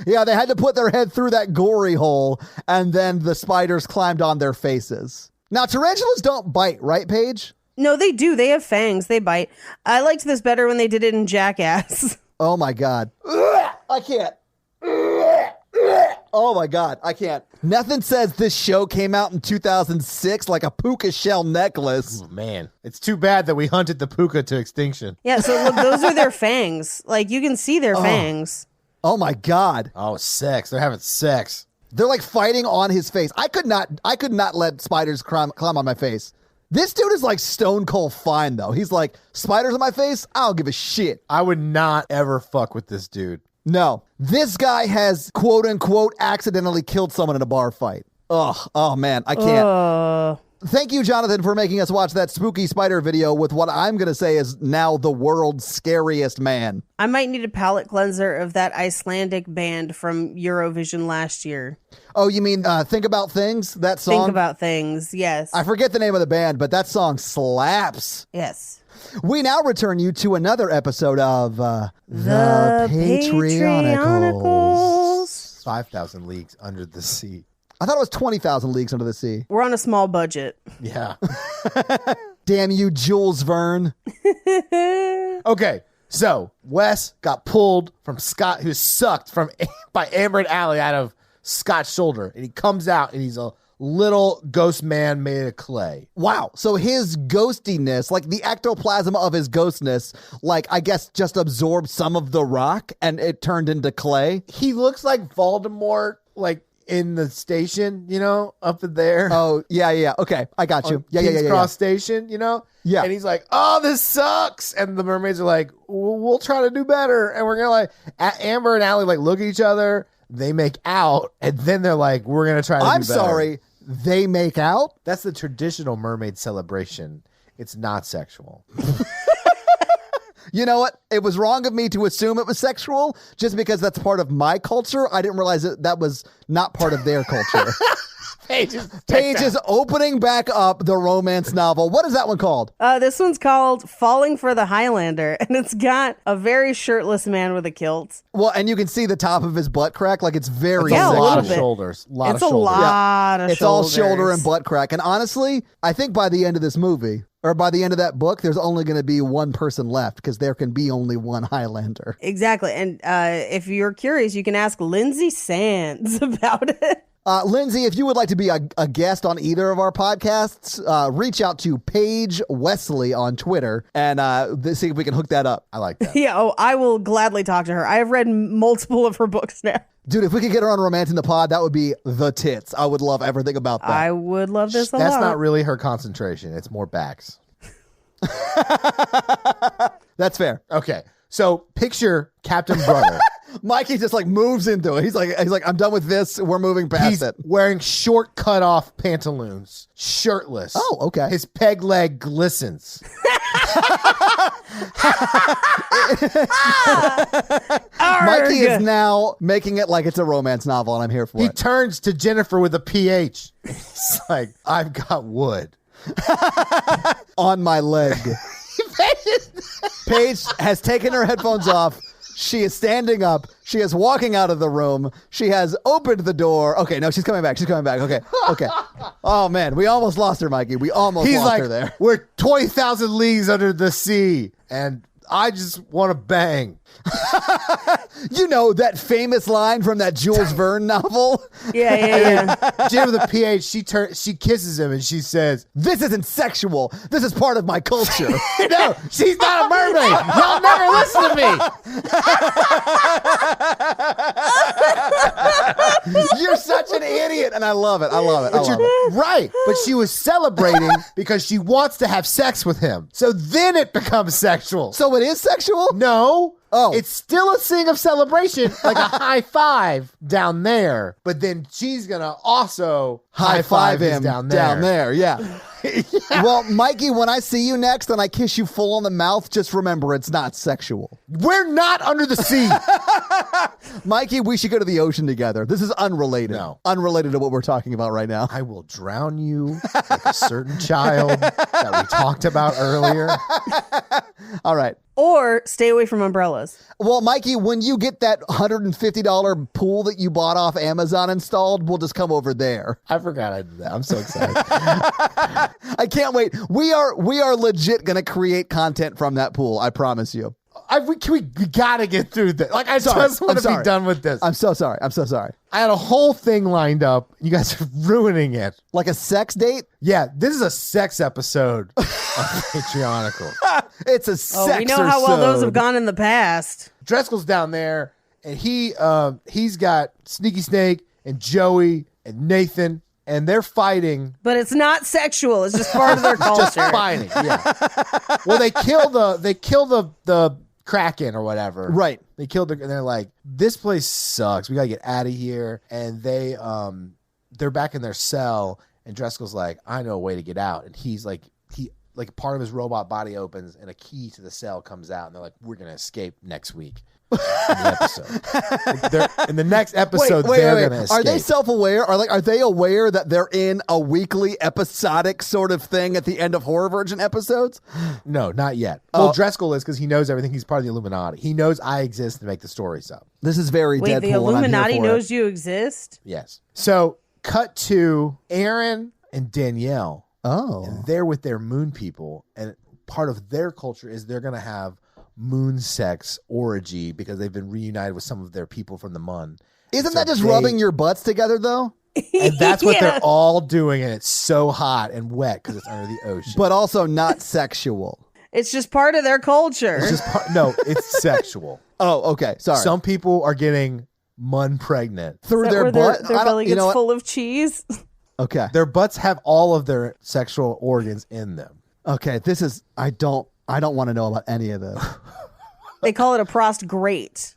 Yeah, they had to put their head through that gory hole, and then the spiders climbed on their faces. Now, tarantulas don't bite, right, Paige? No, they do. They have fangs. They bite. I liked this better when they did it in Jackass. Oh my God. I can't. Oh my God, I can't. Nothing says this show came out in 2006 like a puka shell necklace. Oh, man, it's too bad that we hunted the puka to extinction. Yeah, so look, those are their fangs. Like, you can see their fangs. Oh my God. Oh, sex. They're having sex. They're like fighting on his face. I could not let spiders climb on my face. This dude is like stone cold fine though. He's like, spiders on my face? I don't give a shit. I would not ever fuck with this dude. No, this guy has quote unquote accidentally killed someone in a bar fight. Ugh. Oh man, I can't. Thank you, Jonathan, for making us watch that spooky spider video with what I'm going to say is now the world's scariest man. I might need a palate cleanser of that Icelandic band from Eurovision last year. Oh, you mean Think About Things? That song? Think About Things, yes. I forget the name of the band, but that song slaps. Yes. We now return you to another episode of The Patreonicals. Patreonicals. 5,000 leagues under the sea. I thought it was 20,000 leagues under the sea. We're on a small budget. Yeah. Damn you, Jules Verne. Okay, so Wes got pulled from Scott, who sucked from by Amber and Allie out of Scott's shoulder, and he comes out and he's a little ghost man made of clay. Wow. So his ghostiness, like the ectoplasm of his ghostness, like I guess just absorbed some of the rock and it turned into clay. He looks like Voldemort, like in the station, you know, up there. Oh, yeah. Okay, I got you. Yeah. King's Cross Station, you know? Yeah. And he's like, oh, this sucks. And the mermaids are like, we'll try to do better. And we're going to Amber and Allie like look at each other. They make out. And then they're like, we're going to try to do better. I'm sorry. They make out? That's the traditional mermaid celebration. It's not sexual. You know what? It was wrong of me to assume it was sexual just because that's part of my culture. I didn't realize that was not part of their culture. Paige is opening back up the romance novel. What is that one called? This one's called Falling for the Highlander, and it's got a very shirtless man with a kilt. Well, and you can see the top of his butt crack. Like it's very Yeah, a a lot little of bit. shoulders. It's a lot of It's shoulders. all shoulder and butt crack. And honestly, I think by the end of this movie, or by the end of that book, there's only going to be one person left because there can be only one Highlander. Exactly. And if you're curious, you can ask Lindsay Sands about it. Lindsay, if you would like to be a guest on either of our podcasts, reach out to Paige Wesley on Twitter and see if we can hook that up. I like that. Yeah, I will gladly talk to her. I have read multiple of her books now. Dude, if we could get her on Romancing the Pod, that would be the tits. I would love everything about that. I would love this a lot. That's not really her concentration. It's more backs. That's fair. Okay. So picture Captain Brother. Mikey just like moves into it. He's like, I'm done with this. We're moving past He's it. wearing short cut off pantaloons, shirtless. Oh, okay. His peg leg glistens. Mikey is now making it like it's a romance novel, and I'm here for He it. turns to Jennifer with a PH. He's like, I've got wood. On my leg. Paige has taken her headphones off. She is standing up. She is walking out of the room. She has opened the door. Okay, no, she's coming back. She's coming back. Okay. Oh, man. We almost lost her, Mikey. We almost He's lost like, her there. we're 20,000 leagues under the sea, and I just want to bang. You know that famous line from that Jules Verne novel? Yeah. Jen with a PH, she kisses him, and she says, This isn't sexual. This is part of my culture. no, she's not a mermaid. Y'all never listen to me. You're such an idiot, and I love it. I love it. Right. But she was celebrating because she wants to have sex with him. So then it becomes sexual. So it is sexual? No. Oh. It's still a thing of celebration, like a high five down there. But then she's going to also High five him down there. Yeah. Well, Mikey, when I see you next and I kiss you full on the mouth, just remember it's not sexual. We're not under the sea. Mikey, we should go to the ocean together. This is unrelated. No. Unrelated to what we're talking about right now. I will drown you like a certain child that we talked about earlier. All right. Or stay away from umbrellas. Well, Mikey, when you get that $150 pool that you bought off Amazon installed, we'll just come over there. I forgot I did that. I'm so excited. I can't wait. We are legit going to create content from that pool. I promise you. We gotta get through this. Like, I just want to be done with this. I'm so sorry. I had a whole thing lined up. You guys are ruining it. Like a sex date? Yeah, this is a sex episode of Patreonical. It's a Oh, we know how well those have gone in the past. Driscoll's down there, and he's got Sneaky Snake and Joey and Nathan, and they're fighting. But it's not sexual. It's just part of their culture. Just fighting, yeah. Well, they kill the Kraken or whatever. Right. They killed and they're like, this place sucks. We gotta get out of here. And they're back in their cell, and Driscoll's like, I know a way to get out. And he's like, part of his robot body opens and a key to the cell comes out, and they're like, we're gonna escape next week. In the episode. In the next episode, they're gonna escape. Are they self-aware? Are they aware that they're in a weekly episodic sort of thing at the end of Horror Virgin episodes? No, not yet. Well, Driscoll is, because he knows everything. He's part of the Illuminati. He knows I exist to make the stories up. This is very Wait, Deadpool. the and I'm here Illuminati for knows it. you exist? Yes. So, cut to Aaron and Danielle. Oh. And they're with their moon people, and part of their culture is they're going to have moon sex orgy because they've been reunited with some of their people from the Mun. Isn't So that just rubbing your butts together, though? And that's what Yeah. they're all doing, and it's so hot and wet because it's under the ocean. But also not sexual. It's just part of their culture. It's just it's sexual. Oh, okay. Sorry. Some people are getting Mun pregnant. Through Is that their where butt? their I don't- belly you gets know what? full of cheese. Okay. Their butts have all of their sexual organs in them. Okay. This is, I don't want to know about any of this. They call it a prost grate.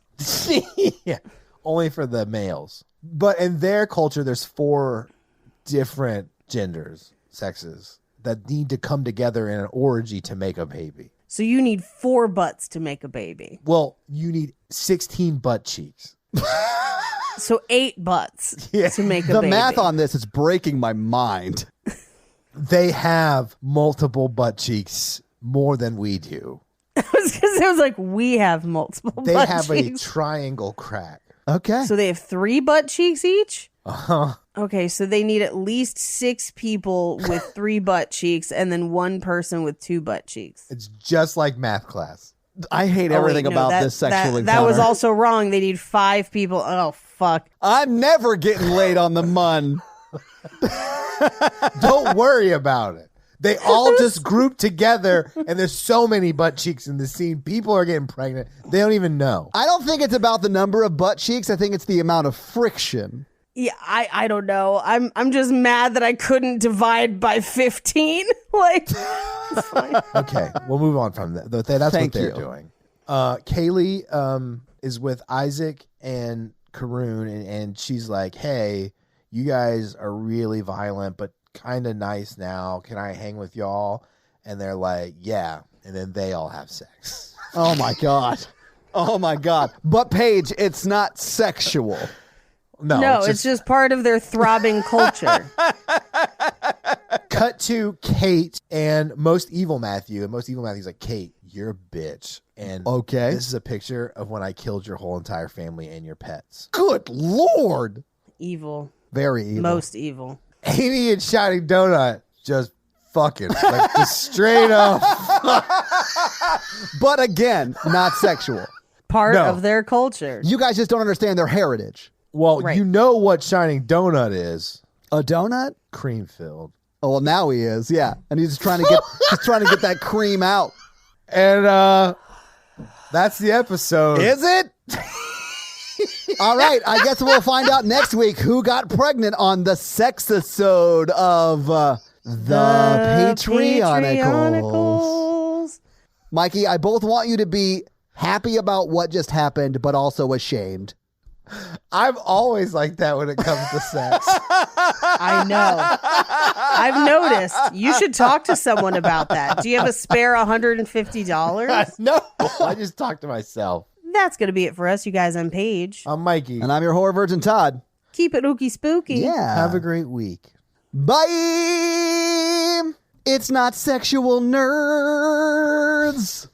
Yeah, only for the males. But in their culture, there's 4 different genders, sexes, that need to come together in an orgy to make a baby. So you need 4 butts to make a baby. Well, you need 16 butt cheeks. So 8 butts to make a The baby. math on this is breaking my mind. They have multiple butt cheeks more than we do. Because it was like, we have multiple They butt have cheeks. a triangle crack. Okay. So they have 3 butt cheeks each? Uh-huh. Okay, so they need at least 6 people with 3 butt cheeks and then 1 person with 2 butt cheeks. It's just like math class. I hate everything about this sexual encounter. That was also wrong. They need 5 people. Oh, fuck. I'm never getting laid on the mun. Don't worry about it. They all just group together, and there's so many butt cheeks in the scene. People are getting pregnant. They don't even know. I don't think it's about the number of butt cheeks. I think it's the amount of friction. Yeah, I don't know. I'm just mad that I couldn't divide by 15. Like, it's fine. Okay, we'll move on from that. That's Thank what they're you. doing. Kaylee is with Isaac and Karoon, and she's like, hey, you guys are really violent, but kind of nice now. Can I hang with y'all? And they're like, yeah. And then they all have sex. Oh, my God. Oh, my God. But, Paige, it's not sexual. No, it's just part of their throbbing culture. cut to Kate and Most Evil Matthew. And Most Evil Matthew's like, Kate, you're a bitch. And Okay. this is a picture of when I killed your whole entire family and your pets. Good Lord. Evil. Very evil. Most evil. Amy and Shining Donut just fucking like just straight up. But, again, not sexual. Part No. of their culture. You guys just don't understand their heritage. Well, Right. you know what Shining Donut is? A donut? Cream filled. Oh, well, now he is, yeah. And he's trying to get that cream out. And that's the episode. Is it? All right, I guess we'll find out next week who got pregnant on the sexisode of the Patreonicals. Patreonicals. Mikey, I both want you to be happy about what just happened, but also ashamed. I'm always like that when it comes to sex. I know. I've noticed. You should talk to someone about that. Do you have a spare $150? No, I just talk to myself. That's going to be it for us, you guys. I'm Paige. I'm Mikey. And I'm your horror virgin, Todd. Keep it ooky spooky. Yeah. Have a great week. Bye. It's not sexual nerds.